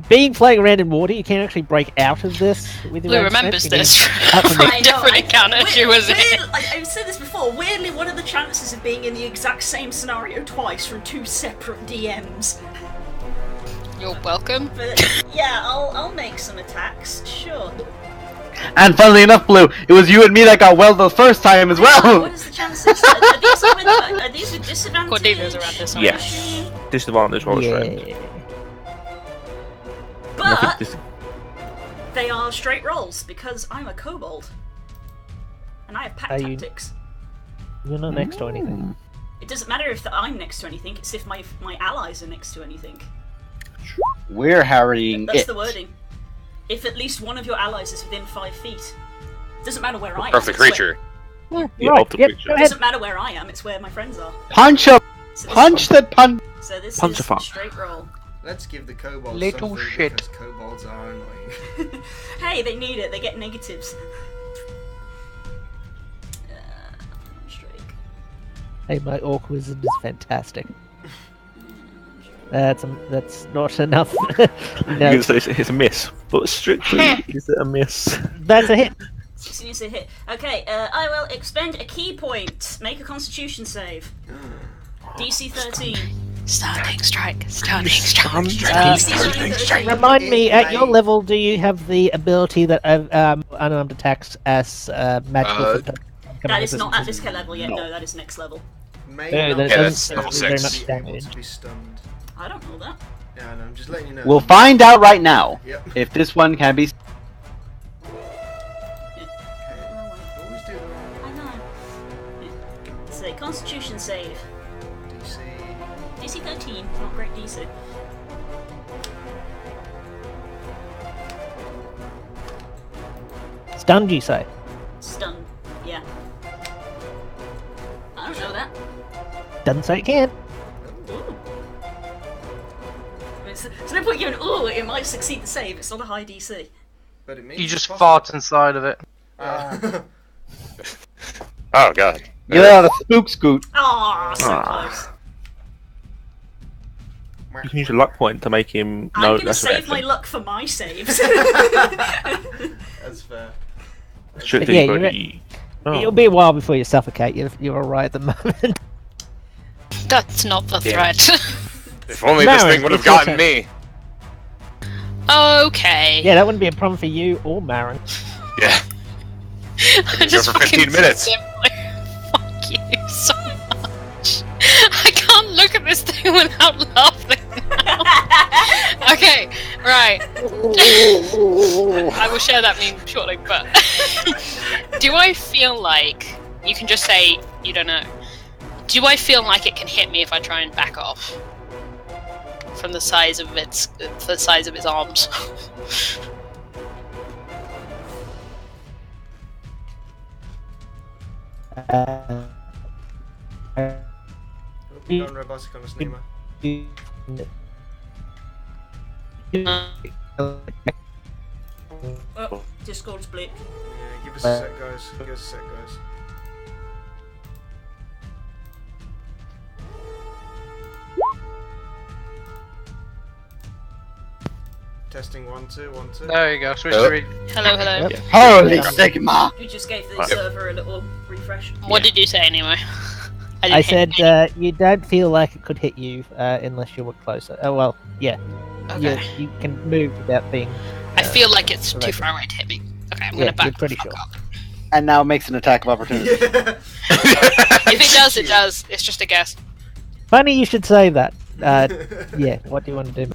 Being floating around in water, you can actually break out of this with your Blue own remembers strength. this Up and from I a know, different I- encounter she was in. I've said this before. Weirdly, what are the chances of being in the exact same scenario twice from two separate DMs? You're welcome. But yeah, I'll make some attacks. Sure. And funnily enough, Blue, it was you and me that got well the first time as What well. is the chances? Are these with disadvantage? Cordelia's around this one. Yes. Disadvantage roll strength. Yeah. But Dis- they are straight rolls because I'm a kobold. And I have pack Are you- tactics. You're not next to anything. It doesn't matter if I'm next to anything, it's if my allies are next to anything. We're harrying That's it. the wording. If at least one of your allies is within 5 feet. It doesn't matter where I am. Of the it's where- creature. Yeah, Right, of the yep, creature. go It ahead. doesn't matter where I am, it's where my friends are. Punch up! So this, Punch that punch! So this Punch a is fuck. straight roll. Let's give the kobolds Little something shit. because kobolds are annoying. Hey, they need it, they get negatives. Strike. Hey, my orc wizard is fantastic. That's not enough. You No, can say it's a miss, but strictly, is it a miss? that's a hit. 16 is a hit. Okay, I will expend a key point. Make a constitution save. DC 13. Stunning strike. Stunning strike. DC 13. Remind me, It at your may- level, do you have the ability that unarmed attacks as magical? That is not at this level yet, no, that is next level. May No, not that Yeah, doesn't that's do level very 6. much be able damage. to be stunned. I don't know that. Yeah, no, I'm just letting you know. We'll find out right now Yep. if this one can be. Always do that. I know. It's a constitution save. DC. DC 13, not great DC. Stunned, you say? Stun. Yeah. I don't know that. Doesn't say it can. Ooh. It's no point giving ooh, it might succeed the save, it's not a high DC. But it means You it's just possible. fart inside of it. Oh god. Get out of spook scoot. Ah, so Ah. close. You can use your luck point to make him I'm know gonna that's an save my action. luck for my saves. That's fair. Strictly, Yeah, buddy. Oh. It'll be a while before you suffocate. You're alright at the moment. That's not the Yeah. threat. If only this Marin, thing would have it's your gotten turn. me. Okay. Yeah, that wouldn't be a problem for you or Marin. Yeah. I go just for 15 fucking minutes. simply fuck you so much. I can't look at this thing without laughing now. Okay, right. I will share that meme shortly, but do I feel like you can just say you don't know? Do I feel like it can hit me if I try and back off from the size of its arms? Don't robotic on a Snema. Oh, Discord's bleep. Yeah, give us a sec, guys. Give us a sec, guys. Testing 1 2 1 2. There you go. Switch Hello? to read. Hello, hello. Yep. Holy Yeah. Sigma! We just gave the Right. server a little refresh. What did you say anyway? didn't I hear said anything. you don't feel like it could hit you unless you were closer. Oh well, yeah. Okay. You can move without being. I feel like it's too right. far away to hit me. Okay, I'm Yeah, gonna back you're pretty the fuck sure. up. And now makes an attack of opportunity. If it does, it does. It's just a guess. Funny you should say that. Yeah. What do you want to do?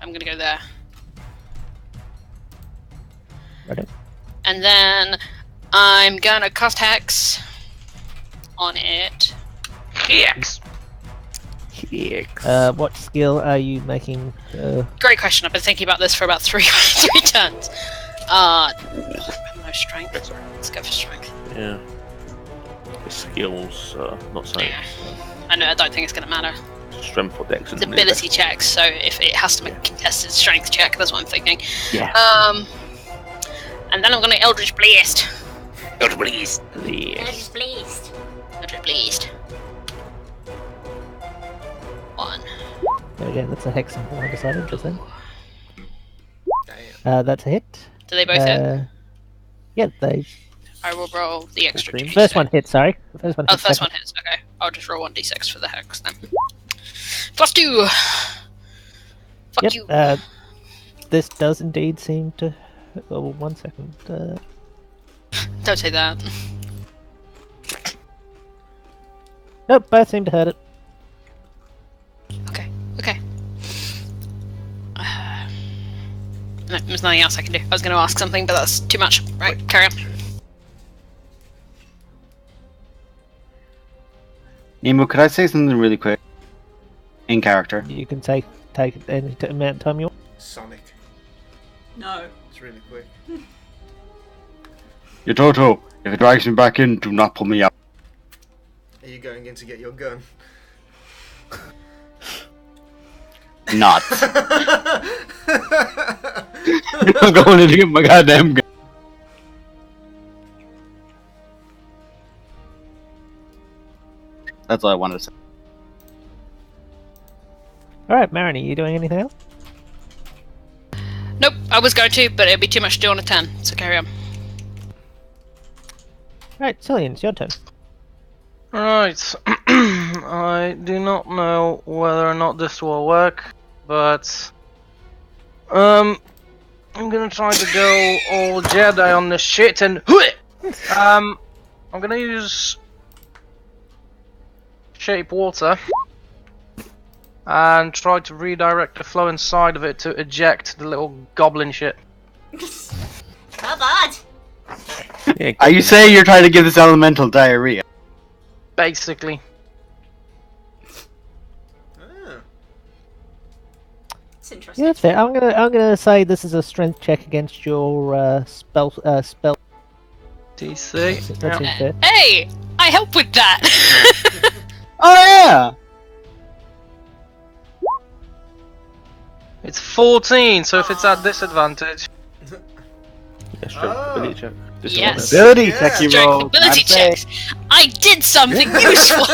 I'm gonna go there. Right. And then I'm gonna cast Hex on it. Yes. What skill are you making? Great question. I've been thinking about this for about three turns. No strength. Let's go for strength. Yeah. The skills, not so. Yeah. I know. I don't think it's gonna matter. Strength or dex. It's ability checks, so if it has to make a contested strength check, that's what I'm thinking. Yeah. And then I'm gonna Eldritch Blast. Eldritch Blast. Eldritch Blast. Eldritch Blast. 1. There we go, that's a hex symbol I decided just then. Damn. That's a hit. Do they both hit? Yeah, they. I will roll the extra 2d6. First one hit, sorry. The first one Oh, hit. the first one hits. Okay. I'll just roll 1d6 for the hex then. +2! Fuck Yep, you. this does indeed seem to. Oh, 1 second. Don't say that. Nope, both seem to hurt it. Okay. No, there's nothing else I can do. I was going to ask something, but that's too much. Right, carry on. Nemo, could I say something really quick? In character. You can take any amount of time you want. Sonic. No. It's really quick. Yototo, if it drags me back in, do not pull me out. Are you going in to get your gun? Not. I'm going in to get my goddamn gun. That's all I wanted to say. Alright, Marin, are you doing anything else? Nope, I was going to, but it'd be too much to do on a 10, so carry on. Right, Cillian, it's your turn. Right. I do not know whether or not this will work, but I'm gonna try to go all Jedi on this shit and I'm gonna use Shape Water and try to redirect the flow inside of it to eject the little goblin shit. Not bad. Yeah, Are you saying you're trying to give this elemental diarrhea? Basically. Ah. It's interesting. Yeah, that's fair. I'm gonna say this is a strength check against your spell. DC. That seems fair. Hey! I help with that! Oh yeah! It's 14, so if it's at disadvantage. yeah, strength ability check. This Yes. one is- Ability Yeah. check you Strength roll. ability I'd say. checks! I did something useful!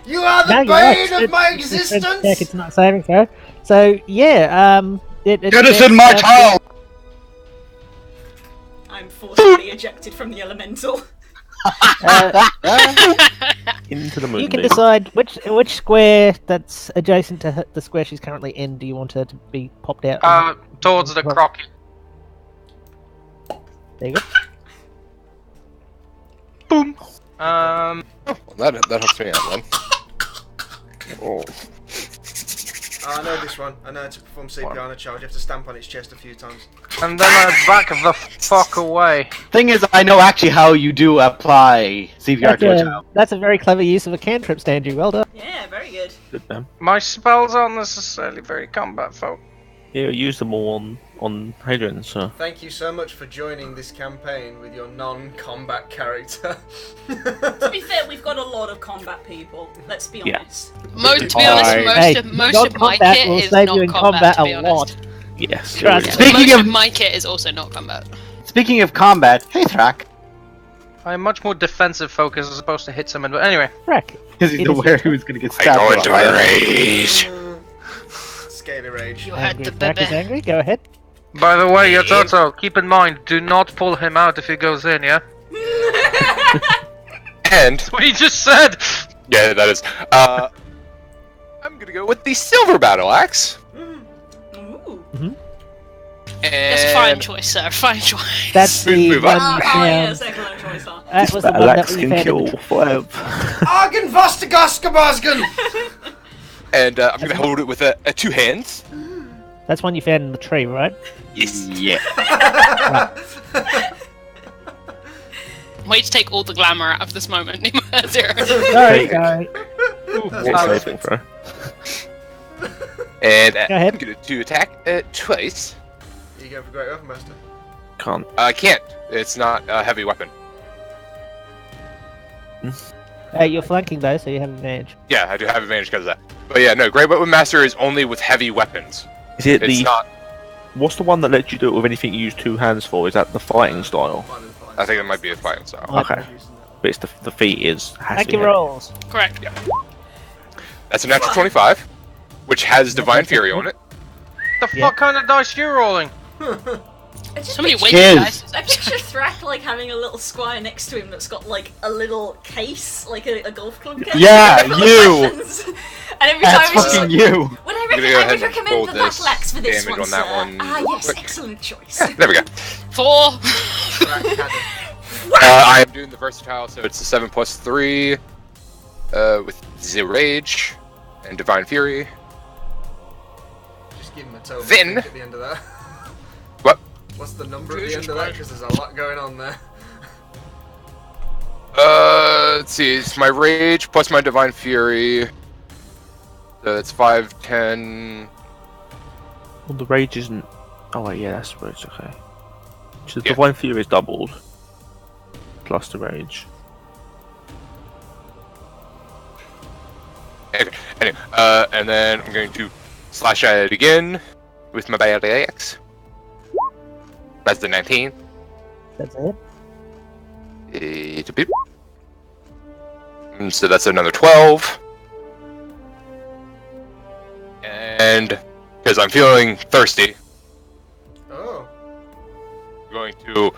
You are the No, you're right. bane of my It's a strength check, existence! it's not saving throw. So yeah, it Get us in my town! I'm forcibly ejected from the elemental. into the moon. You can beam. decide which square that's adjacent to the square she's currently in. Do you want her to be popped out? Towards the crocky. There you go. Boom. Well, that helps me out then. Oh. Oh, I know this one. I know to perform CPR on a child, you have to stamp on its chest a few times. And then I back the fuck away. Thing is, I know actually how you do apply CPR to a child. That's a very clever use of a cantrip, Stanju. Well done. Yeah, very good. Good man. My spells aren't necessarily very combat folk. Yeah, use them all on Hadrian, so. Thank you so much for joining this campaign with your non-combat character. To be fair, we've got a lot of combat people. Let's be Yeah. honest. To be honest, most of my non-combat kit will is save not you in combat, to be a honest. lot. Yes. Trust it me. is. Speaking Most of- of my kit is also not combat. Speaking of combat, hey Thrak, I am much more defensive focused as opposed to hit someone, but anyway. Frack. because he's It is aware your he was going to get I stabbed. go by into a- a rage. Scaly rage. You heard Angry the Frack is baby. angry. Go ahead. By the way, Yototo, keep in mind, do not pull him out if he goes in, yeah? And That's what he just said! yeah, that is. I'm gonna go with the silver battle axe. Ooh. That's a fine And choice, sir. Fine choice. That's the Move one. on. Oh, yes, excellent choice, huh? That was the Battle one that axe we can found. kill forever. Argan Vostogoskabosgan! and I'm gonna hold it with two hands. That's one you found in the tree, right? Yes. Yeah. Way to take all the glamour out of this moment, Nemo Zero. Sorry, sorry. What saving throw? And Go ahead. I'm gonna do attack twice. You go for Great Weapon Master. Can't. I can't. It's not a heavy weapon. You're flanking though, so you have advantage. Yeah, I do have advantage because of that. But yeah, no, Great Weapon Master is only with heavy weapons. Is it It's the? not. What's the one that lets you do it with anything you use two hands for? Is that the fighting style? I think it might be a fighting style. Like- Okay. But it's the feat is. has to Make be your heavy. rolls. Correct. That's a natural 25, which has Divine Fury on it. The fuck kind of dice you rolling? I just So many picture- weighted Cheers. dice. I picture Thrak like having a little squire next to him that's got like a little case, like a golf club case. Yeah, full of you. weapons. And every That's time he's just fucking like, you. Well, I'm gonna go I ahead would and recommend fold the this battle axe for this damage one, on that sir. one Ah, yes, quick. excellent choice. There we go. 4. Thrak had I am doing the versatile, so it's a 7 plus 3 with 0 rage and Divine Fury. Just give him a total Then- at the end of that. What? What's the number at the end of that? Because there's a lot going on there. Let's see, it's my rage plus my Divine Fury. So that's 5, 10. Well, the rage isn't. Oh wait, yeah, that's rage. Okay. So the Yeah. Divine Fury is doubled plus the rage. Anyway, and then I'm going to slash at it again with my battle axe. That's the 19. That's it. It's a bit. So that's another 12. And because I'm feeling thirsty, Oh. I'm going to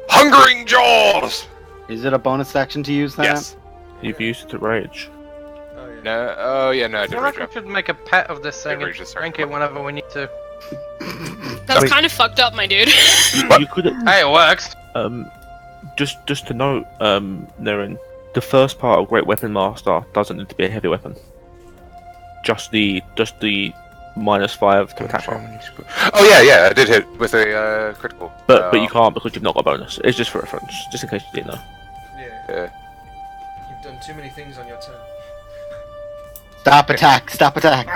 Hungering Jaws! Is it a bonus action to use that? Yes. You've used it to rage. Oh yeah. No, oh yeah, no, I I did feel rage like we up. should make a pet of this thing Yeah, and we should start drink it going. whenever we need to. That's Wait. kind of fucked up, my dude. You could. Hey, it works. Just to note, Naren, the first part of Great Weapon Master doesn't need to be a heavy weapon. Just the -5 to attack roll. Oh yeah, I did hit with a critical. But you can't because you've not got a bonus. It's just for reference, just in case you didn't know. Yeah. Yeah. You've done too many things on your turn. Stop attack! Stop attack!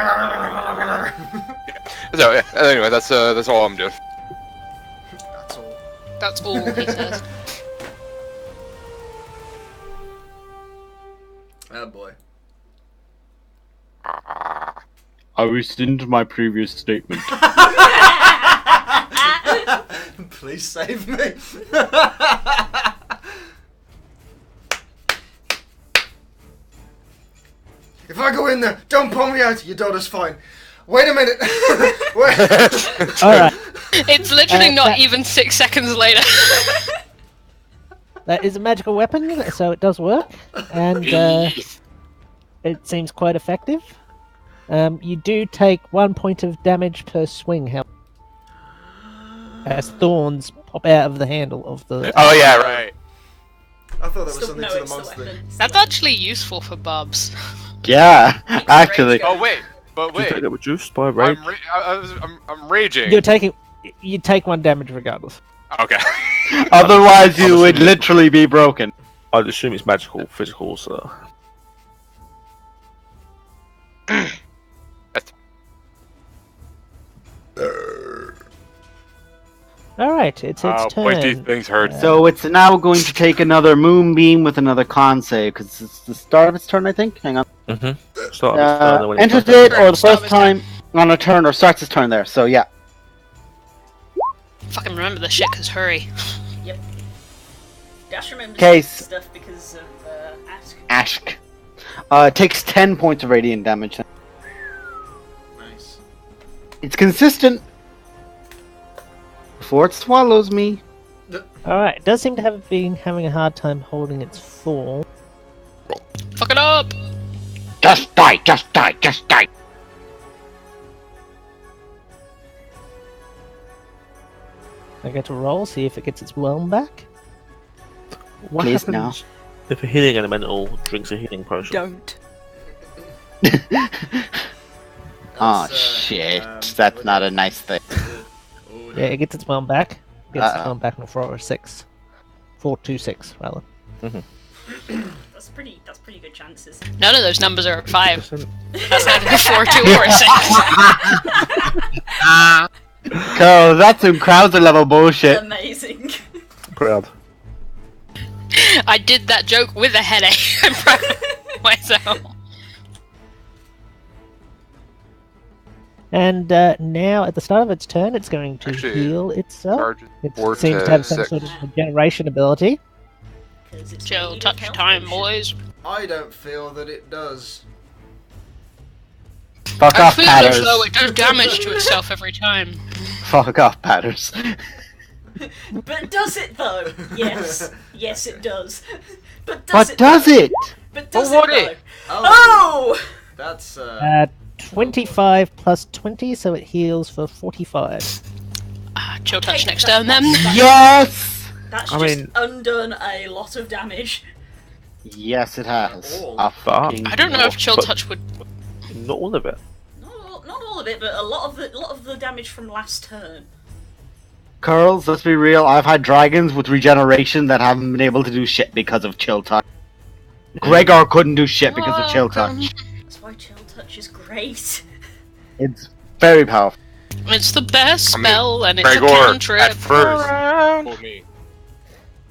So yeah, anyway, that's all I'm doing. That's all. That's all he says. Oh boy. I rescind my previous statement. Please save me. If I go in there, don't pull me out. Your daughter's fine. Wait a minute. Wait. Alright, It's literally not that- even 6 seconds later. that is a magical weapon, so it does work. And it seems quite effective. You do take 1 point of damage per swing, however, as thorns pop out of the handle of the. Oh yeah, right. I thought that was Still, something no, to the it's the monster. weapon. That's actually useful for Bubs. Yeah, actually. Oh wait, but Do you wait. take that reduced by rage? I'm raging. You're taking. You take 1 damage regardless. Okay. Otherwise, you I'm would assuming- literally be broken. I'd assume it's magical, physical, so. Alright, it's its Pointy turn. things hurt. So it's now going to take another moonbeam with another con save because it's the start of its turn, I think. Hang on. Start with turn, when Enters starts. it or the Start first with time on a turn or starts its turn there. So yeah. Fucking remember this shit, cause hurry. Dash remembers Case. stuff because of Ask. Ashk. It takes 10 points of radiant damage. Nice. It's consistent. Before it swallows me. Alright, it does seem to have been having a hard time holding its form. Fuck it up! Just die, just die, just die. I get to roll, see if it gets its whelm back. What Please, happens if a healing elemental drinks a healing potion? Don't. Oh That's, shit, that's not a nice thing. Oh, Yeah, it gets its whelm back. Gets its Uh-oh. whelm back on 4-6. 4-2-6, rather. That's pretty good chances. None of those numbers are 5. 5%. That's either a 4, 2, or a 6. Cause that's some Krauser level bullshit. Amazing. Proud. I did that joke with a headache. I'm proud of myself. And now, at the start of its turn, it's going to Actually, heal itself. Charges It 4 seems to to have some 6. sort of regeneration ability. 'Cause it's Chill, made of touch health time, potion. boys. I don't feel that it does. Fuck I off, feel Patters. as though it does damage to itself every time. Fuck off, Patters. But does it though? Yes. Yes, it does. But does What it? does though? it? But does But would it? it? Though? Oh! That's 25 plus 20, so it heals for 45. Chill touch Okay, next that's- turn then. Yes! That's I just mean- undone a lot of damage. Yes, it has. Oh. A fucking I don't know if chill But- touch would. Not all of it. Not all of it, but a lot of the damage from last turn. Curls, let's be real, I've had dragons with regeneration that haven't been able to do shit because of chill touch. Gregor couldn't do shit because of chill touch. That's why chill touch is great. It's very powerful. It's the best I mean, spell, and it's a Gregor, cantrip. at first, told me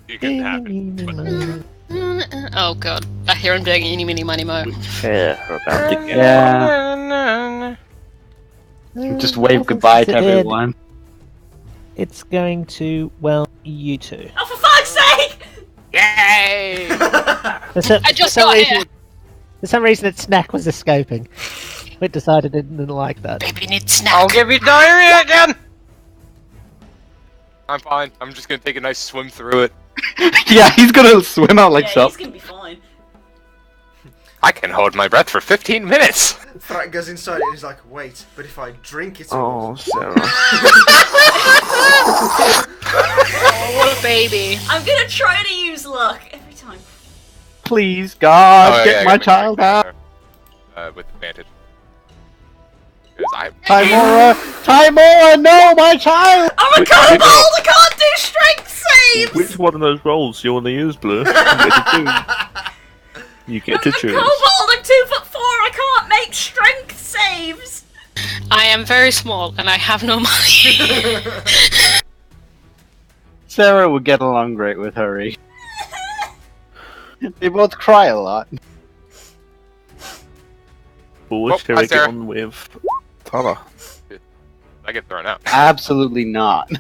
you can have it. Oh god, I hear him doing eeny meeny miny mo. Care about the game. Yeah. Just wave goodbye to everyone. It's going to, well, you two. Oh, for fuck's sake! Yay! I just got here. For some reason, its snack was escaping. It decided it didn't like that. Baby needs snack. I'll give you diarrhea again! I'm fine. I'm just gonna take a nice swim through it. Yeah, he's gonna swim out like Yeah, so. he's gonna be fine. I can hold my breath for 15 minutes. Thrak goes inside it and he's like, wait, but if I drink it Oh, all. Sarah. Oh, what a baby. I'm gonna try to use luck every time. Please, God, Oh, get yeah, my I got child out. With advantage. 'Cause I. Timora, no, my child! I'm a kobold! I can't do strength saves! Which one of those rolls you want to use, Blue? You get to I'm a choose. kobold! I'm 2'4"! I can't make strength saves! I am very small, and I have no money. Sarah would get along great with Hurry. They both cry a lot. But what should hi, we get Sarah. on with Tara? I get thrown out. Absolutely not.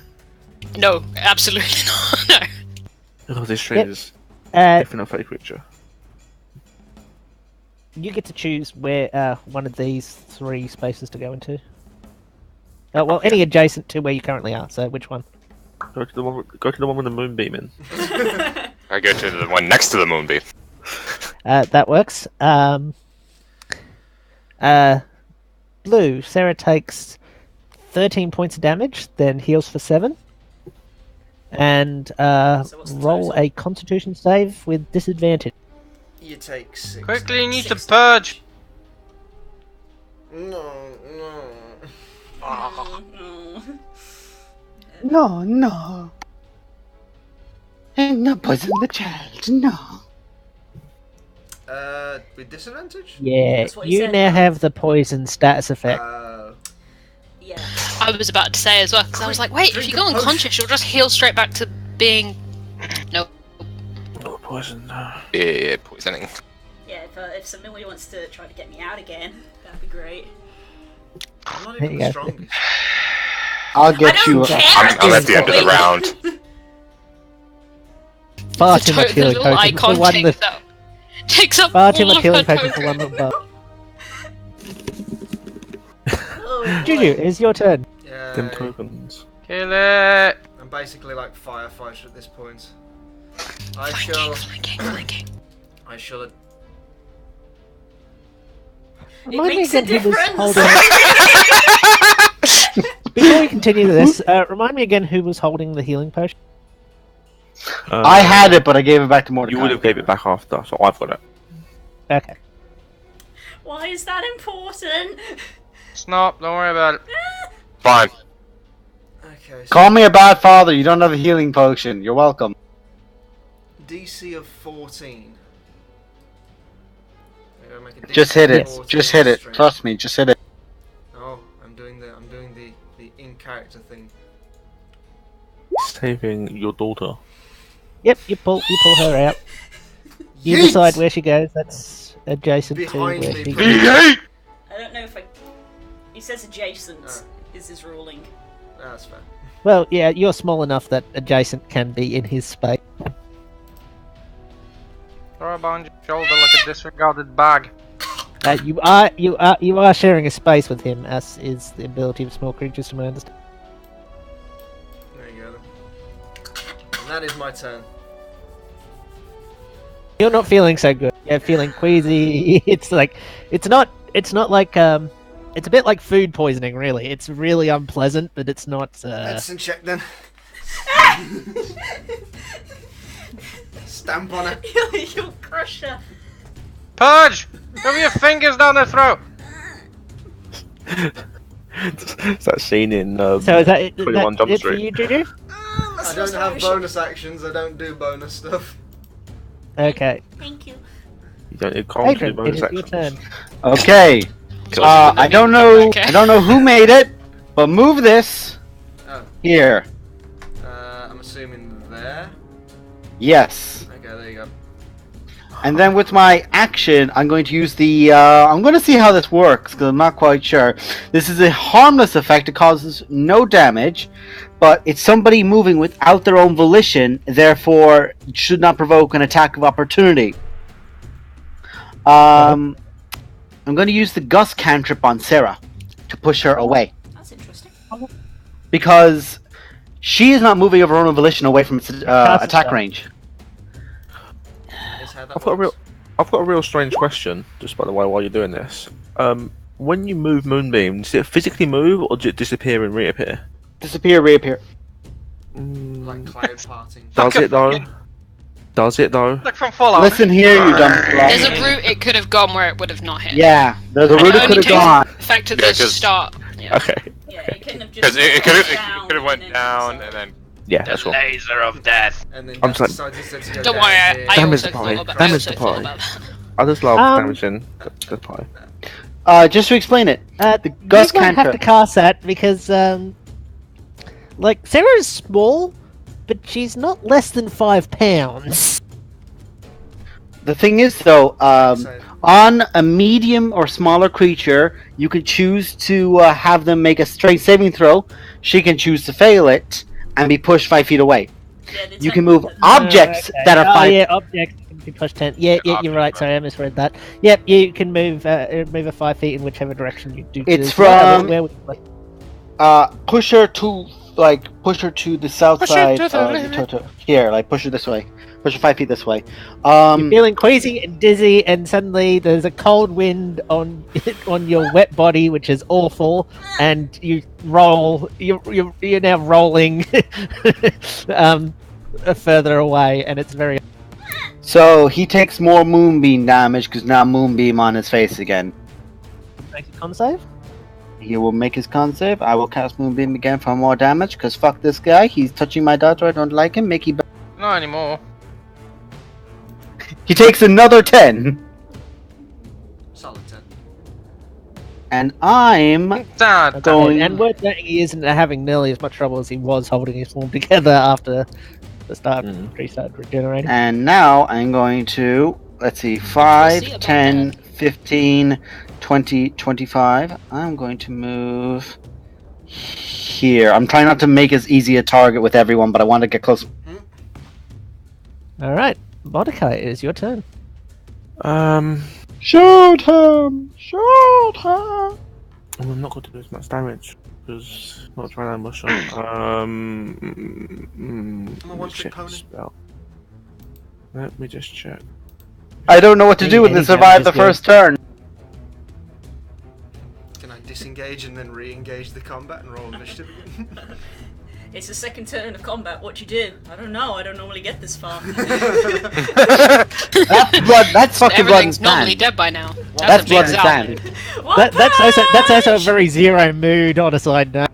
No, absolutely not. No. Oh, this Yep. is Uh, definitely a fake creature. you get to choose where one of these 3 spaces to go into. Well, any adjacent to where you currently are. So, which one? Go to the one with the moonbeam in. I go to the one next to the moonbeam. That works. Blue. Sarah takes 13 points of damage, then heals for 7. And So what's the roll total? a Constitution save with disadvantage. You take 6. Quickly, you need to 60. purge! No. Mm. No, no. No poison the child, no. With disadvantage? Yeah, That's what he you said. now have the poison status effect. Yeah. I was about to say as well, because I was like, wait, if Drink you a go potion. unconscious, you'll just heal straight back to being. No. Oh, poison. Yeah, poisoning. Yeah, if somebody wants to try to get me out again, that'd be great. I'm not There even you the go. strongest. I'll I get don't you. care! I'm at the end of the round. Far The too much the healing little potion for icon one takes that. up. Takes up Far too all much of healing her potion for token. one little bar. Oh, Juju, it's your turn. Yeah. Them tokens. Kill it! I'm basically like firefighter at this point. Flanking. I shall. Remind me makes a again who was difference. holding. Before we continue this, remind me again who was holding the healing potion. I had it, but I gave it back to Mordecai. You would have gave it back after, so I've got it. Okay. Why is that important? Snop, don't worry about it. Fine. Okay. So Call me a bad father. You don't have a healing potion. You're welcome. DC of 14. I gotta make a DC Just hit it. 14 Just hit it. strength. Trust me. Just hit it. Oh, I'm doing the in character thing. Saving your daughter. Yep, you pull her out. You Yeet! decide where she goes. That's adjacent Behind to where me, she please. goes. I don't know if I. He says adjacent is his ruling. That's fair. Well, yeah, you're small enough that adjacent can be in his space. Throw it behind your shoulder like a disregarded bag. You are sharing a space with him, as is the ability of small creatures, to my understanding. There you go. Then. And that is my turn. You're not feeling so good. You're feeling queasy. It's not like it's a bit like food poisoning, really. It's really unpleasant, but it's not. Medicine check then. Stamp on it. You'll crush her. Purge! Shove your fingers down their throat! It's that scene in So is that 21 Jump it for Street. you, Juju? I don't have bonus actions. I don't do bonus stuff. Okay. Thank you. You don't need calm to do Adrian, it bonus is your actions. turn. Okay. I don't know. Okay. I don't know who made it, but move this Oh, here. I'm assuming there. Yes. Okay, there you go. And then with my action, I'm going to use the. I'm going to see how this works because I'm not quite sure. This is a harmless effect. It causes no damage, but it's somebody moving without their own volition. Therefore, should not provoke an attack of opportunity. I'm going to use the Gust cantrip on Sarah to push her away That's interesting. because she is not moving of her own volition away from its attack range. Is how that I've got works. a real strange question, just by the way, while you're doing this. When you move Moonbeam, does it physically move or does it disappear and reappear? Disappear, reappear. Like cloud parting. Does it though? Does it though? Like from Fallout. Listen here, you dumb There's slut. a route it could have gone where it would have not hit. Yeah, there's a And route it it only could have takes gone. effect at Yeah, the 'cause- start. Yeah. Okay. Yeah, it couldn't have just. Because it gone could have went and then down just- and then. Yeah, that's right. Laser of death. And then I'm just just decides instead to go Don't down worry, here. I Damage also the thought pie. about, Damage I also the thought pie. about that. I just love Um, damaging the pie. Just to explain it, the You Gust won't have to cantrip. cast that because, like, Sarah's small, but she's not less than 5 pounds. The thing is, though, So, on a medium or smaller creature, you can choose to have them make a strength saving throw. She can choose to fail it and be pushed 5 feet away. Yeah, the You ten- can move objects Okay. that are Oh, 5. yeah, objects can be pushed 10. Yeah, you're Object, right. Sorry, I misread that. Yep, you can move a 5 feet in whichever direction you do. It's choose. from- Where would you like- Push her to the south Push her side. to the limit. Here, like push her this way. Push her 5 feet this way. You're feeling queasy and dizzy, and suddenly there's a cold wind on on your wet body, which is awful. And you roll. You're now rolling further away, and it's very. So he takes more moonbeam damage because now moonbeam on his face again. Make a con save. He will make his con save. I will cast moonbeam again for more damage because fuck this guy. He's touching my daughter. I don't like him. Make he. Not anymore. He takes another 10, solid 10. and I'm Dad. going. And worth noting, he isn't having nearly as much trouble as he was holding his form together after the start. He started regenerating. And now I'm going to, let's see, see 5, about 10, that. 15, 20, 25. I'm going to move here. I'm trying not to make as easy a target with everyone, but I want to get close. All right, Mordecai, it is your turn. Shoot him! Shoot him! I'm not going to do as much damage because not trying to ambush him. I'm a one-trick check the pony. spell. Let me just check. I don't know what to do when they Anything, survive the just go. first turn. Can I disengage and then re-engage the combat and roll initiative again? It's the second turn of combat. What you do? I don't know. I don't normally get this far. That's fucking blood and Everything's normally sand. dead by now. That's a blood big and zout. sand. What That's also a very zero mood on a side note.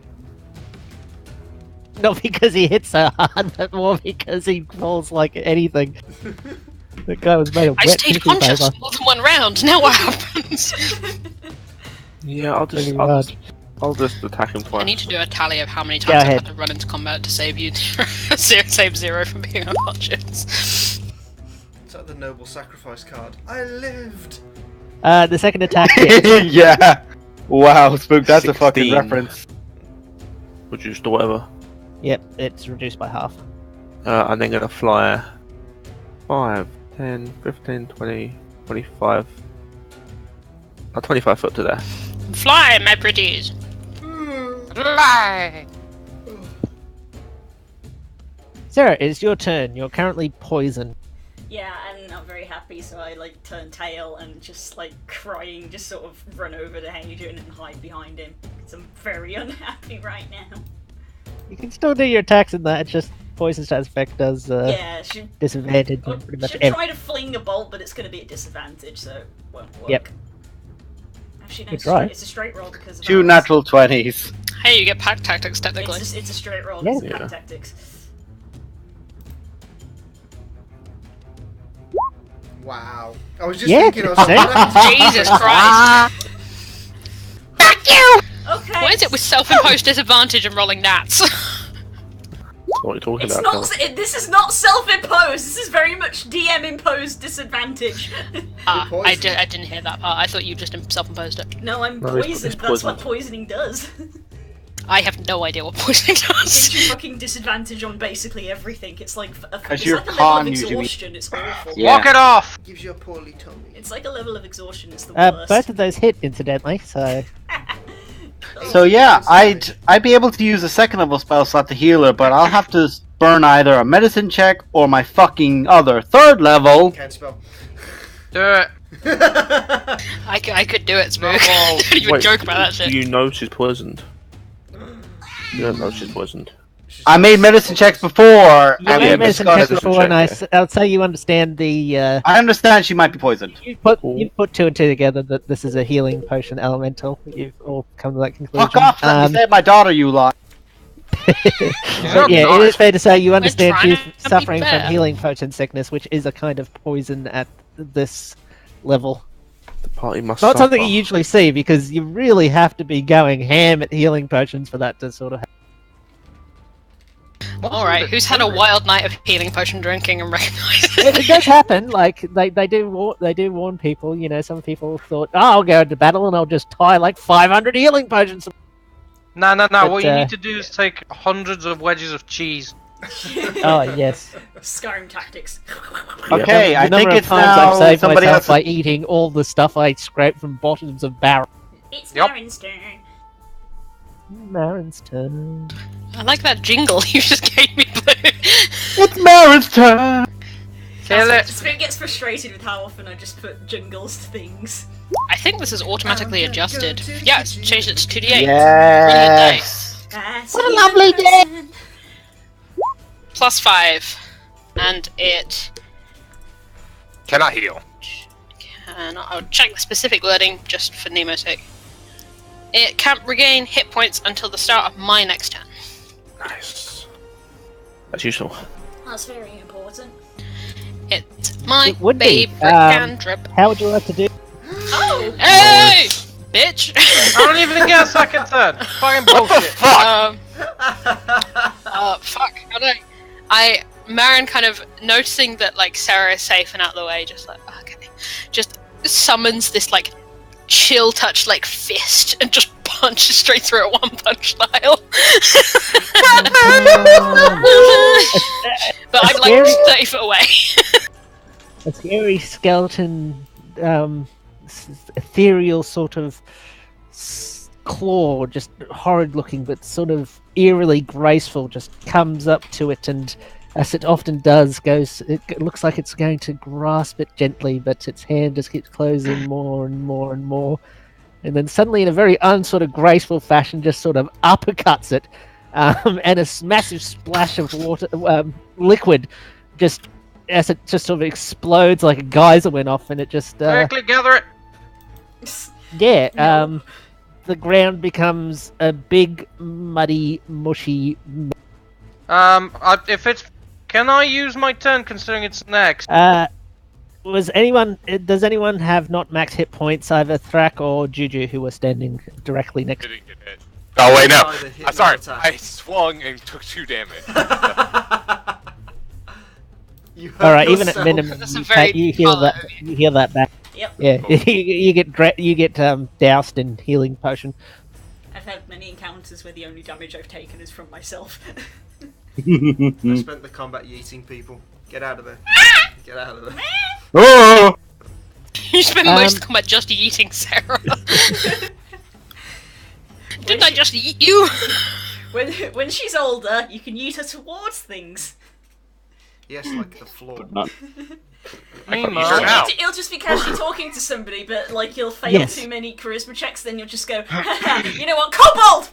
Not because he hits so hard, but more because he falls like anything. The guy was made of I wet stayed tissue conscious paper. more than one round. Now what happens? Yeah, I'll just attack him twice. I need to do a tally of how many Go times I've ahead. had to run into combat to save you. Save Zero from being unconscious. It's like the noble sacrifice card. I lived! The second attack hits. Yeah. Wow, Spook, that's a fucking 16. reference. Reduced or whatever. Yep, it's reduced by half. I'm then going to fly 5, 10, 15, 20, 25, A 25 foot to there. Fly, my pretties. Fly! Sarah, it's your turn. You're currently poisoned. Yeah, and I'm very happy, so I like turn tail and just like crying, just sort of run over to Hadrian and hide behind him. Because I'm very unhappy right now. You can still do your attacks in that. It's just poison stat effect does Yeah, should disadvantage on pretty much everything. try to fling a bolt, but it's going to be a disadvantage, so it won't work. Yep. Actually, no, Good try. it's a straight roll because of 2 ours. natural 20s. Hey, you get pack tactics technically. It's a straight roll Yeah. because of Yeah. pack tactics. Wow. I was just Yeah, thinking, I was like, see? what happened to Jesus Patrick? Christ! Fuck you! Okay. What is it with self-imposed disadvantage and rolling nats? What are you talking It's about? not. Connor? This is not self-imposed. This is very much DM-imposed disadvantage. I poisoned. didn't hear that part. I thought you just self-imposed it. No, I'm No, it's poisoned. That's what poisoned. poisoning does. I have no idea what poisoning Gives you does. fucking disadvantage on basically everything. It's like it's you're like a level of con usually. exhaustion. It's awful. Yeah. Walk it off! Gives you a poorly tummy. It's like a level of exhaustion. It's the worst. Both of those hit, incidentally, so... So yeah, I'd be able to use a second level spell slot to healer, but I'll have to burn either a medicine check or my fucking other third level. Can't spell. Do it. I could do it, Spook. No. Don't even Wait, joke about that do shit. you know she's poisoned? You don't know she's poisoned. I made medicine checks before, You and made we medicine discussed checks it. before, and check, I'll say you understand the... I understand she might be poisoned. You put 2 and 2 together that this is a healing potion elemental. You've all come to that conclusion. Fuck off! Let me save my daughter, you lot. But yeah, it is fair to say you understand trying she's to be suffering from fair. healing potion sickness, which is a kind of poison at this level. The party must Not something suffer. you usually see, because you really have to be going ham at healing potions for that to sort of happen. Alright, who's had a wild night of healing potion drinking and recognized It does happen, like, they do warn people, you know, some people thought, oh, I'll go into battle and I'll just tie like 500 healing potions. No. But, What you need to do is take hundreds of wedges of cheese. Oh, yes. Skyrim tactics. Okay, The I number think of it's times now I've saved somebody myself else. by eating all the stuff I scraped from bottoms of barrels. It's Yep. Marin's turn. Marin's turn. I like that jingle you just gave me, Blue. It's Marin's turn. Kill it. Spirit gets frustrated with how often I just put jingles to things. I think this is automatically adjusted. Yeah, it's changed it to 2d8. Yes. That's What a lovely day! Plus 5. And it Cannot heal. I'll check the specific wording just for Nemo's sake. It can't regain hit points until the start of my next turn. Nice. That's useful. That's very important. It's my It would be, favorite um, cantrip. How would you like to do? Oh! Hey! Bitch! I don't even get a second turn. Fucking bullshit. Fuck. How do Marin kind of noticing that, like, Sarah is safe and out of the way, just like, okay. Just summons this, like, chill touch, like, fist and just punches straight through at one punch style. But I'm, like, 30 foot away. A scary skeleton, ethereal sort of claw, just horrid looking, but sort of eerily graceful, just comes up to it, and as it often does, it looks like it's going to grasp it gently, but its hand just keeps closing more and more and more, and then suddenly, in a very unsort of graceful fashion, just sort of uppercuts it, and a massive splash of water, liquid, just as it just sort of explodes like a geyser went off, and it just Quickly gather it. yeah, the ground becomes a big, muddy, mushy. If it's, can I use my turn considering it's next? Does anyone have not max hit points? Either Thrak or Juju, who were standing directly next. Didn't get hit. Oh wait, no. Either hit I'm sorry. or attack. I swung and took 2 damage. You hurt All right, even at yourself. minimum, That's a you, very you heal follow. that. You heal that back. Yep. Yeah, you get doused in healing potion. I've had many encounters where the only damage I've taken is from myself. I spent the combat yeeting people. Get out of there. Get out of there. Oh! You spend most of the combat just eating Sarah. Didn't I just eat you? When she's older, you can use her towards things. Yes, like the floor. Meanwhile, now. It'll just be casually talking to somebody, but like you'll fail Yes. too many charisma checks, then you'll just go, you know what, kobold!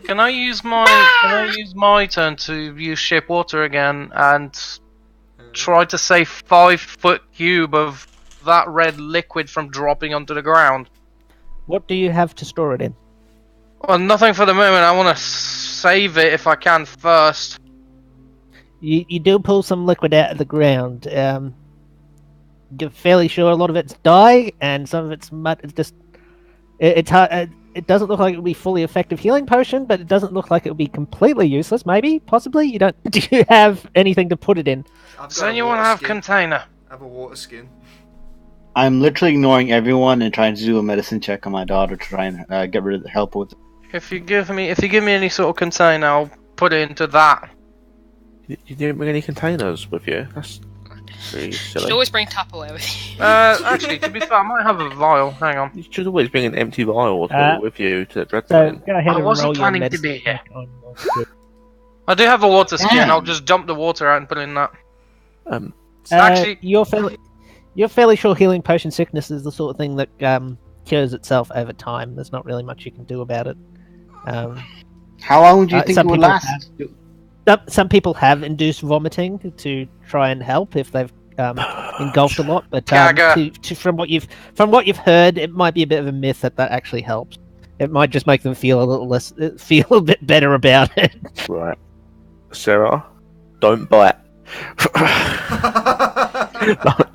can I use my turn to use shape water again and try to save 5-foot cube of that red liquid from dropping onto the ground? What do you have to store it in? Well, nothing for the moment. I want to save it if I can first. You do pull some liquid out of the ground. You're fairly sure a lot of it's dye, and some of it's mud. It's just it's hard. It doesn't look like it would be fully effective healing potion, but it doesn't look like it would be completely useless. Maybe, possibly. You don't. Do you have anything to put it in? Does anyone have container? I have a water skin. I'm literally ignoring everyone and trying to do a medicine check on my daughter to try and get rid of the help with. If you give me any sort of container, I'll put it into that. You didn't bring any containers with you? That's really You silly. should always bring Tupperware with you. Actually, to be fair, I might have a vial. Hang on. You should always bring an empty vial with you to the So Dreadstone. go ahead I and wasn't roll your planning to medicine be here. check on your- I do have a water skin. Damn. I'll just dump the water out and put it in that. Um, Actually, you're fairly sure healing potion sickness is the sort of thing that cures itself over time. There's not really much you can do about it. How long do you think it some would people last? Some people have induced vomiting to try and help if they've engulfed a lot, but Gaga. from what you've heard, it might be a bit of a myth that actually helps. It might just make them feel a bit better about it. right. Sarah, don't bite.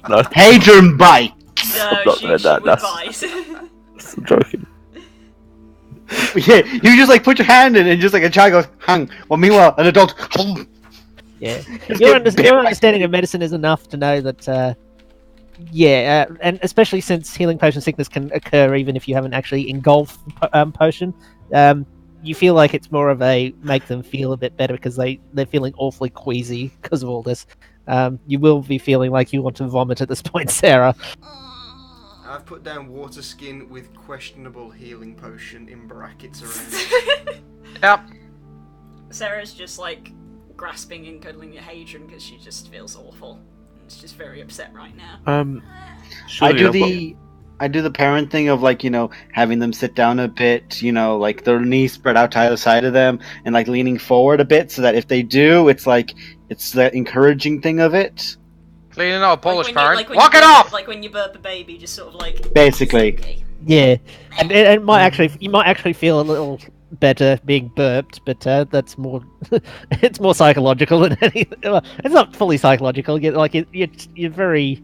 no, Hadron bite! No, not she doing that, would that's- bite. I'm joking. Yeah, you just like put your hand in and just like a child goes, hang. Well, meanwhile, an adult. Yeah, Just your get bit by- understanding of medicine is enough to know that. And especially since healing potion sickness can occur even if you haven't actually engulfed potion, you feel like it's more of a make them feel a bit better because they're feeling awfully queasy because of all this. You will be feeling like you want to vomit at this point, Sarah. I've put down water skin with questionable healing potion in brackets around it. yep. Sarah's just like grasping and cuddling at Hadrian because she just feels awful. And is just very upset right now. I do the parent thing of like, having them sit down a bit, like their knees spread out to either side of them and like leaning forward a bit so that if they do, it's the encouraging thing of it. Cleaning out a Polish when you- parent. when Walk you it burp- off! Like when you burp a baby, just sort of like... Basically. Okay. Yeah, and it might actually you might actually feel a little better being burped, but that's more it's more psychological than anything. Well, it's not fully psychological. You're very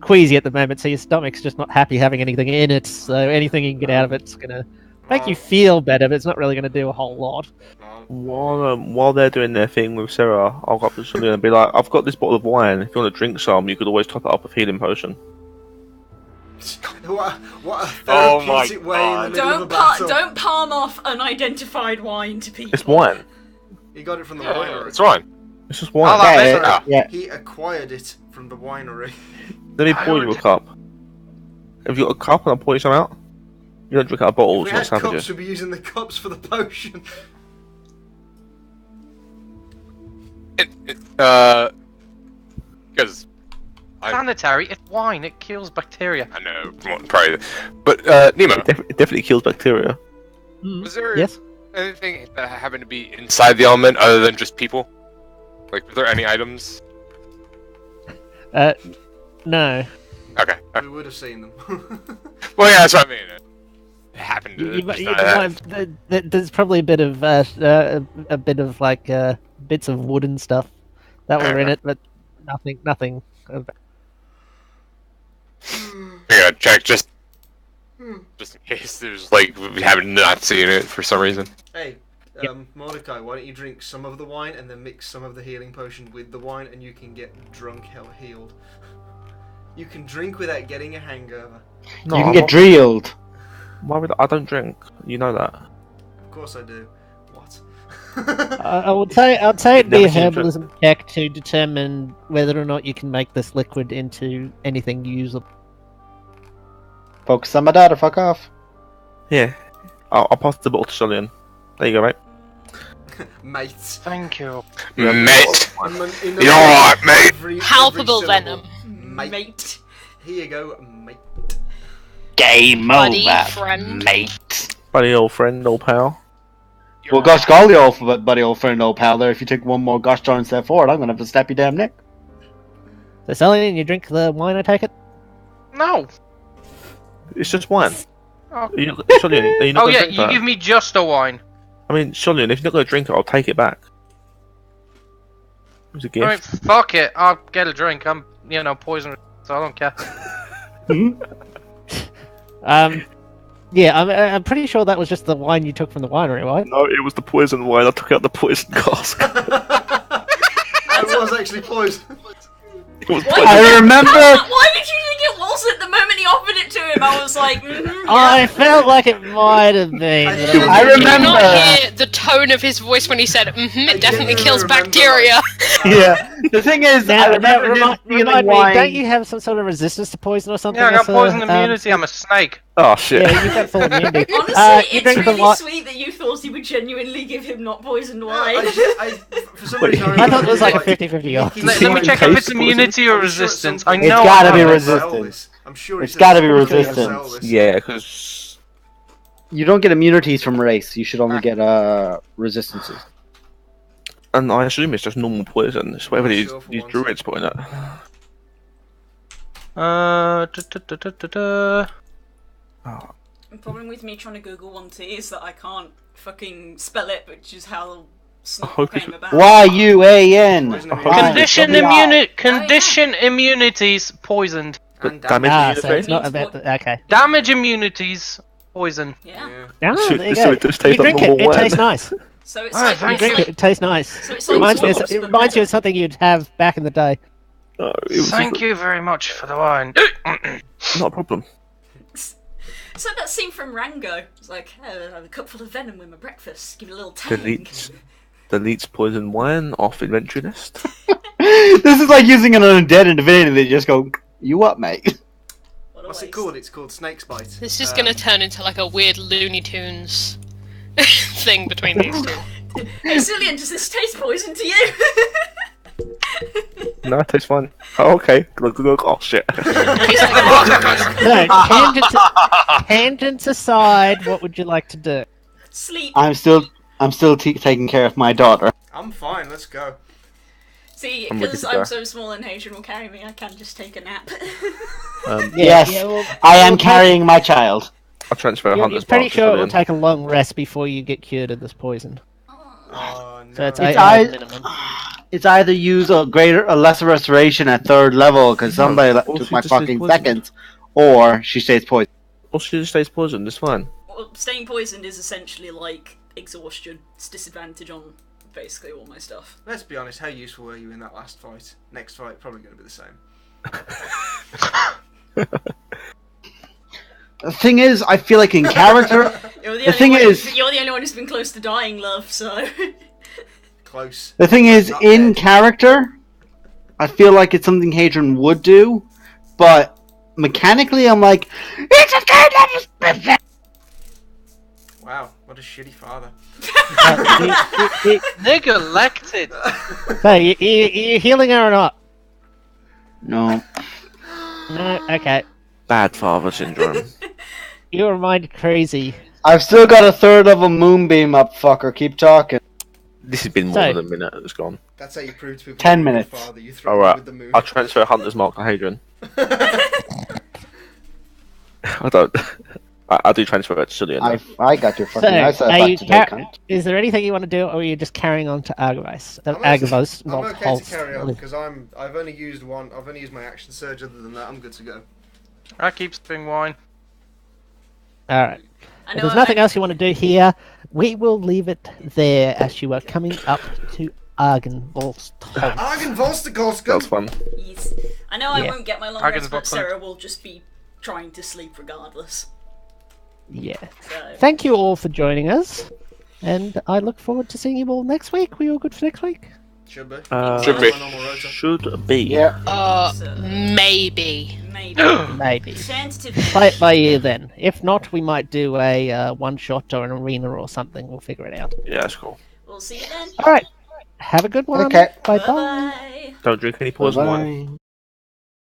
queasy at the moment, so your stomach's just not happy having anything in it. So anything you can get out of it's gonna make you feel better, but it's not really gonna do a whole lot. While they're doing their thing with Sarah, I'll go up to somebody and be like, I've got this bottle of wine. If you want to drink some, you could always top it up with healing potion. What a Oh my therapeutic way in the God. middle of a battle. Don't palm off unidentified wine to people. It's wine. He got it from the Yeah, winery. it's fine. It's just wine. Oh, that- Yeah, yeah. He acquired it from the winery. Let me pour you a cup. Have you got a cup and I'll pour you some out? You don't drink out of If bottles, we not had cups, savages. we'd be using the cups for the potion. Because Sanitary, it's wine, it kills bacteria. I know, probably. But Nemo, It definitely kills bacteria. was there Yes. anything that happened to be inside the element other than just people? Like, were there any items? No. Okay. We would have seen them. Well, yeah, that's what I mean. It happened to just not that. There's probably a bit of like bits of wood and stuff that were in it, but nothing. Yeah, check just in case there's like we haven't not seen it for some reason. Hey, Mordecai, why don't you drink some of the wine and then mix some of the healing potion with the wine and you can get drunk hell healed. You can drink without getting a hangover. No, You can I'm get not- drilled. Why would I don't drink? You know that. Of course I do. What? I'll say it'd be a Never seen it. herbalism check to determine whether or not you can make this liquid into anything usable. Focus on my daughter, fuck off. Yeah. I'll pass the bottle to Julian. There you go, mate. Mate. Thank you. Mate. In You're alright, mate. Palpable syllable. venom. Mate. Here you go, mate. Game Buddy, over, friend. mate. Buddy, old friend, old pal. Well, gosh golly, old buddy, old friend, old pal there. If you take one more gosh darn step forward, I'm gonna have to snap your damn neck. So, Celine, you drink the wine, I take it? No. It's just wine. Oh, Julian, are you not oh gonna yeah, drink you that? give me just a wine. I mean, Julian, if you're not going to drink it, I'll take it back. It was a gift. I mean, fuck it. I'll get a drink. I'm, poisonous, so I don't care. Yeah, I'm pretty sure that was just the wine you took from the winery, right? No, it was the poison wine. I took out the poison cask. It was actually poison. It was Why poison. I remember. Why did you think it wasn't? The moment he offered it to him, I was like, I felt like it might have been. I but I Did you remember. not hear the tone of his voice when he said, it definitely kills remember, bacteria? Yeah. The thing is, I remember him feeling remind me, wine. don't you have some sort of resistance to poison or something? Yeah, I got as a, poison immunity. I'm a snake. Oh shit. Yeah, you've got full immunity. honestly, you it's drink the really wine. sweet that you thought he would genuinely give him not poisoned wine. For some Wait, reason, I thought it was like a remember, 50-50 off. Nicky Let said me he check if was it's poison. immunity or I'm sure it's resistance. something- I know. It's gotta I be know. resistance. I'm sure It's gotta be resistance. resistance. Yeah, because You don't get immunities from race. You should only get resistances. and I assume it's just normal poison. It's whatever Not these sure for these once. druids put in it. The problem with me trying to Google one T is that I can't fucking spell it, which is how Snot hope came it's- about. YUAN. Poison immunity. Condition immunities poisoned. And Damage Ah, so immunity. it's not about the... Okay. Damage immunities poison. Yeah. Yeah. Ah, So- there you so go. it does You taste like drink it, normal it wine. tastes nice. So it's Ah, like, thank it's Drink like, it, it tastes nice. So it's It like reminds me, Twix, it but reminds you better. of something you'd have back in the day. No, it was Thank you very much for the wine. not a problem. So that scene from Rango. It's like, oh, I have a cup full of venom with my breakfast. Give it a little Delete. tang. Deletes poison wine off inventory list. This is like using an undead in Divinity. They just go, "You what, mate?" What a What's it waste. called? It's called Snake's Bite. This is gonna turn into like a weird Looney Tunes thing between these two. Hey, Cillian, does this taste poison to you? No, it tastes fine. Oh, okay. Look. Oh shit. He's like, No, tangents aside, what would you like to do? Sleep. I'm still taking care of my daughter. I'm fine. Let's go. See, I'm ready because to I'm go. so small and Hadrian will carry me, I can just take a nap. Yes, well, I am you'll carrying my child. I'll transfer You're Hunter's pretty Mark to sure it will Julian. take a long rest before you get cured of this poison. Oh, no. So it's It's 8 I- minimum. It's either use a lesser restoration at 3rd level because somebody or took she my just stays fucking poisoned. seconds, or she stays poisoned. Or she just stays poisoned. It's fine. Well, staying poisoned is essentially like exhaustion. It's disadvantage on basically all my stuff. Let's be honest. How useful were you in that last fight? Next fight probably going to be the same. The thing is, I feel like in character, You're the, The thing is- you're the only one who's been close to dying, love. So Close. the thing is Not in dead. character, I feel like it's something Hadrian would do, but mechanically, I'm like, it's a good Wow, what a shitty father. Neglected. So, you healing her or not? No. No? Okay. Bad father syndrome. You remind crazy. I've still got a 3rd level moonbeam up, fucker. Keep talking. This has been more So- than a minute. It's gone. That's how you prove to people. 10 you're a good minutes. Father. You throw Alright. with the moon. I'll transfer Hunter's Mark to Hadrian. I don't. I do transfer it to Julian. I got your So, fucking eyes are back you today, cunt. is there anything you want to do, or are you just carrying on to Argos? I'm okay to carry on because I've only used one. I've only used my action surge. Other than that, I'm good to go. I keep sipping wine. Alright. I If know there's nothing else you want to do here, we will leave it there as you are coming up to Argenvost. Argon Volstigolska. That was fun. Yes. I know I Yeah. won't get my long I can rest, but vote for it. Sarah will just be trying to sleep regardless. Yeah. So Thank you all for joining us, and I look forward to seeing you all next week. We all good for next week? Should be. Should be. Normal rota. Should be. Yeah. Maybe. Maybe. Maybe. Tentative. Play it by ear then. If not, we might do a one-shot or an arena or something. We'll figure it out. Yeah, that's cool. We'll see you then. All right. Have a good one. Okay. Bye-bye. Bye. Don't drink any poison wine. Bye.